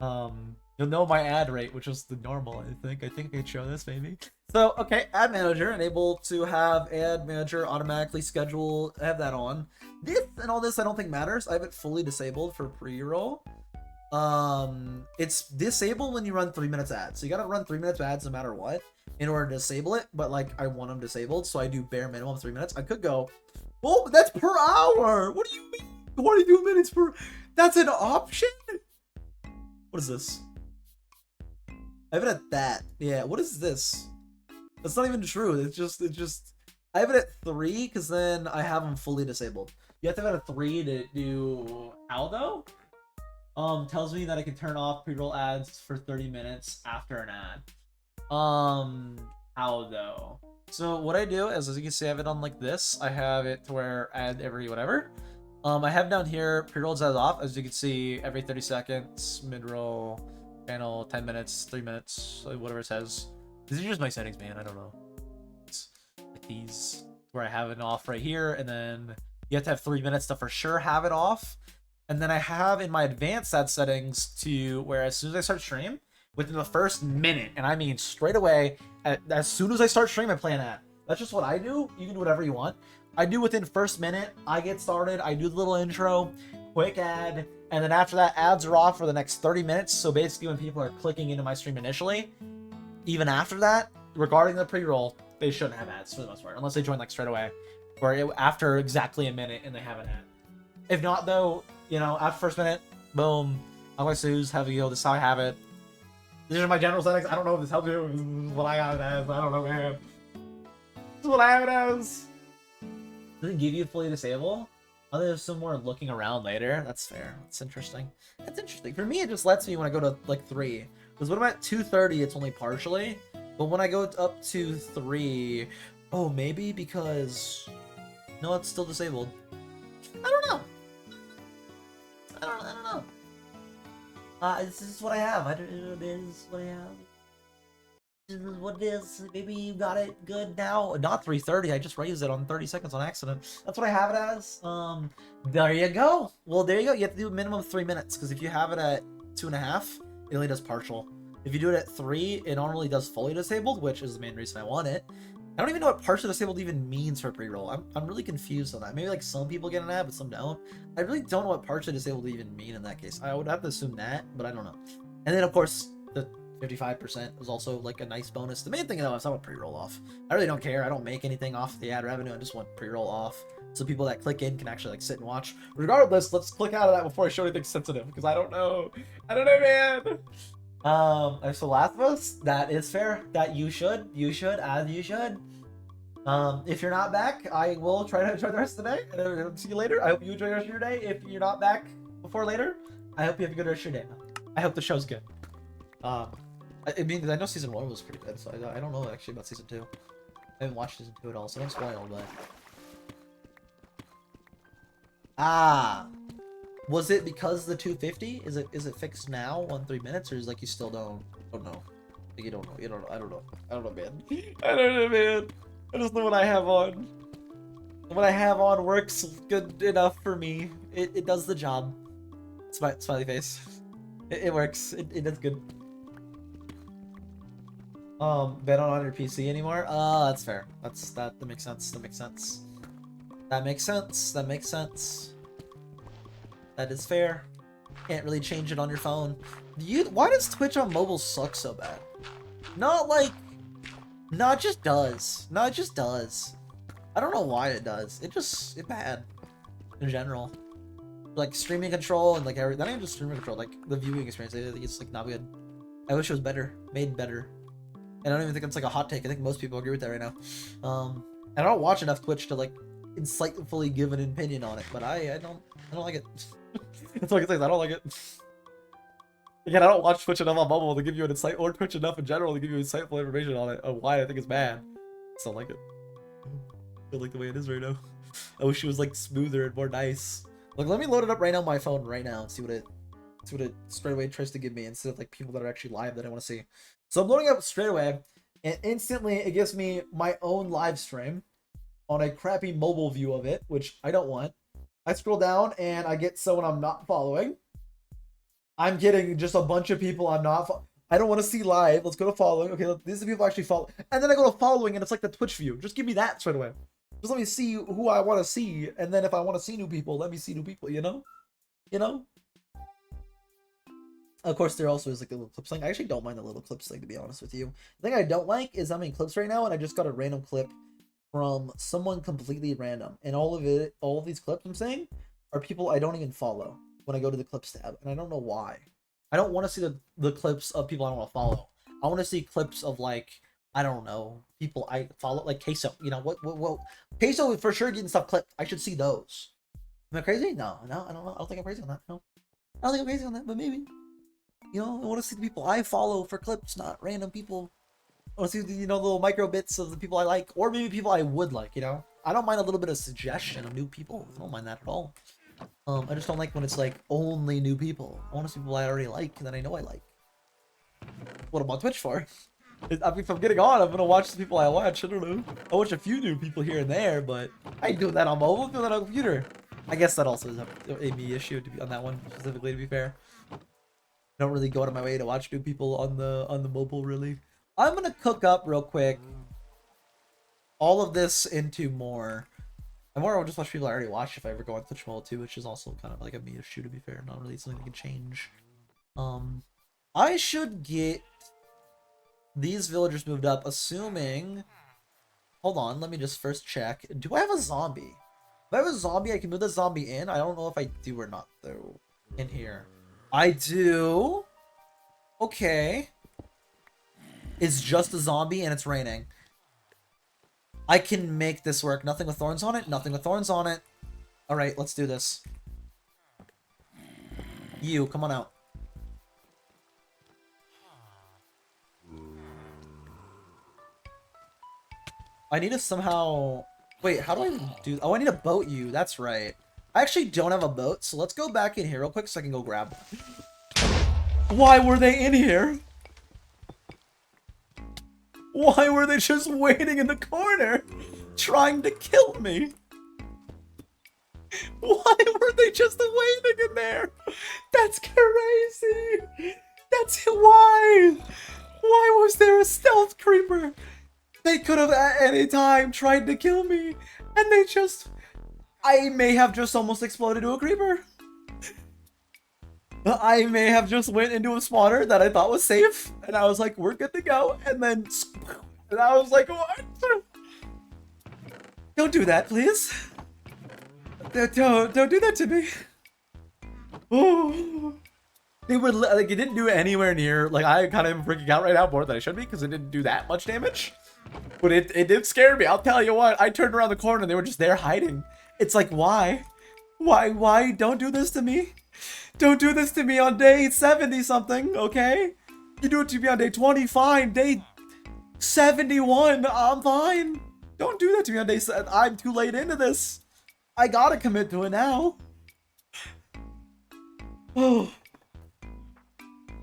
You'll know my ad rate, which is the normal. I think I can show this maybe. So okay, ad manager, enable to have ad manager automatically schedule. I have that on. This and all this I don't think matters. I have it fully disabled for pre-roll. It's disabled when you run 3 minutes ads. So you gotta run 3 minutes ads no matter what in order to disable it. But like I want them disabled, so I do bare minimum 3 minutes. I could go, oh, that's per hour. What do you mean 22 minutes per? That's an option. What is this? I have it at that. Yeah, what is this? That's not even true. It's just I have it at 3 because then I have them fully disabled. You have to have it at 3 to do how though? Tells me that I can turn off pre-roll ads for 30 minutes after an ad. How though? So what I do is, as you can see, I have it on like this. I have it to where ad every whatever. I have down here pre-rolls ads off, as you can see, every 30 seconds, mid-roll, channel, 10 minutes, 3 minutes, whatever it says. These are just my settings, man. I don't know. It's like these where I have it off right here, and then you have to have 3 minutes to for sure have it off. And then I have in my advanced ad settings to where as soon as I start stream, within the first minute, and I mean straight away, as soon as I start stream, I play an ad. That's just what I do. You can do whatever you want. I do within first minute, I get started, I do the little intro, quick ad, And then after that, ads are off for the next 30 minutes. So basically when people are clicking into my stream initially, even after that, regarding the pre-roll, they shouldn't have ads for the most part, unless they join like straight away, or after exactly a minute and they have an ad. If not though, you know, after first minute, boom, I'm like Suze, have you go, this is how I have it. These are my general settings. I don't know if this helps you. This is what I have it as. I don't know, man. This is what I have it as. Does it give you fully disable? Oh, there's some more looking around later. That's fair. That's interesting. That's interesting. For me, it just lets me when I go to like 3. Because when I'm at 230, it's only partially. But when I go up to 3, oh, maybe because no, it's still disabled. I don't know. I don't know. This is what I have. It is what I have. This is what it is. Maybe you got it good now. Not 3:30. I just raised it on 30 seconds on accident. That's what I have it as. There you go. Well, there you go. You have to do a minimum of 3 minutes, because if you have it at 2.5, it only does partial. If you do it at 3, it normally does fully disabled, which is the main reason I want it. I don't even know what partially disabled even means for pre-roll. I'm really confused on that. Maybe like some people get an ad, but some don't. I really don't know what partially disabled even mean in that case. I would have to assume that, but I don't know. And then of course the 55% was also like a nice bonus. The main thing though is I want pre-roll off. I really don't care. I don't make anything off the ad revenue. I just want pre-roll off, so people that click in can actually like sit and watch. Regardless, let's click out of that before I show anything sensitive, because I don't know, man. So Last of Us, that is fair. That you should. If you're not back, I will try to enjoy the rest of the day. And see you later. I hope you enjoy the rest of your day. If you're not back before later, I hope you have a good rest of your day. I hope the show's good. I mean, I know season 1 was pretty good, so I don't know actually about season 2. I haven't watched season 2 at all, so don't spoil, but... Was it because the 250? Is it fixed now on 3 minutes, or is like you still don't know? Like you don't know. I don't know, man. I don't know, man. I just know what I have on. What I have on works good enough for me. It does the job. Smiley face. It works. It does good. Bet on your PC anymore? That's fair. That makes sense. That makes sense. That is fair. Can't really change it on your phone. Why does Twitch on mobile suck so bad? No, it just does. I don't know why it does. It's bad. In general. Like streaming control and like everything. Not even just streaming control, like the viewing experience. I think it's like not good. I wish it was better. Made better. And I don't even think it's like a hot take. I think most people agree with that right now. And I don't watch enough Twitch to like insightfully give an opinion on it, but I don't like it. That's what I can say. I don't like it. Again, I don't watch Twitch enough on mobile to give you an insight, or Twitch enough in general to give you insightful information on it, of why I think it's bad. I don't like it. I feel like the way it is right now. I wish it was like smoother and more nice. Like, let me load it up right now on my phone right now and see what it straight away tries to give me, instead of like people that are actually live that I want to see. So I'm loading up straight away, and instantly it gives me my own live stream on a crappy mobile view of it, which I don't want. I scroll down and I get someone I'm not following. I'm getting just a bunch of people I'm not I don't want to see live. Let's go to following. Okay, look, these are the people I actually follow. And then I go to following and it's like the Twitch view. Just give me that straight away. Just let me see who I want to see. And then if I want to see new people, let me see new people, you know? Of course, there also is like the little clips thing. I actually don't mind the little clips thing, to be honest with you. The thing I don't like is I'm in clips right now and I just got a random clip from someone completely random, and all of these clips I'm saying are people I don't even follow when I go to the clips tab, and I don't know why. I don't want to see the clips of people I don't want to follow. I want to see clips of like, I don't know, people I follow, like Queso. You know what Queso is for sure getting stuff clipped. I should see those. Am I crazy? No, I don't know. I don't think I'm crazy on that. No, I don't think I'm crazy on that, but maybe. You know, I want to see the people I follow for clips, not random people. I want to see the, little micro bits of the people I like, or maybe people I would like, I don't mind a little bit of suggestion of new people. I don't mind that at all. I just don't like when it's like only new people. I want to see people I already like that I know I like. What I'm on Twitch for. I mean, if I'm getting on, I'm gonna watch the people I watch. I don't know. I watch a few new people here and there, but I ain't doing that on mobile. I'm doing that on computer. I guess that also is a me issue to be on that one specifically. To be fair, I don't really go out of my way to watch new people on the mobile really. I'm gonna cook up real quick all of this into more. I'm more just watch people I already watched if I ever go on Twitch mode too, which is also kind of like a me issue to be fair. Not really something that can change. I should get these villagers moved up, assuming. Hold on, let me just first check. Do I have a zombie? If I have a zombie, I can move the zombie in. I don't know if I do or not though. In here, I do. Okay. It's just a zombie and it's raining. I can make this work. Nothing with thorns on it. Nothing with thorns on it. All right, let's do this. You, come on out. I need to somehow... Wait, how do I do... Oh, I need to boat you. That's right. I actually don't have a boat, so let's go back in here real quick so I can go grab... Why were they in here? Why were they just waiting in the corner, trying to kill me? Why were they just waiting in there? That's crazy. That's why. Why was there a stealth creeper? They could have at any time tried to kill me, and they just... I may have just almost exploded to a creeper. I may have just went into a spawner that I thought was safe, and I was like, we're good to go, and then... And I was like, what? Don't do that, please. Don't do that to me. Oh. They would, like, it didn't do anywhere near, like, I kind of am freaking out right now more than I should be, because it didn't do that much damage. But it did scare me, I'll tell you what. I turned around the corner and they were just there hiding. It's like, why? Why? Don't do this to me. Don't do this to me on day 70 something, okay? You do it to me on day 20, fine. Day 71, I'm fine. Don't do that to me on day 7. I'm too late into this. I gotta commit to it now. Oh.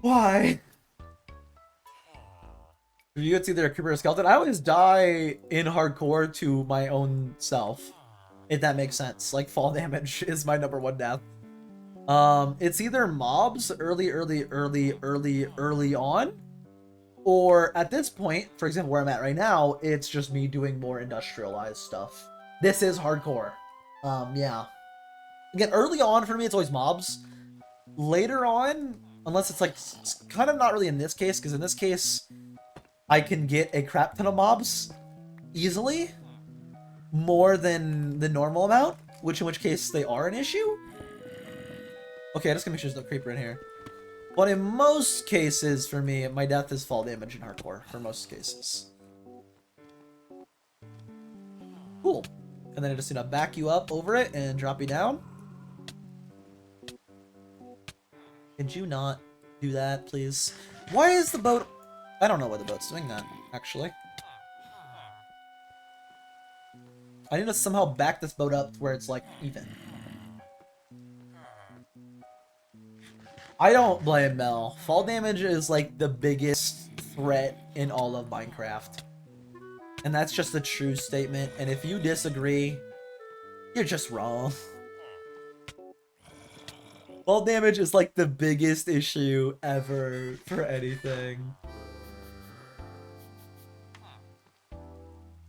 Why? If you get either a creeper or a skeleton, I always die in hardcore to my own self. If that makes sense. Like, fall damage is my #1 death. It's either mobs early on, or at this point, for example, where I'm at right now, it's just me doing more industrialized stuff. This is hardcore. Yeah. Again, early on for me, it's always mobs. Later on, unless it's like, it's kind of not really in this case, because in this case, I can get a crap ton of mobs easily, more than the normal amount, in which case they are an issue. Okay, I just gotta make sure there's no creeper in here. But in most cases, for me, my death is fall damage in hardcore, for most cases. Cool. And then I just need to back you up over it and drop you down. Could you not do that, please? Why is the boat... I don't know why the boat's doing that, actually. I need to somehow back this boat up to where it's, like, even. I don't blame Mel. Fall damage is, like, the biggest threat in all of Minecraft. And that's just a true statement, and if you disagree, you're just wrong. Fall damage is, like, the biggest issue ever for anything.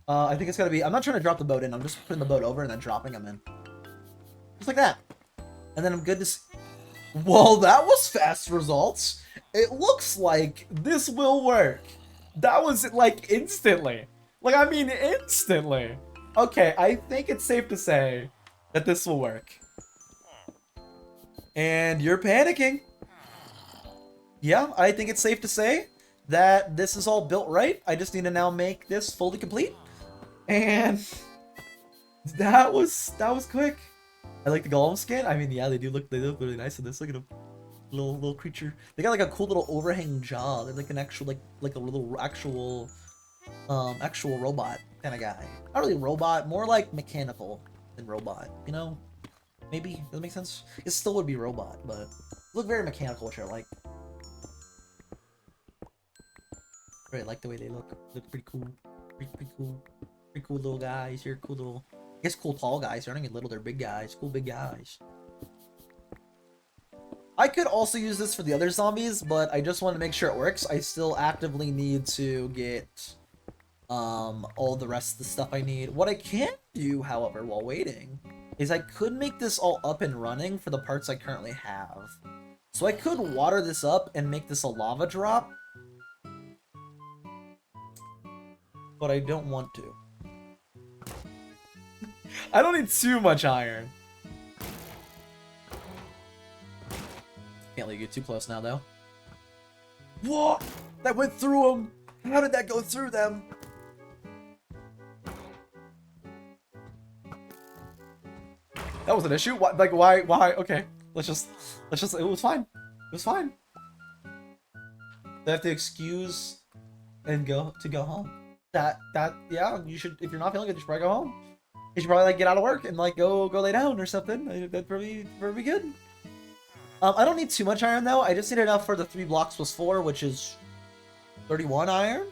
I think it's gotta be... I'm not trying to drop the boat in. I'm just putting the boat over and then dropping them in. Just like that. And then I'm good to... Well, that was fast results. It looks like this will work. That was, like, instantly. Like, I mean, instantly. Okay, I think it's safe to say that this will work. And you're panicking. Yeah, I think it's safe to say that this is all built right. I just need to now make this fully complete. And that was quick. I like the golem skin. I mean, yeah, they look really nice in this. Look at them, little creature. They got like a cool little overhang jaw. They're like an actual like a little actual robot kind of guy. Not really robot, more like mechanical than robot. You know, maybe does that make sense? It still would be robot, but look very mechanical, which I like. Really like the way they look. Look pretty cool. Pretty cool. Pretty cool little guys. You're cool little. I guess cool tall guys. They're not even little. They're big guys. Cool big guys. I could also use this for the other zombies, but I just want to make sure it works. I still actively need to get all the rest of the stuff I need. What I can do, however, while waiting, is I could make this all up and running for the parts I currently have. So I could water this up and make this a lava drop, but I don't want to. I don't need too much iron. Can't let you get too close now, though. Whoa! That went through them! How did that go through them? That was an issue? What, like, why? Okay. Let's just, it was fine. It was fine. They have to excuse and go home. Yeah, you should, if you're not feeling good, you should probably go home. You should probably, like, get out of work and, like, go lay down or something. That'd probably be good. I don't need too much iron, though. I just need enough for the 3 blocks plus 4, which is 31 iron.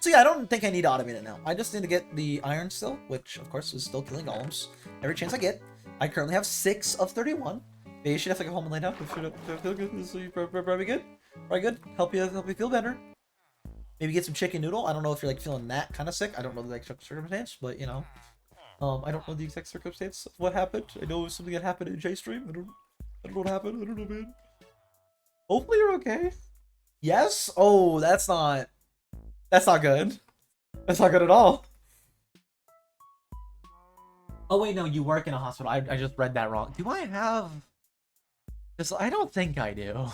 So yeah, I don't think I need to automate it now. I just need to get the iron still, which, of course, is still killing golems every chance I get. I currently have 6 of 31. Maybe you should have to go home and lay down. Feel good. So you probably good. Probably good. Help you feel better. Maybe get some chicken noodle. I don't know if you're, like, feeling that kind of sick. I don't know the exact circumstance, but, you know. I don't know the exact circumstance of what happened. I know something that happened in J-Stream. I don't know what happened. I don't know, man. Hopefully you're okay. Yes? Oh, that's not good. That's not good at all. Oh wait, no, you work in a hospital. I just read that wrong. Do I have this? I don't think I do.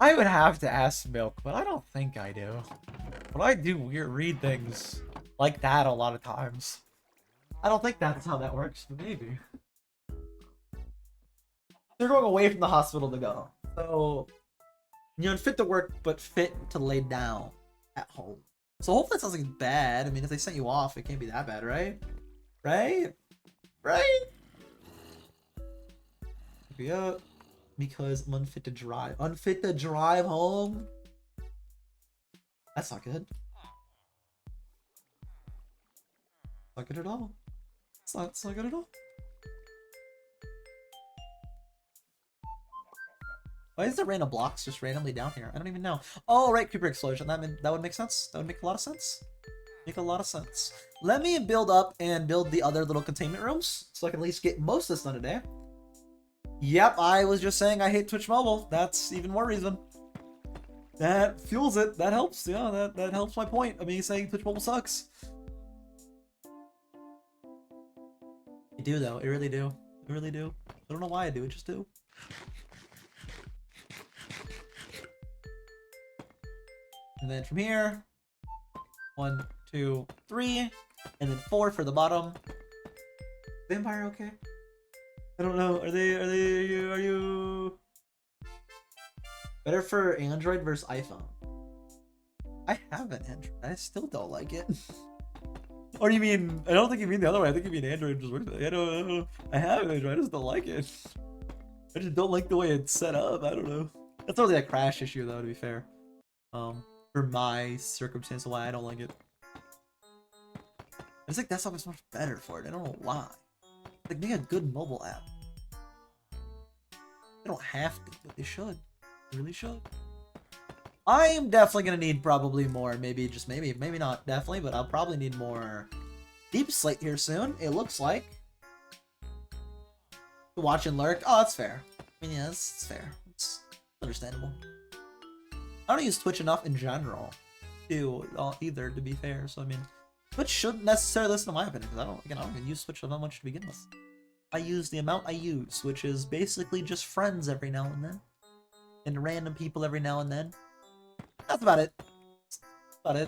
I would have to ask Milk, but I don't think I do. But I do read things like that a lot of times. I don't think that's how that works, but maybe. They're going away from the hospital to go. So, you're unfit to work, but fit to lay down at home. So hopefully it sounds like bad. I mean, if they sent you off, it can't be that bad, right? Right? Yeah, because I'm unfit to drive. Unfit to drive home? That's not good. Not good at all. It's not good at all. Why is there random blocks just randomly down here? I don't even know. Oh, right, creeper explosion. That would make sense. That would make a lot of sense. Let me build up and build the other little containment rooms so I can at least get most of this done today. Yep, I was just saying I hate Twitch Mobile. That's even more reason. That fuels it. That helps. Yeah, that helps my point of me saying Twitch Mobile sucks. I do, though. I really do. I don't know why I do. I just do. And then from here, 1, 2, 3, and then 4 for the bottom. Vampire, okay? I don't know. Are you better for Android versus iPhone? I have an Android. I still don't like it. Or you mean? I don't think you mean the other way. I think you mean Android just works. I don't. I have an Android. I just don't like it. I just don't like the way it's set up. I don't know. That's only a crash issue, though. To be fair, for my circumstance, why I don't like it. I just think desktop is much better for it. I don't know why. Like, make a good mobile app. They don't have to, but they should. They really should. I am definitely gonna need probably more, maybe not definitely, but I'll probably need more Deep Slate here soon, it looks like. Watch and lurk. Oh, that's fair. I mean, yeah, it's fair. It's understandable. I don't use Twitch enough in general, either, to be fair, so I mean, Twitch shouldn't necessarily listen to my opinion, because I don't even use Twitch that much to begin with. I use the amount I use, which is basically just friends every now and then. And random people every now and then. That's about it. I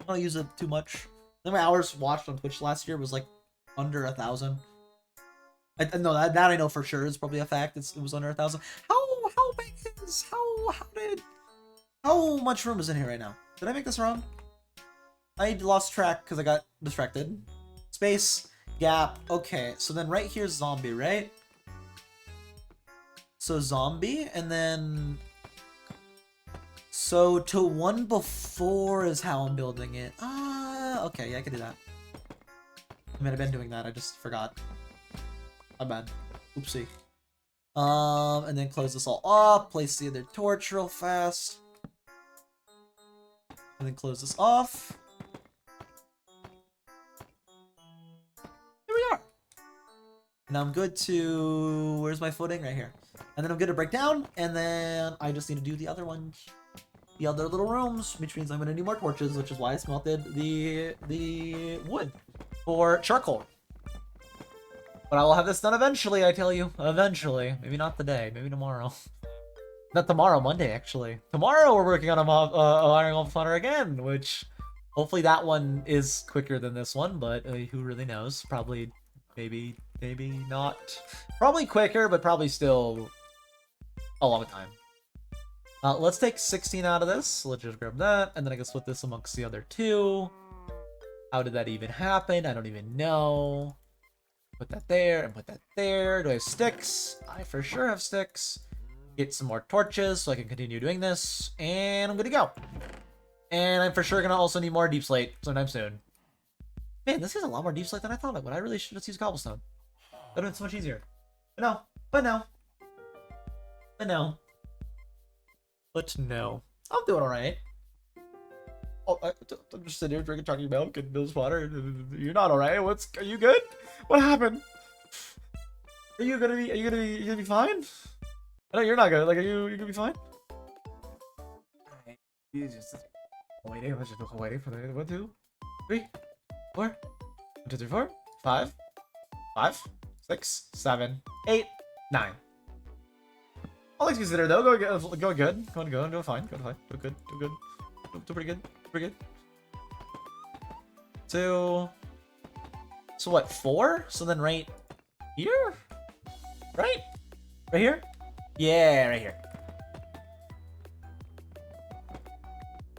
don't use it too much. I think my hours watched on Twitch last year was like under 1,000. No, that I know for sure is probably a fact. It was under 1,000. How big is how much room is in here right now? Did I make this wrong? I lost track because I got distracted. Space, gap. Okay, so then right here's zombie, right? So zombie, and then so to one before is how I'm building it. Okay, yeah, I can do that. I mean, I've been doing that. I just forgot. My bad. Oopsie. And then close this all off. Place the other torch real fast. And then close this off. And I'm good to... Where's my footing? Right here. And then I'm good to break down, and then I just need to do the other ones. The other little rooms, which means I'm going to need more torches, which is why I smelted the wood for charcoal. But I will have this done eventually, I tell you. Eventually. Maybe not today. Maybe tomorrow. Not tomorrow, Monday, actually. Tomorrow we're working on a Iron Golem Spawner again, which... Hopefully that one is quicker than this one, but who really knows? Probably, maybe not. Probably quicker, but probably still a long time. Let's take 16 out of this. So let's just grab that, and then I can split this amongst the other two. How did that even happen? I don't even know. Put that there, and put that there. Do I have sticks? I for sure have sticks. Get some more torches so I can continue doing this, and I'm good to go. And I'm for sure gonna also need more deep slate sometime soon. Man, this is a lot more deep slate than I thought it would. I really should just use cobblestone. That would have been so much easier. But no. But no. But no. But no. I'm doing alright. Oh, I'm just sitting here drinking chocolate milk and Bill's water. You're not alright. Are you good? What happened? Are you gonna be fine? I know you're not good. Like, you gonna be fine? Alright. You just waiting. Let's just waiting for the 1, 2, 3, 4. 1, 2, 3, 4, 5, 5, 6, 7, 8, 9. All things considered, though, going good. Doing fine. Doing good. Doing pretty good. Pretty good. 2. So what? 4? So then right here, right? Right here? Yeah, right here.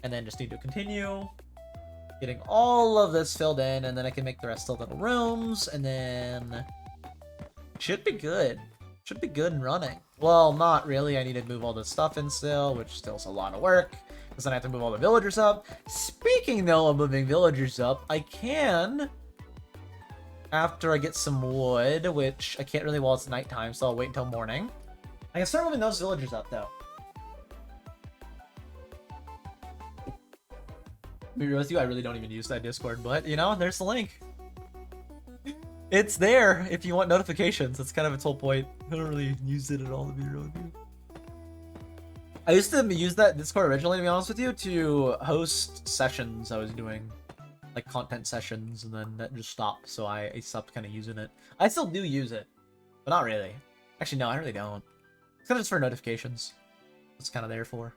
And then just need to continue getting all of this filled in, and then I can make the rest of the little rooms, and then should be good. Should be good and running. Well, not really. I need to move all this stuff in still, which still is a lot of work, because then I have to move all the villagers up. Speaking, though, of moving villagers up, I can, after I get some wood, which I can't really while it's nighttime, so I'll wait until morning. I can start moving those villagers up, though. To be real with you, I really don't even use that Discord, but, you know, there's the link. It's there if you want notifications. That's kind of its whole point. I don't really use it at all, to be real with you. I used to use that Discord originally, to be honest with you, to host sessions I was doing. Like, content sessions, and then that just stopped, so I stopped kind of using it. I still do use it, but not really. Actually, no, I really don't. It's kind of just for notifications. It's kind of there for.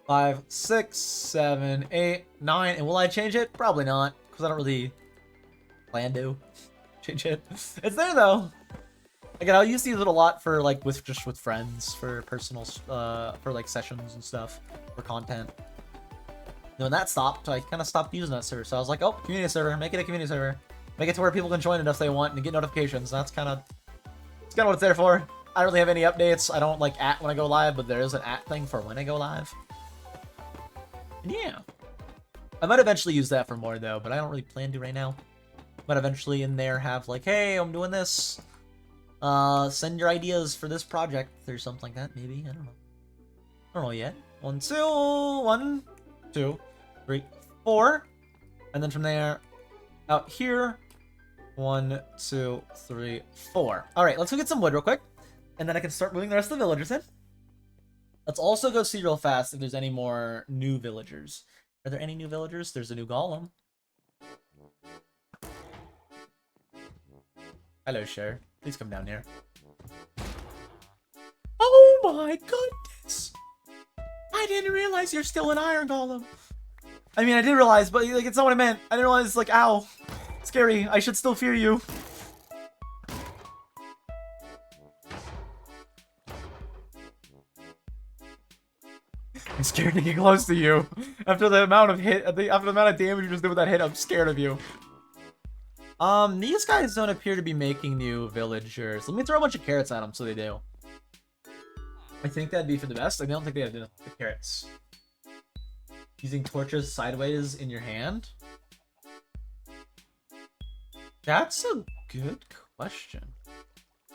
5, 6, 7, 8, 9. And will I change it? Probably not, because I don't really plan to change it. It's there though. Again, I'll use these a lot for like with friends, for personal, for like sessions and stuff, for content. And when that stopped, I kind of stopped using that server. So I was like, oh, community server, make it a community server, make it to where people can join it if they want and get notifications. That's kind of what it's there for. I don't really have any updates. I don't like @ when I go live, but there is an @ thing for when I go live. And yeah, I might eventually use that for more though, but I don't really plan to right now. But eventually in there have like, hey, I'm doing this. Send your ideas for this project or something like that. Maybe, I don't know. I don't know yet. 1, 2, 3, 4, and then from there out here. 1, 2, 3, 4. All right, let's go get some wood real quick, and then I can start moving the rest of the villagers in. Let's also go see real fast if there's any more new villagers. Are there any new villagers? There's a new golem. Hello, Cher. Please come down here. Oh my goodness! I didn't realize you're still an iron golem. I mean, I did realize, but like, it's not what I meant. I didn't realize, like, ow. Scary. I should still fear you. I'm scared to get close to you. After the amount of damage you just did with that hit, I'm scared of you. These guys don't appear to be making new villagers. Let me throw a bunch of carrots at them so they do. I think that'd be for the best. I don't think they have enough carrots. Using torches sideways in your hand? That's a good question.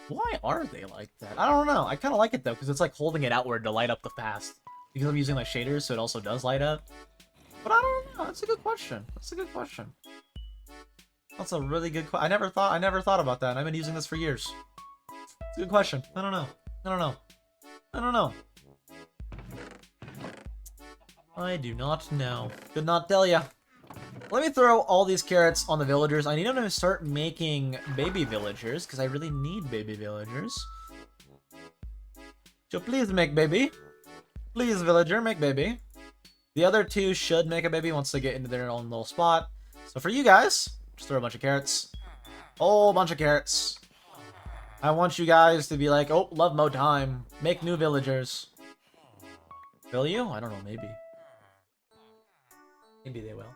Why are they like that? I don't know. I kind of like it though, because it's like holding it outward to light up the past. Because I'm using like shaders, so it also does light up. But I don't know. That's a good question. That's a good question. That's a really good question. I never thought about that. I've been using this for years. It's a good question. I don't know. I don't know. I don't know. I do not know. Could not tell ya. Let me throw all these carrots on the villagers. I need them to start making baby villagers, because I really need baby villagers. So please make baby. Please, villager, make baby. The other two should make a baby once they get into their own little spot. So for you guys, just throw a bunch of carrots. Whole bunch of carrots. I want you guys to be like, oh, love mode time. Make new villagers. Will you? I don't know, maybe. Maybe they will.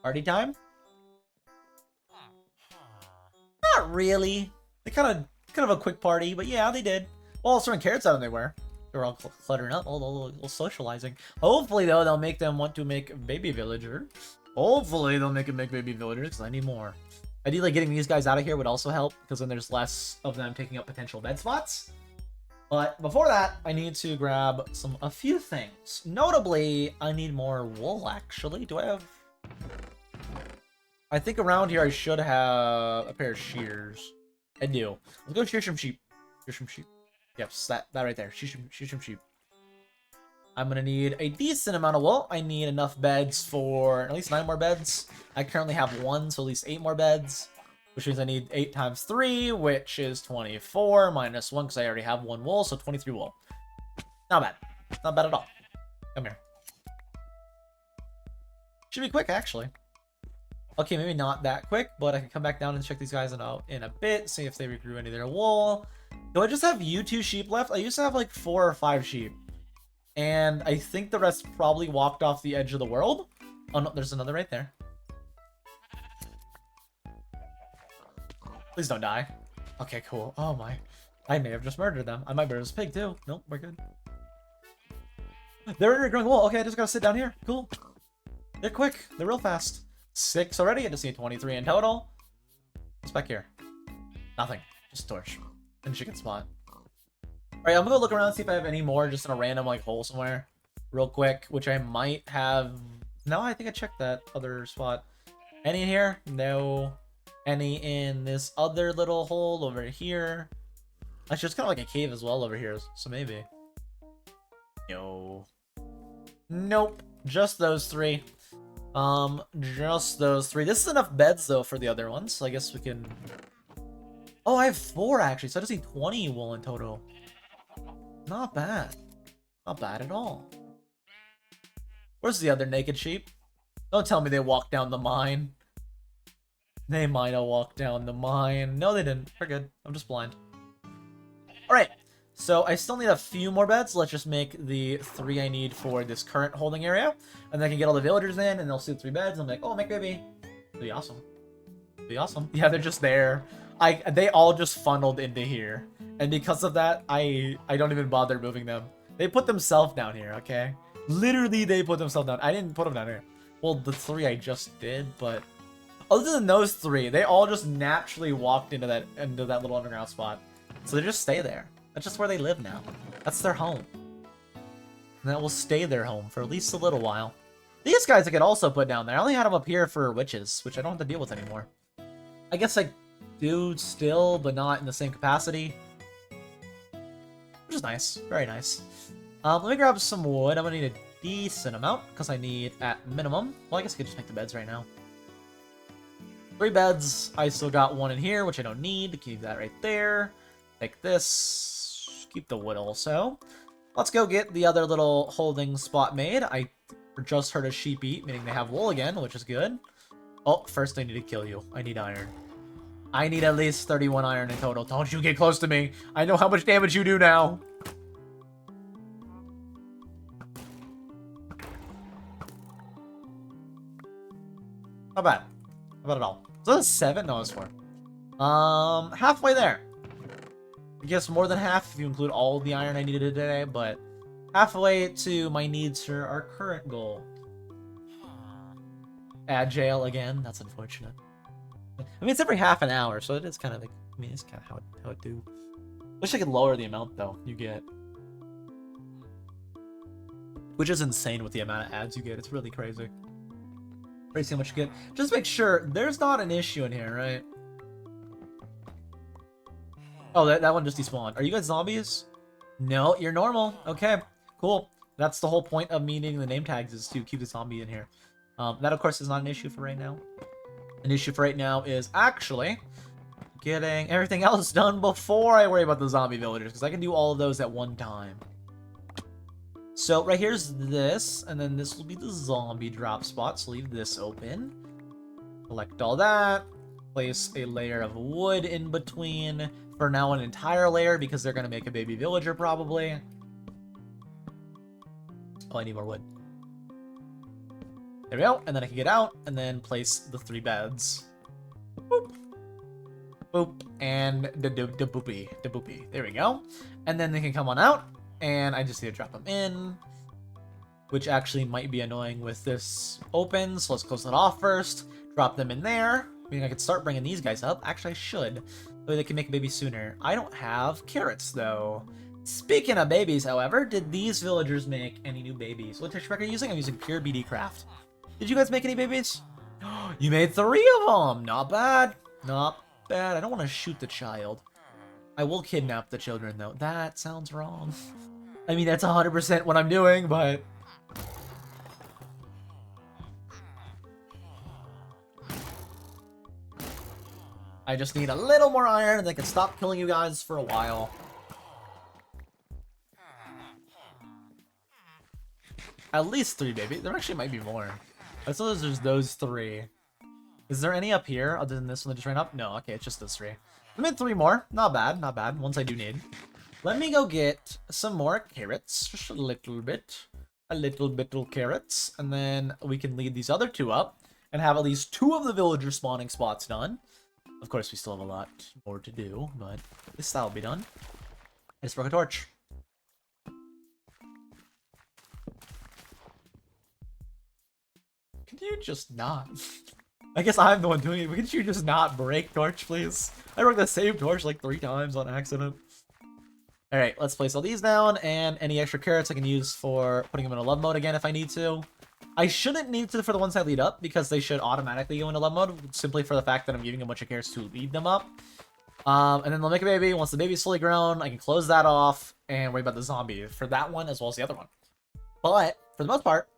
Party time? Not really. They kind of a quick party, but yeah, they did. Well, throwing carrots out and they were. They were all cluttering up, all socializing. Hopefully, though, they'll make them want to make a baby villager. Hopefully, they'll make them make baby villagers, because I need more. Ideally, getting these guys out of here would also help, because then there's less of them taking up potential bed spots. But before that, I need to grab a few things. Notably, I need more wool, actually. Do I have... I think around here I should have a pair of shears. I do. Let's go shear some sheep. Shear some sheep. Yep, that right there. Shear some sheep. I'm gonna need a decent amount of wool. I need enough beds for at least 9 more beds. I currently have 1, so at least 8 more beds. Which means I need 8 times 3, which is 24, minus 1, because I already have 1 wool, so 23 wool. Not bad. Not bad at all. Come here. Should be quick, actually. Okay, maybe not that quick, but I can come back down and check these guys in a bit, see if they regrew any of their wool. Do I just have you 2 sheep left? I used to have like 4 or 5 sheep. And I think the rest probably walked off the edge of the world. Oh no, there's another right there. Please don't die. Okay, cool. Oh my. I may have just murdered them. I might murder this pig too. Nope, we're good. They're regrowing wool. Okay, I just gotta sit down here. Cool. They're quick. They're real fast. 6 already. I just need 23 in total. What's back here? Nothing. Just torch. And chicken spot. Alright, I'm gonna look around and see if I have any more just in a random like hole somewhere. Real quick, which I might have. No, I think I checked that other spot. Any in here? No. Any in this other little hole over here? Actually, it's kind of like a cave as well over here, so maybe. No. Nope. Just those 3. Just those 3. This is enough beds, though, for the other ones, so I guess we can... Oh, I have 4, actually, so I just need 20 wool in total. Not bad. Not bad at all. Where's the other naked sheep? Don't tell me they walked down the mine. They might have walked down the mine. No, they didn't. We're good. I'm just blind. Alright. So I still need a few more beds. Let's just make the 3 I need for this current holding area. And then I can get all the villagers in, and they'll see the 3 beds. And I'm like, oh, make baby. It'll be awesome. It'll be awesome. Yeah, they're just there. They all just funneled into here. And because of that, I don't even bother moving them. They put themselves down here, okay? Literally, they put themselves down. I didn't put them down here. Well, the 3 I just did, but... Other than those 3, they all just naturally walked into that little underground spot. So they just stay there. That's just where they live now. That's their home. And that will stay their home for at least a little while. These guys I could also put down there. I only had them up here for witches, which I don't have to deal with anymore. I guess I do still, but not in the same capacity. Which is nice. Very nice. Let me grab some wood. I'm gonna need a decent amount, because I need, at minimum... Well, I guess I could just make the beds right now. 3 beds. I still got 1 in here, which I don't need. Keep that right there. Take this. Keep the wood also. Let's go get the other little holding spot made. I just heard a sheep eat, meaning they have wool again, which is good. Oh, first I need to kill you. I need iron. I need at least 31 iron in total. Don't you get close to me. I know how much damage you do now. Not bad. Not bad at all. So that's 7? No, it's 4. Halfway there. I guess more than half if you include all the iron I needed today, but halfway to my needs for our current goal. Add jail again. That's unfortunate. I mean, it's every half an hour, so it is kind of like, I mean, it's kind of how it do. Wish I could lower the amount, though, you get. Which is insane with the amount of ads you get. It's really crazy. Pretty see how much you get. Just make sure there's not an issue in here, right? Oh, that one just despawned. Are you guys zombies? No, you're normal. Okay, cool. That's the whole point of me needing the name tags, is to keep the zombie in here. That, of course, is not an issue for right now. An issue for right now is actually getting everything else done before I worry about the zombie villagers, because I can do all of those at one time. So right here's this, and then this will be the zombie drop spot, so leave this open. Collect all that. Place a layer of wood in between. For now, an entire layer, because they're going to make a baby villager, probably. Oh, I need more wood. There we go, and then I can get out, and then place the 3 beds. Boop. Boop, and the boopy. There we go. And then they can come on out, and I just need to drop them in, which actually might be annoying with this open, so let's close it off first. Drop them in there. I mean, I could start bringing these guys up. Actually, I should. So they can make a baby sooner. I don't have carrots, though. Speaking of babies, however, did these villagers make any new babies? What texture pack are you using? I'm using pure BD Craft. Did you guys make any babies? You made 3 of them! Not bad. Not bad. I don't want to shoot the child. I will kidnap the children, though. That sounds wrong. I mean, that's 100% what I'm doing, but... I just need a little more iron, and I can stop killing you guys for a while. At least 3, baby. There actually might be more. I suppose there's those 3. Is there any up here other than this one that just ran up? No, okay, it's just those 3. I made 3 more. Not bad, not bad. Ones I do need. Let me go get some more carrots. Just a little bit. A little bit of carrots. And then we can lead these other 2 up and have at least 2 of the villager spawning spots done. Of course, we still have a lot more to do, but this that'll be done. I just broke a torch. Can you just not? I guess I'm the one doing it, but can you just not break torch, please? I broke the same torch like 3 times on accident. Alright, let's place all these down, and any extra carrots I can use for putting them in a love mode again if I need to. I shouldn't need to for the ones that lead up, because they should automatically go into love mode, simply for the fact that I'm giving a bunch of carrots to lead them up. And then they'll make a baby. Once the baby's fully grown, I can close that off and worry about the zombie for that one as well as the other one. But, for the most part,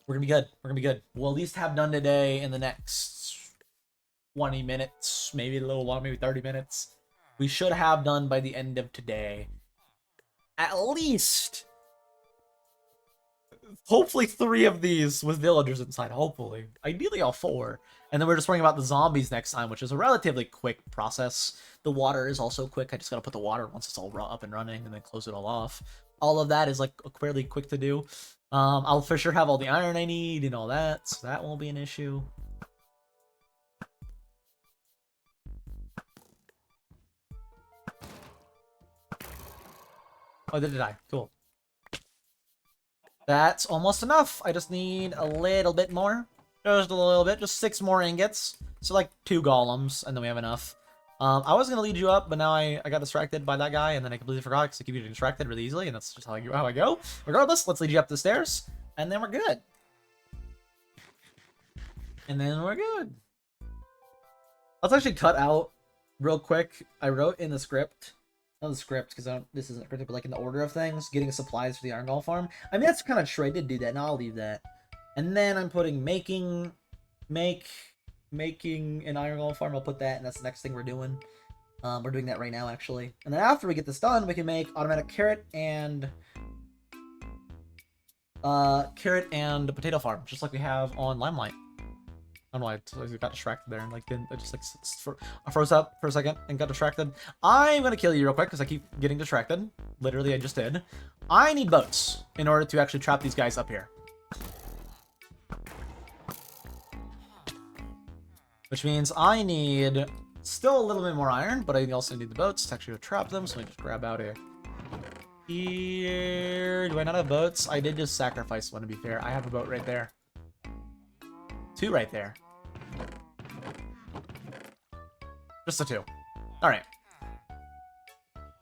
we're gonna be good. We're gonna be good. We'll at least have done today in the next 20 minutes, maybe a little long, maybe 30 minutes. We should have done by the end of today. At least... hopefully 3 of these with villagers inside, hopefully. Ideally all 4. And then we're just worrying about the zombies next time, which is a relatively quick process. The water is also quick. I just gotta put the water once it's all up and running and then close it all off. All of that is like fairly quick to do. I'll for sure have all the iron I need and all that, so that won't be an issue. Oh, did it die? Cool. That's almost enough. I just need a little bit more. Just a little bit. Just 6 more ingots. So like 2 golems, and then we have enough. I was going to lead you up, but now I got distracted by that guy, and then I completely forgot because I keep getting distracted really easily, and that's just how I go. Regardless, let's lead you up the stairs, and then we're good. And then we're good. Let's actually cut out real quick. I wrote in the script. Not the script, because this isn't scripted, but like in the order of things, getting supplies for the iron golem farm. I mean, that's kind of true. I did do that, and I'll leave that. And then I'm putting making an iron golem farm. I'll put that, and that's the next thing we're doing. We're doing that right now, actually. And then after we get this done, we can make automatic carrot and potato farm, just like we have on Limelight. I don't know why I got distracted there and like I just like froze up for a second and got distracted. I'm gonna kill you real quick because I keep getting distracted. Literally, I just did. I need boats in order to actually trap these guys up here. Which means I need still a little bit more iron, but I also need the boats to actually trap them, so I just grab out here. Do I not have boats? I did just sacrifice one, to be fair. I have a boat right there. 2 right there. Just the 2. Alright.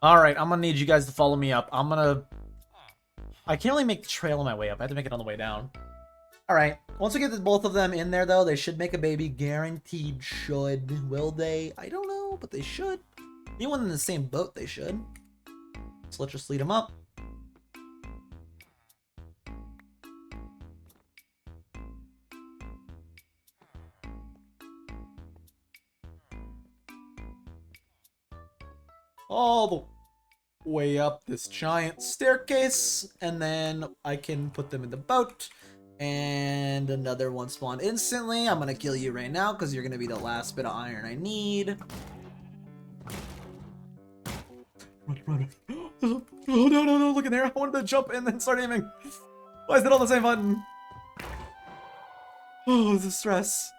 Alright, I'm gonna need you guys to follow me up. I can't really make the trail on my way up. I have to make it on the way down. Alright, once we get both of them in there, though, they should make a baby. Guaranteed should. Will they? I don't know, but they should. Anyone in the same boat, they should. So let's just lead them up. All the way up this giant staircase, and then I can put them in the boat. And another one spawned instantly. I'm gonna kill you right now because you're gonna be the last bit of iron I need. Run. Oh, no, look in there. I wanted to jump and then start aiming. Why is it on the same button? Oh, the stress.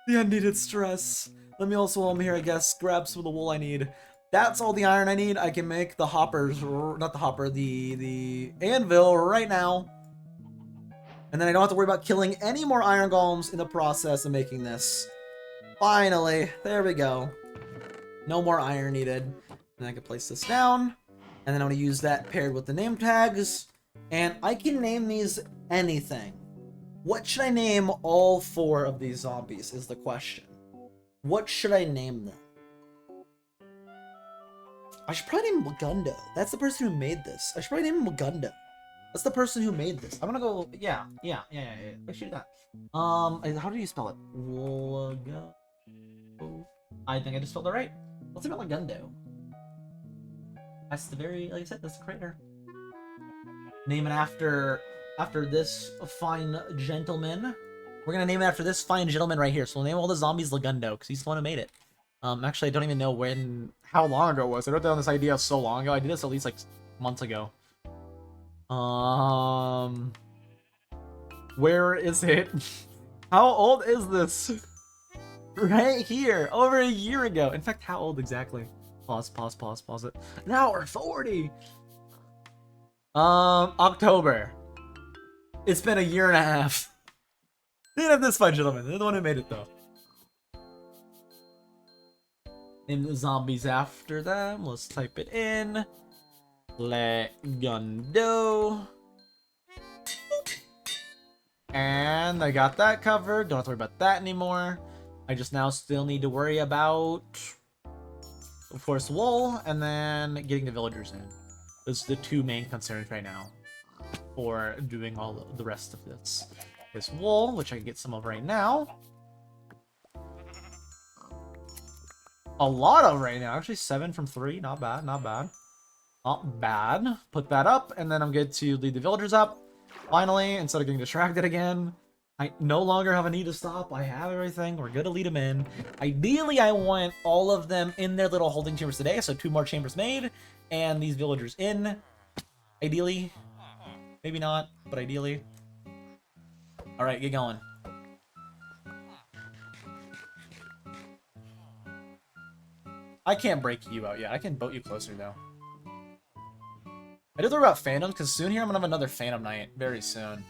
The unneeded stress. Let me also, while I'm here, I guess, grab some of the wool I need. That's all the iron I need. I can make the hoppers, not the hopper, the anvil right now. And then I don't have to worry about killing any more iron golems in the process of making this. Finally, there we go. No more iron needed. Then I can place this down. And then I'm going to use that paired with the name tags. And I can name these anything. What should I name all 4 of these zombies is the question. What should I name them? I should probably name him Lagundo. That's the person who made this. I should probably name him Lagundo. That's the person who made this. I'm gonna go. Yeah. I should do that. How do you spell it? Lagundo. I think I just spelled it right. Let's name it Lagundo. That's the very, like I said, that's the creator. Name it after this fine gentleman. We're gonna name it after this fine gentleman right here. So we'll name all the zombies Lagundo because he's the one who made it. Actually, I don't even know how long ago it was. I wrote down this idea so long ago. I did this at least like months ago. Where is it? How old is this? Right here, over a year ago. In fact, how old exactly? Pause it. An hour 40. October. It's been a year and a half. They didn't have this fine gentleman. They're the one who made it though. Name the zombies after them. Let's type it in. Lagundo. And I got that covered. Don't have to worry about that anymore. I just now still need to worry about, of course, wool, and then getting the villagers in. Those are the 2 main concerns right now for doing all the rest of this. There's wool, which I can get some of right now. A lot of right now. Actually, 7 from 3. Not bad, not bad. Not bad. Put that up, and then I'm good to lead the villagers up. Finally, instead of getting distracted again, I no longer have a need to stop. I have everything. We're good to lead them in. Ideally, I want all of them in their little holding chambers today, so 2 more chambers made, and these villagers in. Ideally. Maybe not, but ideally. Alright, get going. I can't break you out yet. I can boat you closer, though. I do worry about phantoms, because soon here I'm going to have another phantom night. Very soon.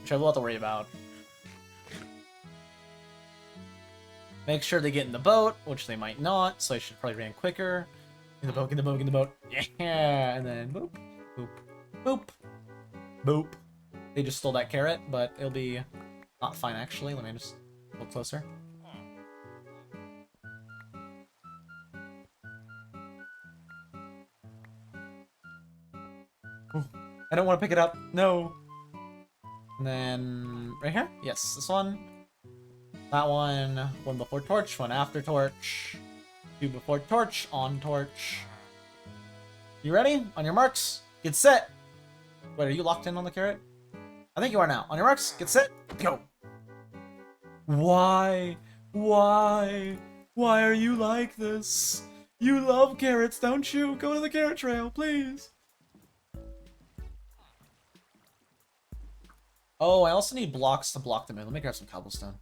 Which I will have to worry about. Make sure they get in the boat, which they might not, so I should probably ran quicker. In the boat, in the boat, in the boat. Yeah! And then boop, boop, boop, boop. They just stole that carrot, but it'll be not fine, actually. Let me just look closer. I don't want to pick it up. No. And then right here? Yes, this one. That one. 1 before torch, 1 after torch. 2 before torch, on torch. You ready? On your marks, get set. Wait, are you locked in on the carrot? I think you are now. On your marks, get set, go. Why? Why? Why are you like this? You love carrots, don't you? Go to the carrot trail, please. Oh, I also need blocks to block them in. Let me grab some cobblestone.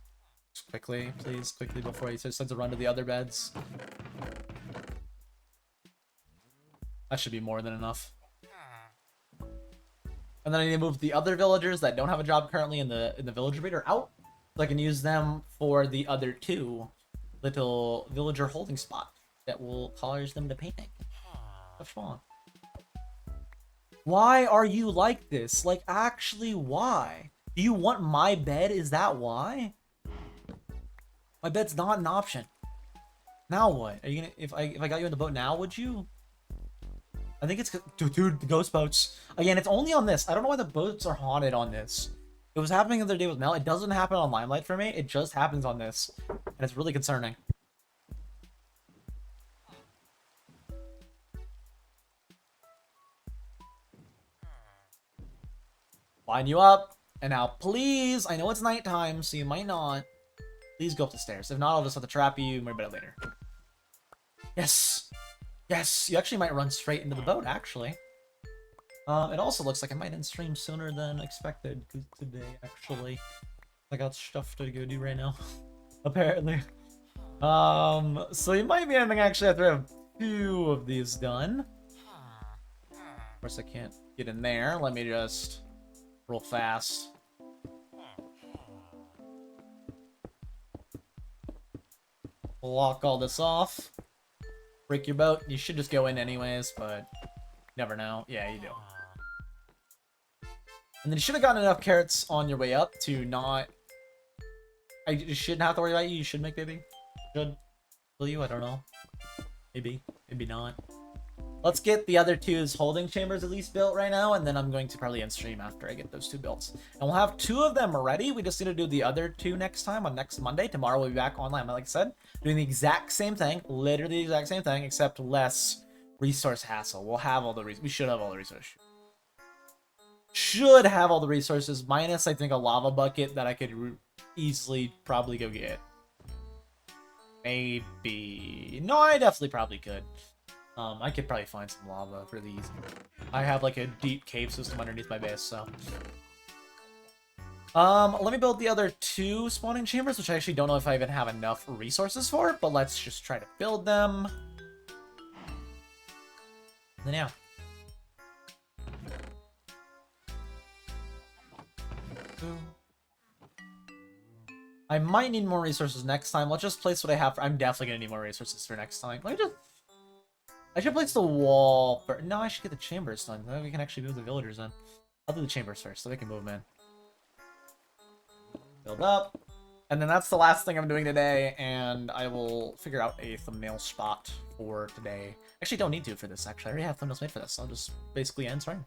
Just quickly, please, quickly, before he decides to run to the other beds. That should be more than enough. And then I need to move the other villagers that don't have a job currently in the villager breeder out, so I can use them for the other 2 little villager holding spots that will cause them to panic. What's wrong? Why are you like this? Like, actually, why? Do you want my bed? Is that why? My bed's not an option. Now what? Are you gonna if I got you in the boat now, would you? I think it's dude, the ghost boats. Again, it's only on this. I don't know why the boats are haunted on this. It was happening the other day with Mel. It doesn't happen on Limelight for me. It just happens on this. And it's really concerning. Line you up. And now, please, I know it's nighttime, so you might not. Please go up the stairs. If not, I'll just have to trap you and worry about it later. Yes! Yes! You actually might run straight into the boat, actually. It also looks like I might end stream sooner than expected today, actually. I got stuff to go do right now, apparently. So you might be ending actually after I have 2 of these done. Of course, I can't get in there. Let me just roll fast. Lock all this off. Break your boat. You should just go in anyways, but never know. Yeah, you do. And then you should have gotten enough carrots on your way up to not... You shouldn't have to worry about you. You should make baby. Should. Will you? I don't know. Maybe. Maybe not. Let's get the other 2's holding chambers at least built right now, and then I'm going to probably end stream after I get those 2 built. And we'll have 2 of them ready. We just need to do the other 2 next time on next Monday. Tomorrow we'll be back online, like I said, doing the exact same thing, literally the exact same thing, except less resource hassle. We'll have all the we should have all the resources. Should have all the resources, minus I think a lava bucket that I could easily probably go get. Maybe. No, I definitely probably could. I could probably find some lava really easy. I have like a deep cave system underneath my base, so. Let me build the other 2 spawning chambers, which I actually don't know if I even have enough resources for, but let's just try to build them. And then yeah. I might need more resources next time. Let's just place what I have. I'm definitely gonna need more resources for next time. Let me just... I should place the wall first. No, I should get the chambers done. Then we can actually move the villagers in. I'll do the chambers first so we can move them in. Build up. And then that's the last thing I'm doing today, and I will figure out a thumbnail spot for today. Actually, don't need to for this, actually. I already have thumbnails made for this. I'll just basically end stream.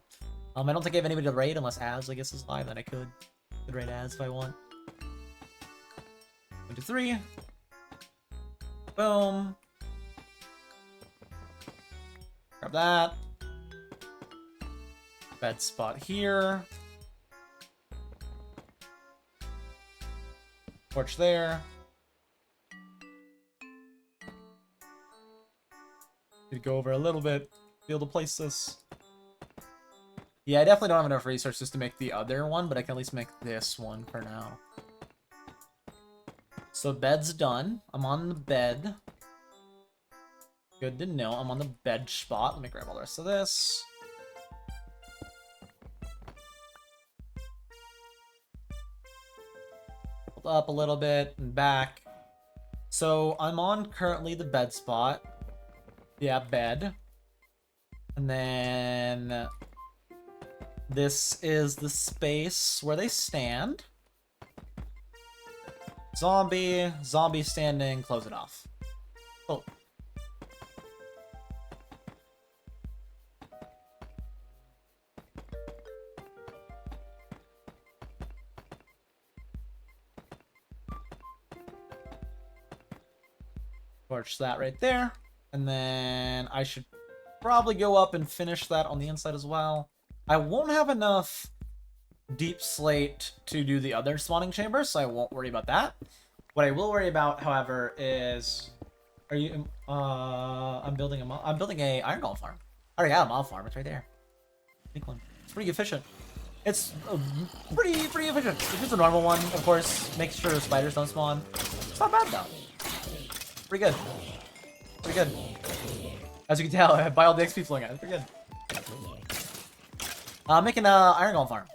I don't think I have anybody to raid unless Az, I guess, is live. Then I could raid Az if I want. 1, 2, 3. Boom. Grab that. Bed spot here. Torch there. Could go over a little bit. Be able to place this. Yeah, I definitely don't have enough resources to make the other one, but I can at least make this one for now. So bed's done. I'm on the bed. Good to know. I'm on the bed spot. Let me grab all the rest of this. Hold up a little bit and back. So I'm on currently the bed spot. Yeah, bed. And then this is the space where they stand. Zombie, zombie standing, close it off. Oh. Torch that right there. And then I should probably go up and finish that on the inside as well. I won't have enough deep slate to do the other spawning chambers, so I won't worry about that. What I will worry about, however, is... Are you... I'm building a iron golem farm. I already got a mob farm. It's right there. Big one. It's pretty efficient. It's pretty efficient. If it's a normal one, of course, make sure spiders don't spawn. It's not bad, though. Pretty good. Pretty good. As you can tell, I have all the XP flowing out. It's pretty good. I'm making an iron golem farm.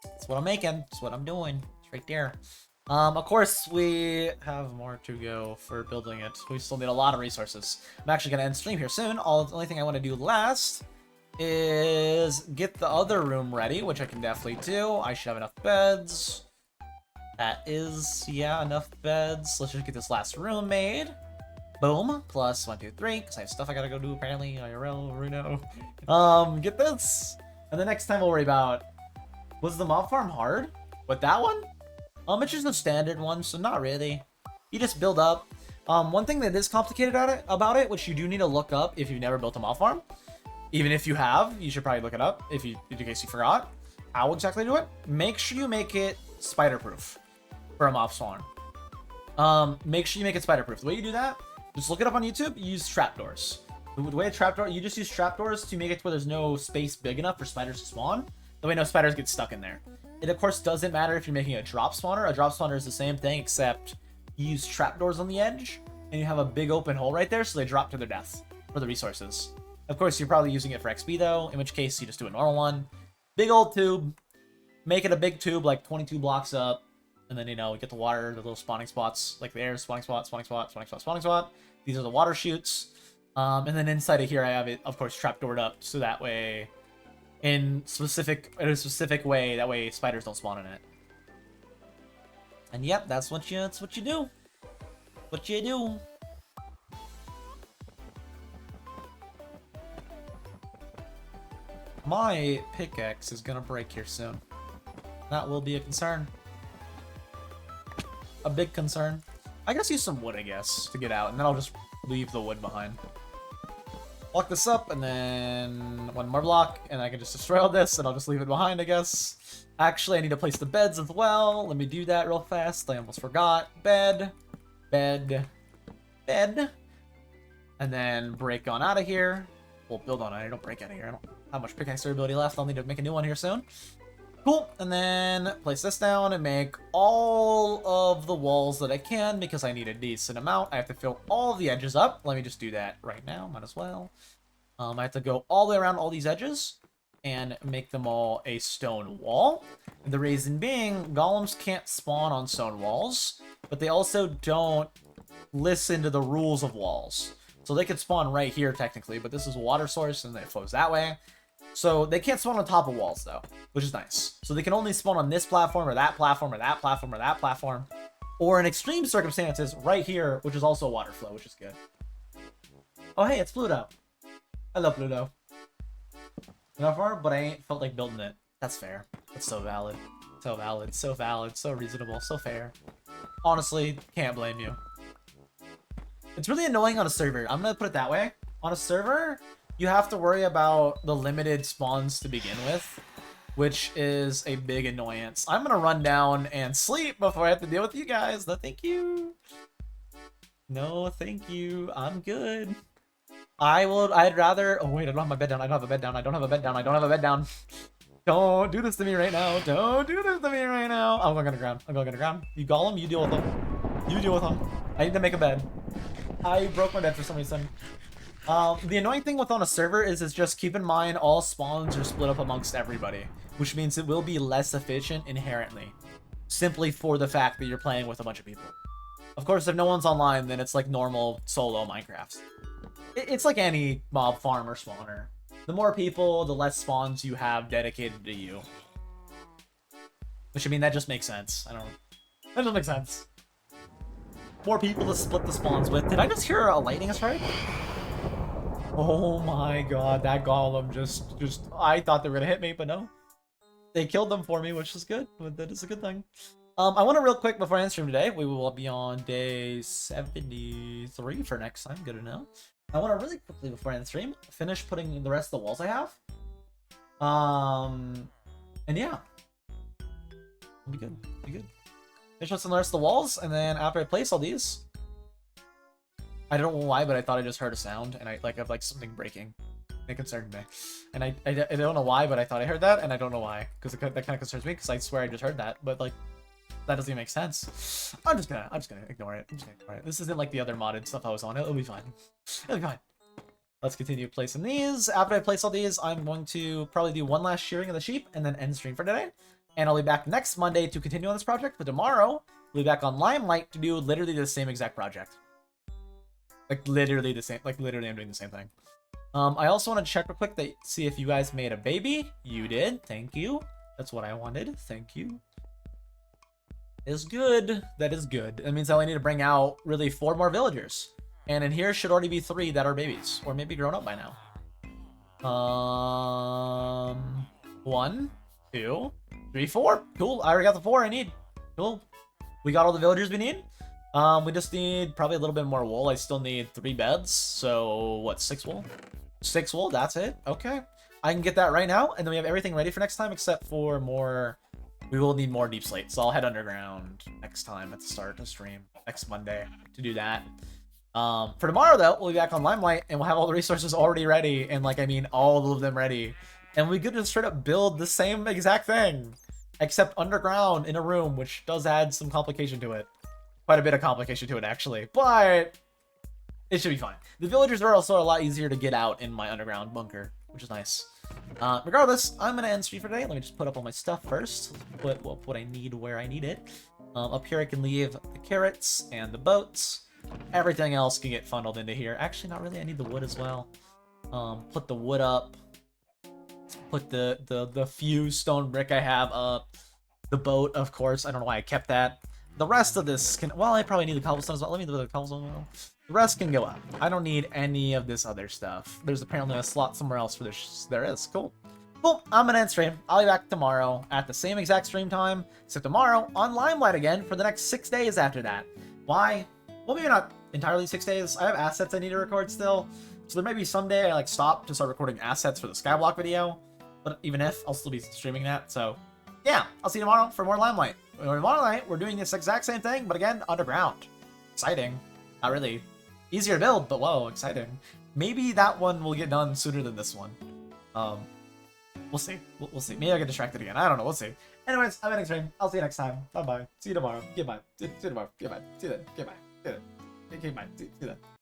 That's what I'm making. That's what I'm doing. It's right there. Of course, we have more to go for building it. We still need a lot of resources. I'm actually going to end stream here soon. The only thing I want to do last is get the other room ready, which I can definitely do. I should have enough beds. That is, yeah, enough beds. Let's just get this last room made. Boom. Plus 1, 2, 3, because I have stuff I gotta go do apparently. IRL, Reno. Get this. And the next time we'll worry about, was the mob farm hard? With that one? It's just a standard one, so not really. You just build up. One thing that is complicated about it, which you do need to look up if you've never built a mob farm. Even if you have, you should probably look it up in case you forgot how exactly to do it. Make sure you make it spider-proof for a mob spawn. Make sure you make it spider-proof. The way you do that, just look it up on YouTube. Use trapdoors. The way a trapdoor, you just use trapdoors to make it to where there's no space big enough for spiders to spawn. That way no spiders get stuck in there. It of course doesn't matter if you're making a drop spawner. A drop spawner is the same thing, except you use trapdoors on the edge, and you have a big open hole right there, so they drop to their death for the resources. Of course, you're probably using it for XP though, in which case you just do a normal one. Big old tube. Make it a big tube, like 22 blocks up. And then, you know, get the water, the little spawning spots, like there, spawning spot, spawning spot, spawning spot, spawning spot. These are the water chutes. And then inside of here, I have it, of course, trapdoored up, so that way, in a specific way, that way spiders don't spawn in it. And yep, that's what you do. What you do. My pickaxe is gonna break here soon. That will be a concern. A big concern. I guess use some wood, I guess, to get out, and then I'll just leave the wood behind. Block this up, and then one more block, and I can just destroy all this, and I'll just leave it behind, I guess. Actually, I need to place the beds as well. Let me do that real fast. I almost forgot. Bed, bed, bed. And then break on out of here. We'll build on it. I don't break out of here. I don't have much pickaxe durability left. I'll need to make a new one here soon. Cool, and then place this down and make all of the walls that I can because I need a decent amount. I have to fill all the edges up. Let me just do that right now, might as well. I have to go all the way around all these edges and make them all a stone wall. The reason being, golems can't spawn on stone walls, but they also don't listen to the rules of walls. So they could spawn right here technically, but this is a water source and it flows that way. So they can't spawn on top of walls though, which is nice. So they can only spawn on this platform or that platform or that platform or that platform. Or in extreme circumstances, right here, which is also water flow, which is good. Oh hey, it's Pluto. I love Pluto. Not far, but I ain't felt like building it. That's fair. That's so valid. So valid, so valid, so reasonable, so fair. Honestly, can't blame you. It's really annoying on a server. I'm gonna put it that way. On a server, you have to worry about the limited spawns to begin with, which is a big annoyance. I'm gonna run down and sleep before I have to deal with you guys. No, thank you. No, thank you. I'm good. I'd rather... Oh, wait, I don't have my bed down. I don't have a bed down. I don't have a bed down. I don't have a bed down. Don't do this to me right now. Don't do this to me right now. I'm going underground. I'm going underground. You golem, you deal with them. You deal with them. I need to make a bed. I broke my bed for some reason. The annoying thing with on a server is just keep in mind all spawns are split up amongst everybody, which means it will be less efficient inherently, simply for the fact that you're playing with a bunch of people. Of course, if no one's online, then it's like normal solo Minecraft. It's like any mob farm or spawner. The more people, the less spawns you have dedicated to you. Which, I mean, that just makes sense. That doesn't make sense. More people to split the spawns with. Did I just hear a lightning strike? Oh my god, that golem just... I thought they were gonna hit me, but no. They killed them for me, which is good. That is a good thing. I want to real quick before I end stream today, we will be on day 73 for next time, good to know. I want to really quickly before I end stream, finish putting the rest of the walls I have. And yeah. It'll be good, Finish putting the rest of the walls, and then after I place all these... I don't know why, but I thought I just heard a sound, and I have something breaking. It concerned me. And I don't know why, but I thought I heard that, and I don't know why. Because that kind of concerns me, because I swear I just heard that. But, like, that doesn't even make sense. I'm just gonna ignore it. This isn't like the other modded stuff I was on. It'll be fine. It'll be fine. Let's continue placing these. After I place all these, I'm going to probably do one last shearing of the sheep, and then end stream for today. And I'll be back next Monday to continue on this project. But tomorrow, we'll be back on Limelight to do literally the same exact project. Like, literally the same. Like, literally I'm doing the same thing. I also want to check real quick to see if you guys made a baby. You did. Thank you. That's what I wanted. Thank you. Is good. That is good. That means I only need to bring out really 4 more villagers. And in here should already be 3 that are babies. Or maybe grown up by now. 1, 2, 3, 4. Cool. I already got the 4 I need. Cool. We got all the villagers we need. We just need probably a little bit more wool. I still need 3 beds. So what, 6 wool? 6 wool, that's it. Okay. I can get that right now, and then we have everything ready for next time except for more. We will need more deep slate, so I'll head underground next time at the start of the stream, next Monday, to do that. For tomorrow, though, we'll be back on Limelight, and we'll have all the resources already ready, and, like, I mean, all of them ready. And we could just straight up build the same exact thing, except underground in a room, which does add some complication to it. Quite a bit of complication to it, actually, but it should be fine. The villagers are also a lot easier to get out in my underground bunker, which is nice. Regardless, I'm gonna end stream for today. Let me just put up all my stuff first. Put what I need where I need it. Up here I can leave the carrots and the boats. Everything else can get funneled into here. Actually, not really. I need the wood as well. Put the wood up. Put the few stone brick I have up. The boat, of course. I don't know why I kept that. The rest of this can... Well, I probably need the cobblestone as well. Let me do the cobblestone as well. The rest can go up. I don't need any of this other stuff. There's apparently a slot somewhere else for this. There is. Cool. Cool. I'm gonna end stream. I'll be back tomorrow at the same exact stream time, except tomorrow on Limelight again for the next 6 days after that. Why? Well, maybe not entirely 6 days. I have assets I need to record still. So there may be someday I, like, stop to start recording assets for the Skyblock video. But even if, I'll still be streaming that. So, yeah. I'll see you tomorrow for more Limelight. Tomorrow night, we're doing this exact same thing, but again, underground. Exciting. Not really. Easier to build, but whoa, exciting. Maybe that one will get done sooner than this one. We'll see. We'll see. Maybe I'll get distracted again. I don't know. We'll see. Anyways, I'm ending stream. I'll see you next time. Bye-bye. See you tomorrow. Goodbye. See you tomorrow. Goodbye. See you then. Goodbye. See you then. Goodbye. See you then.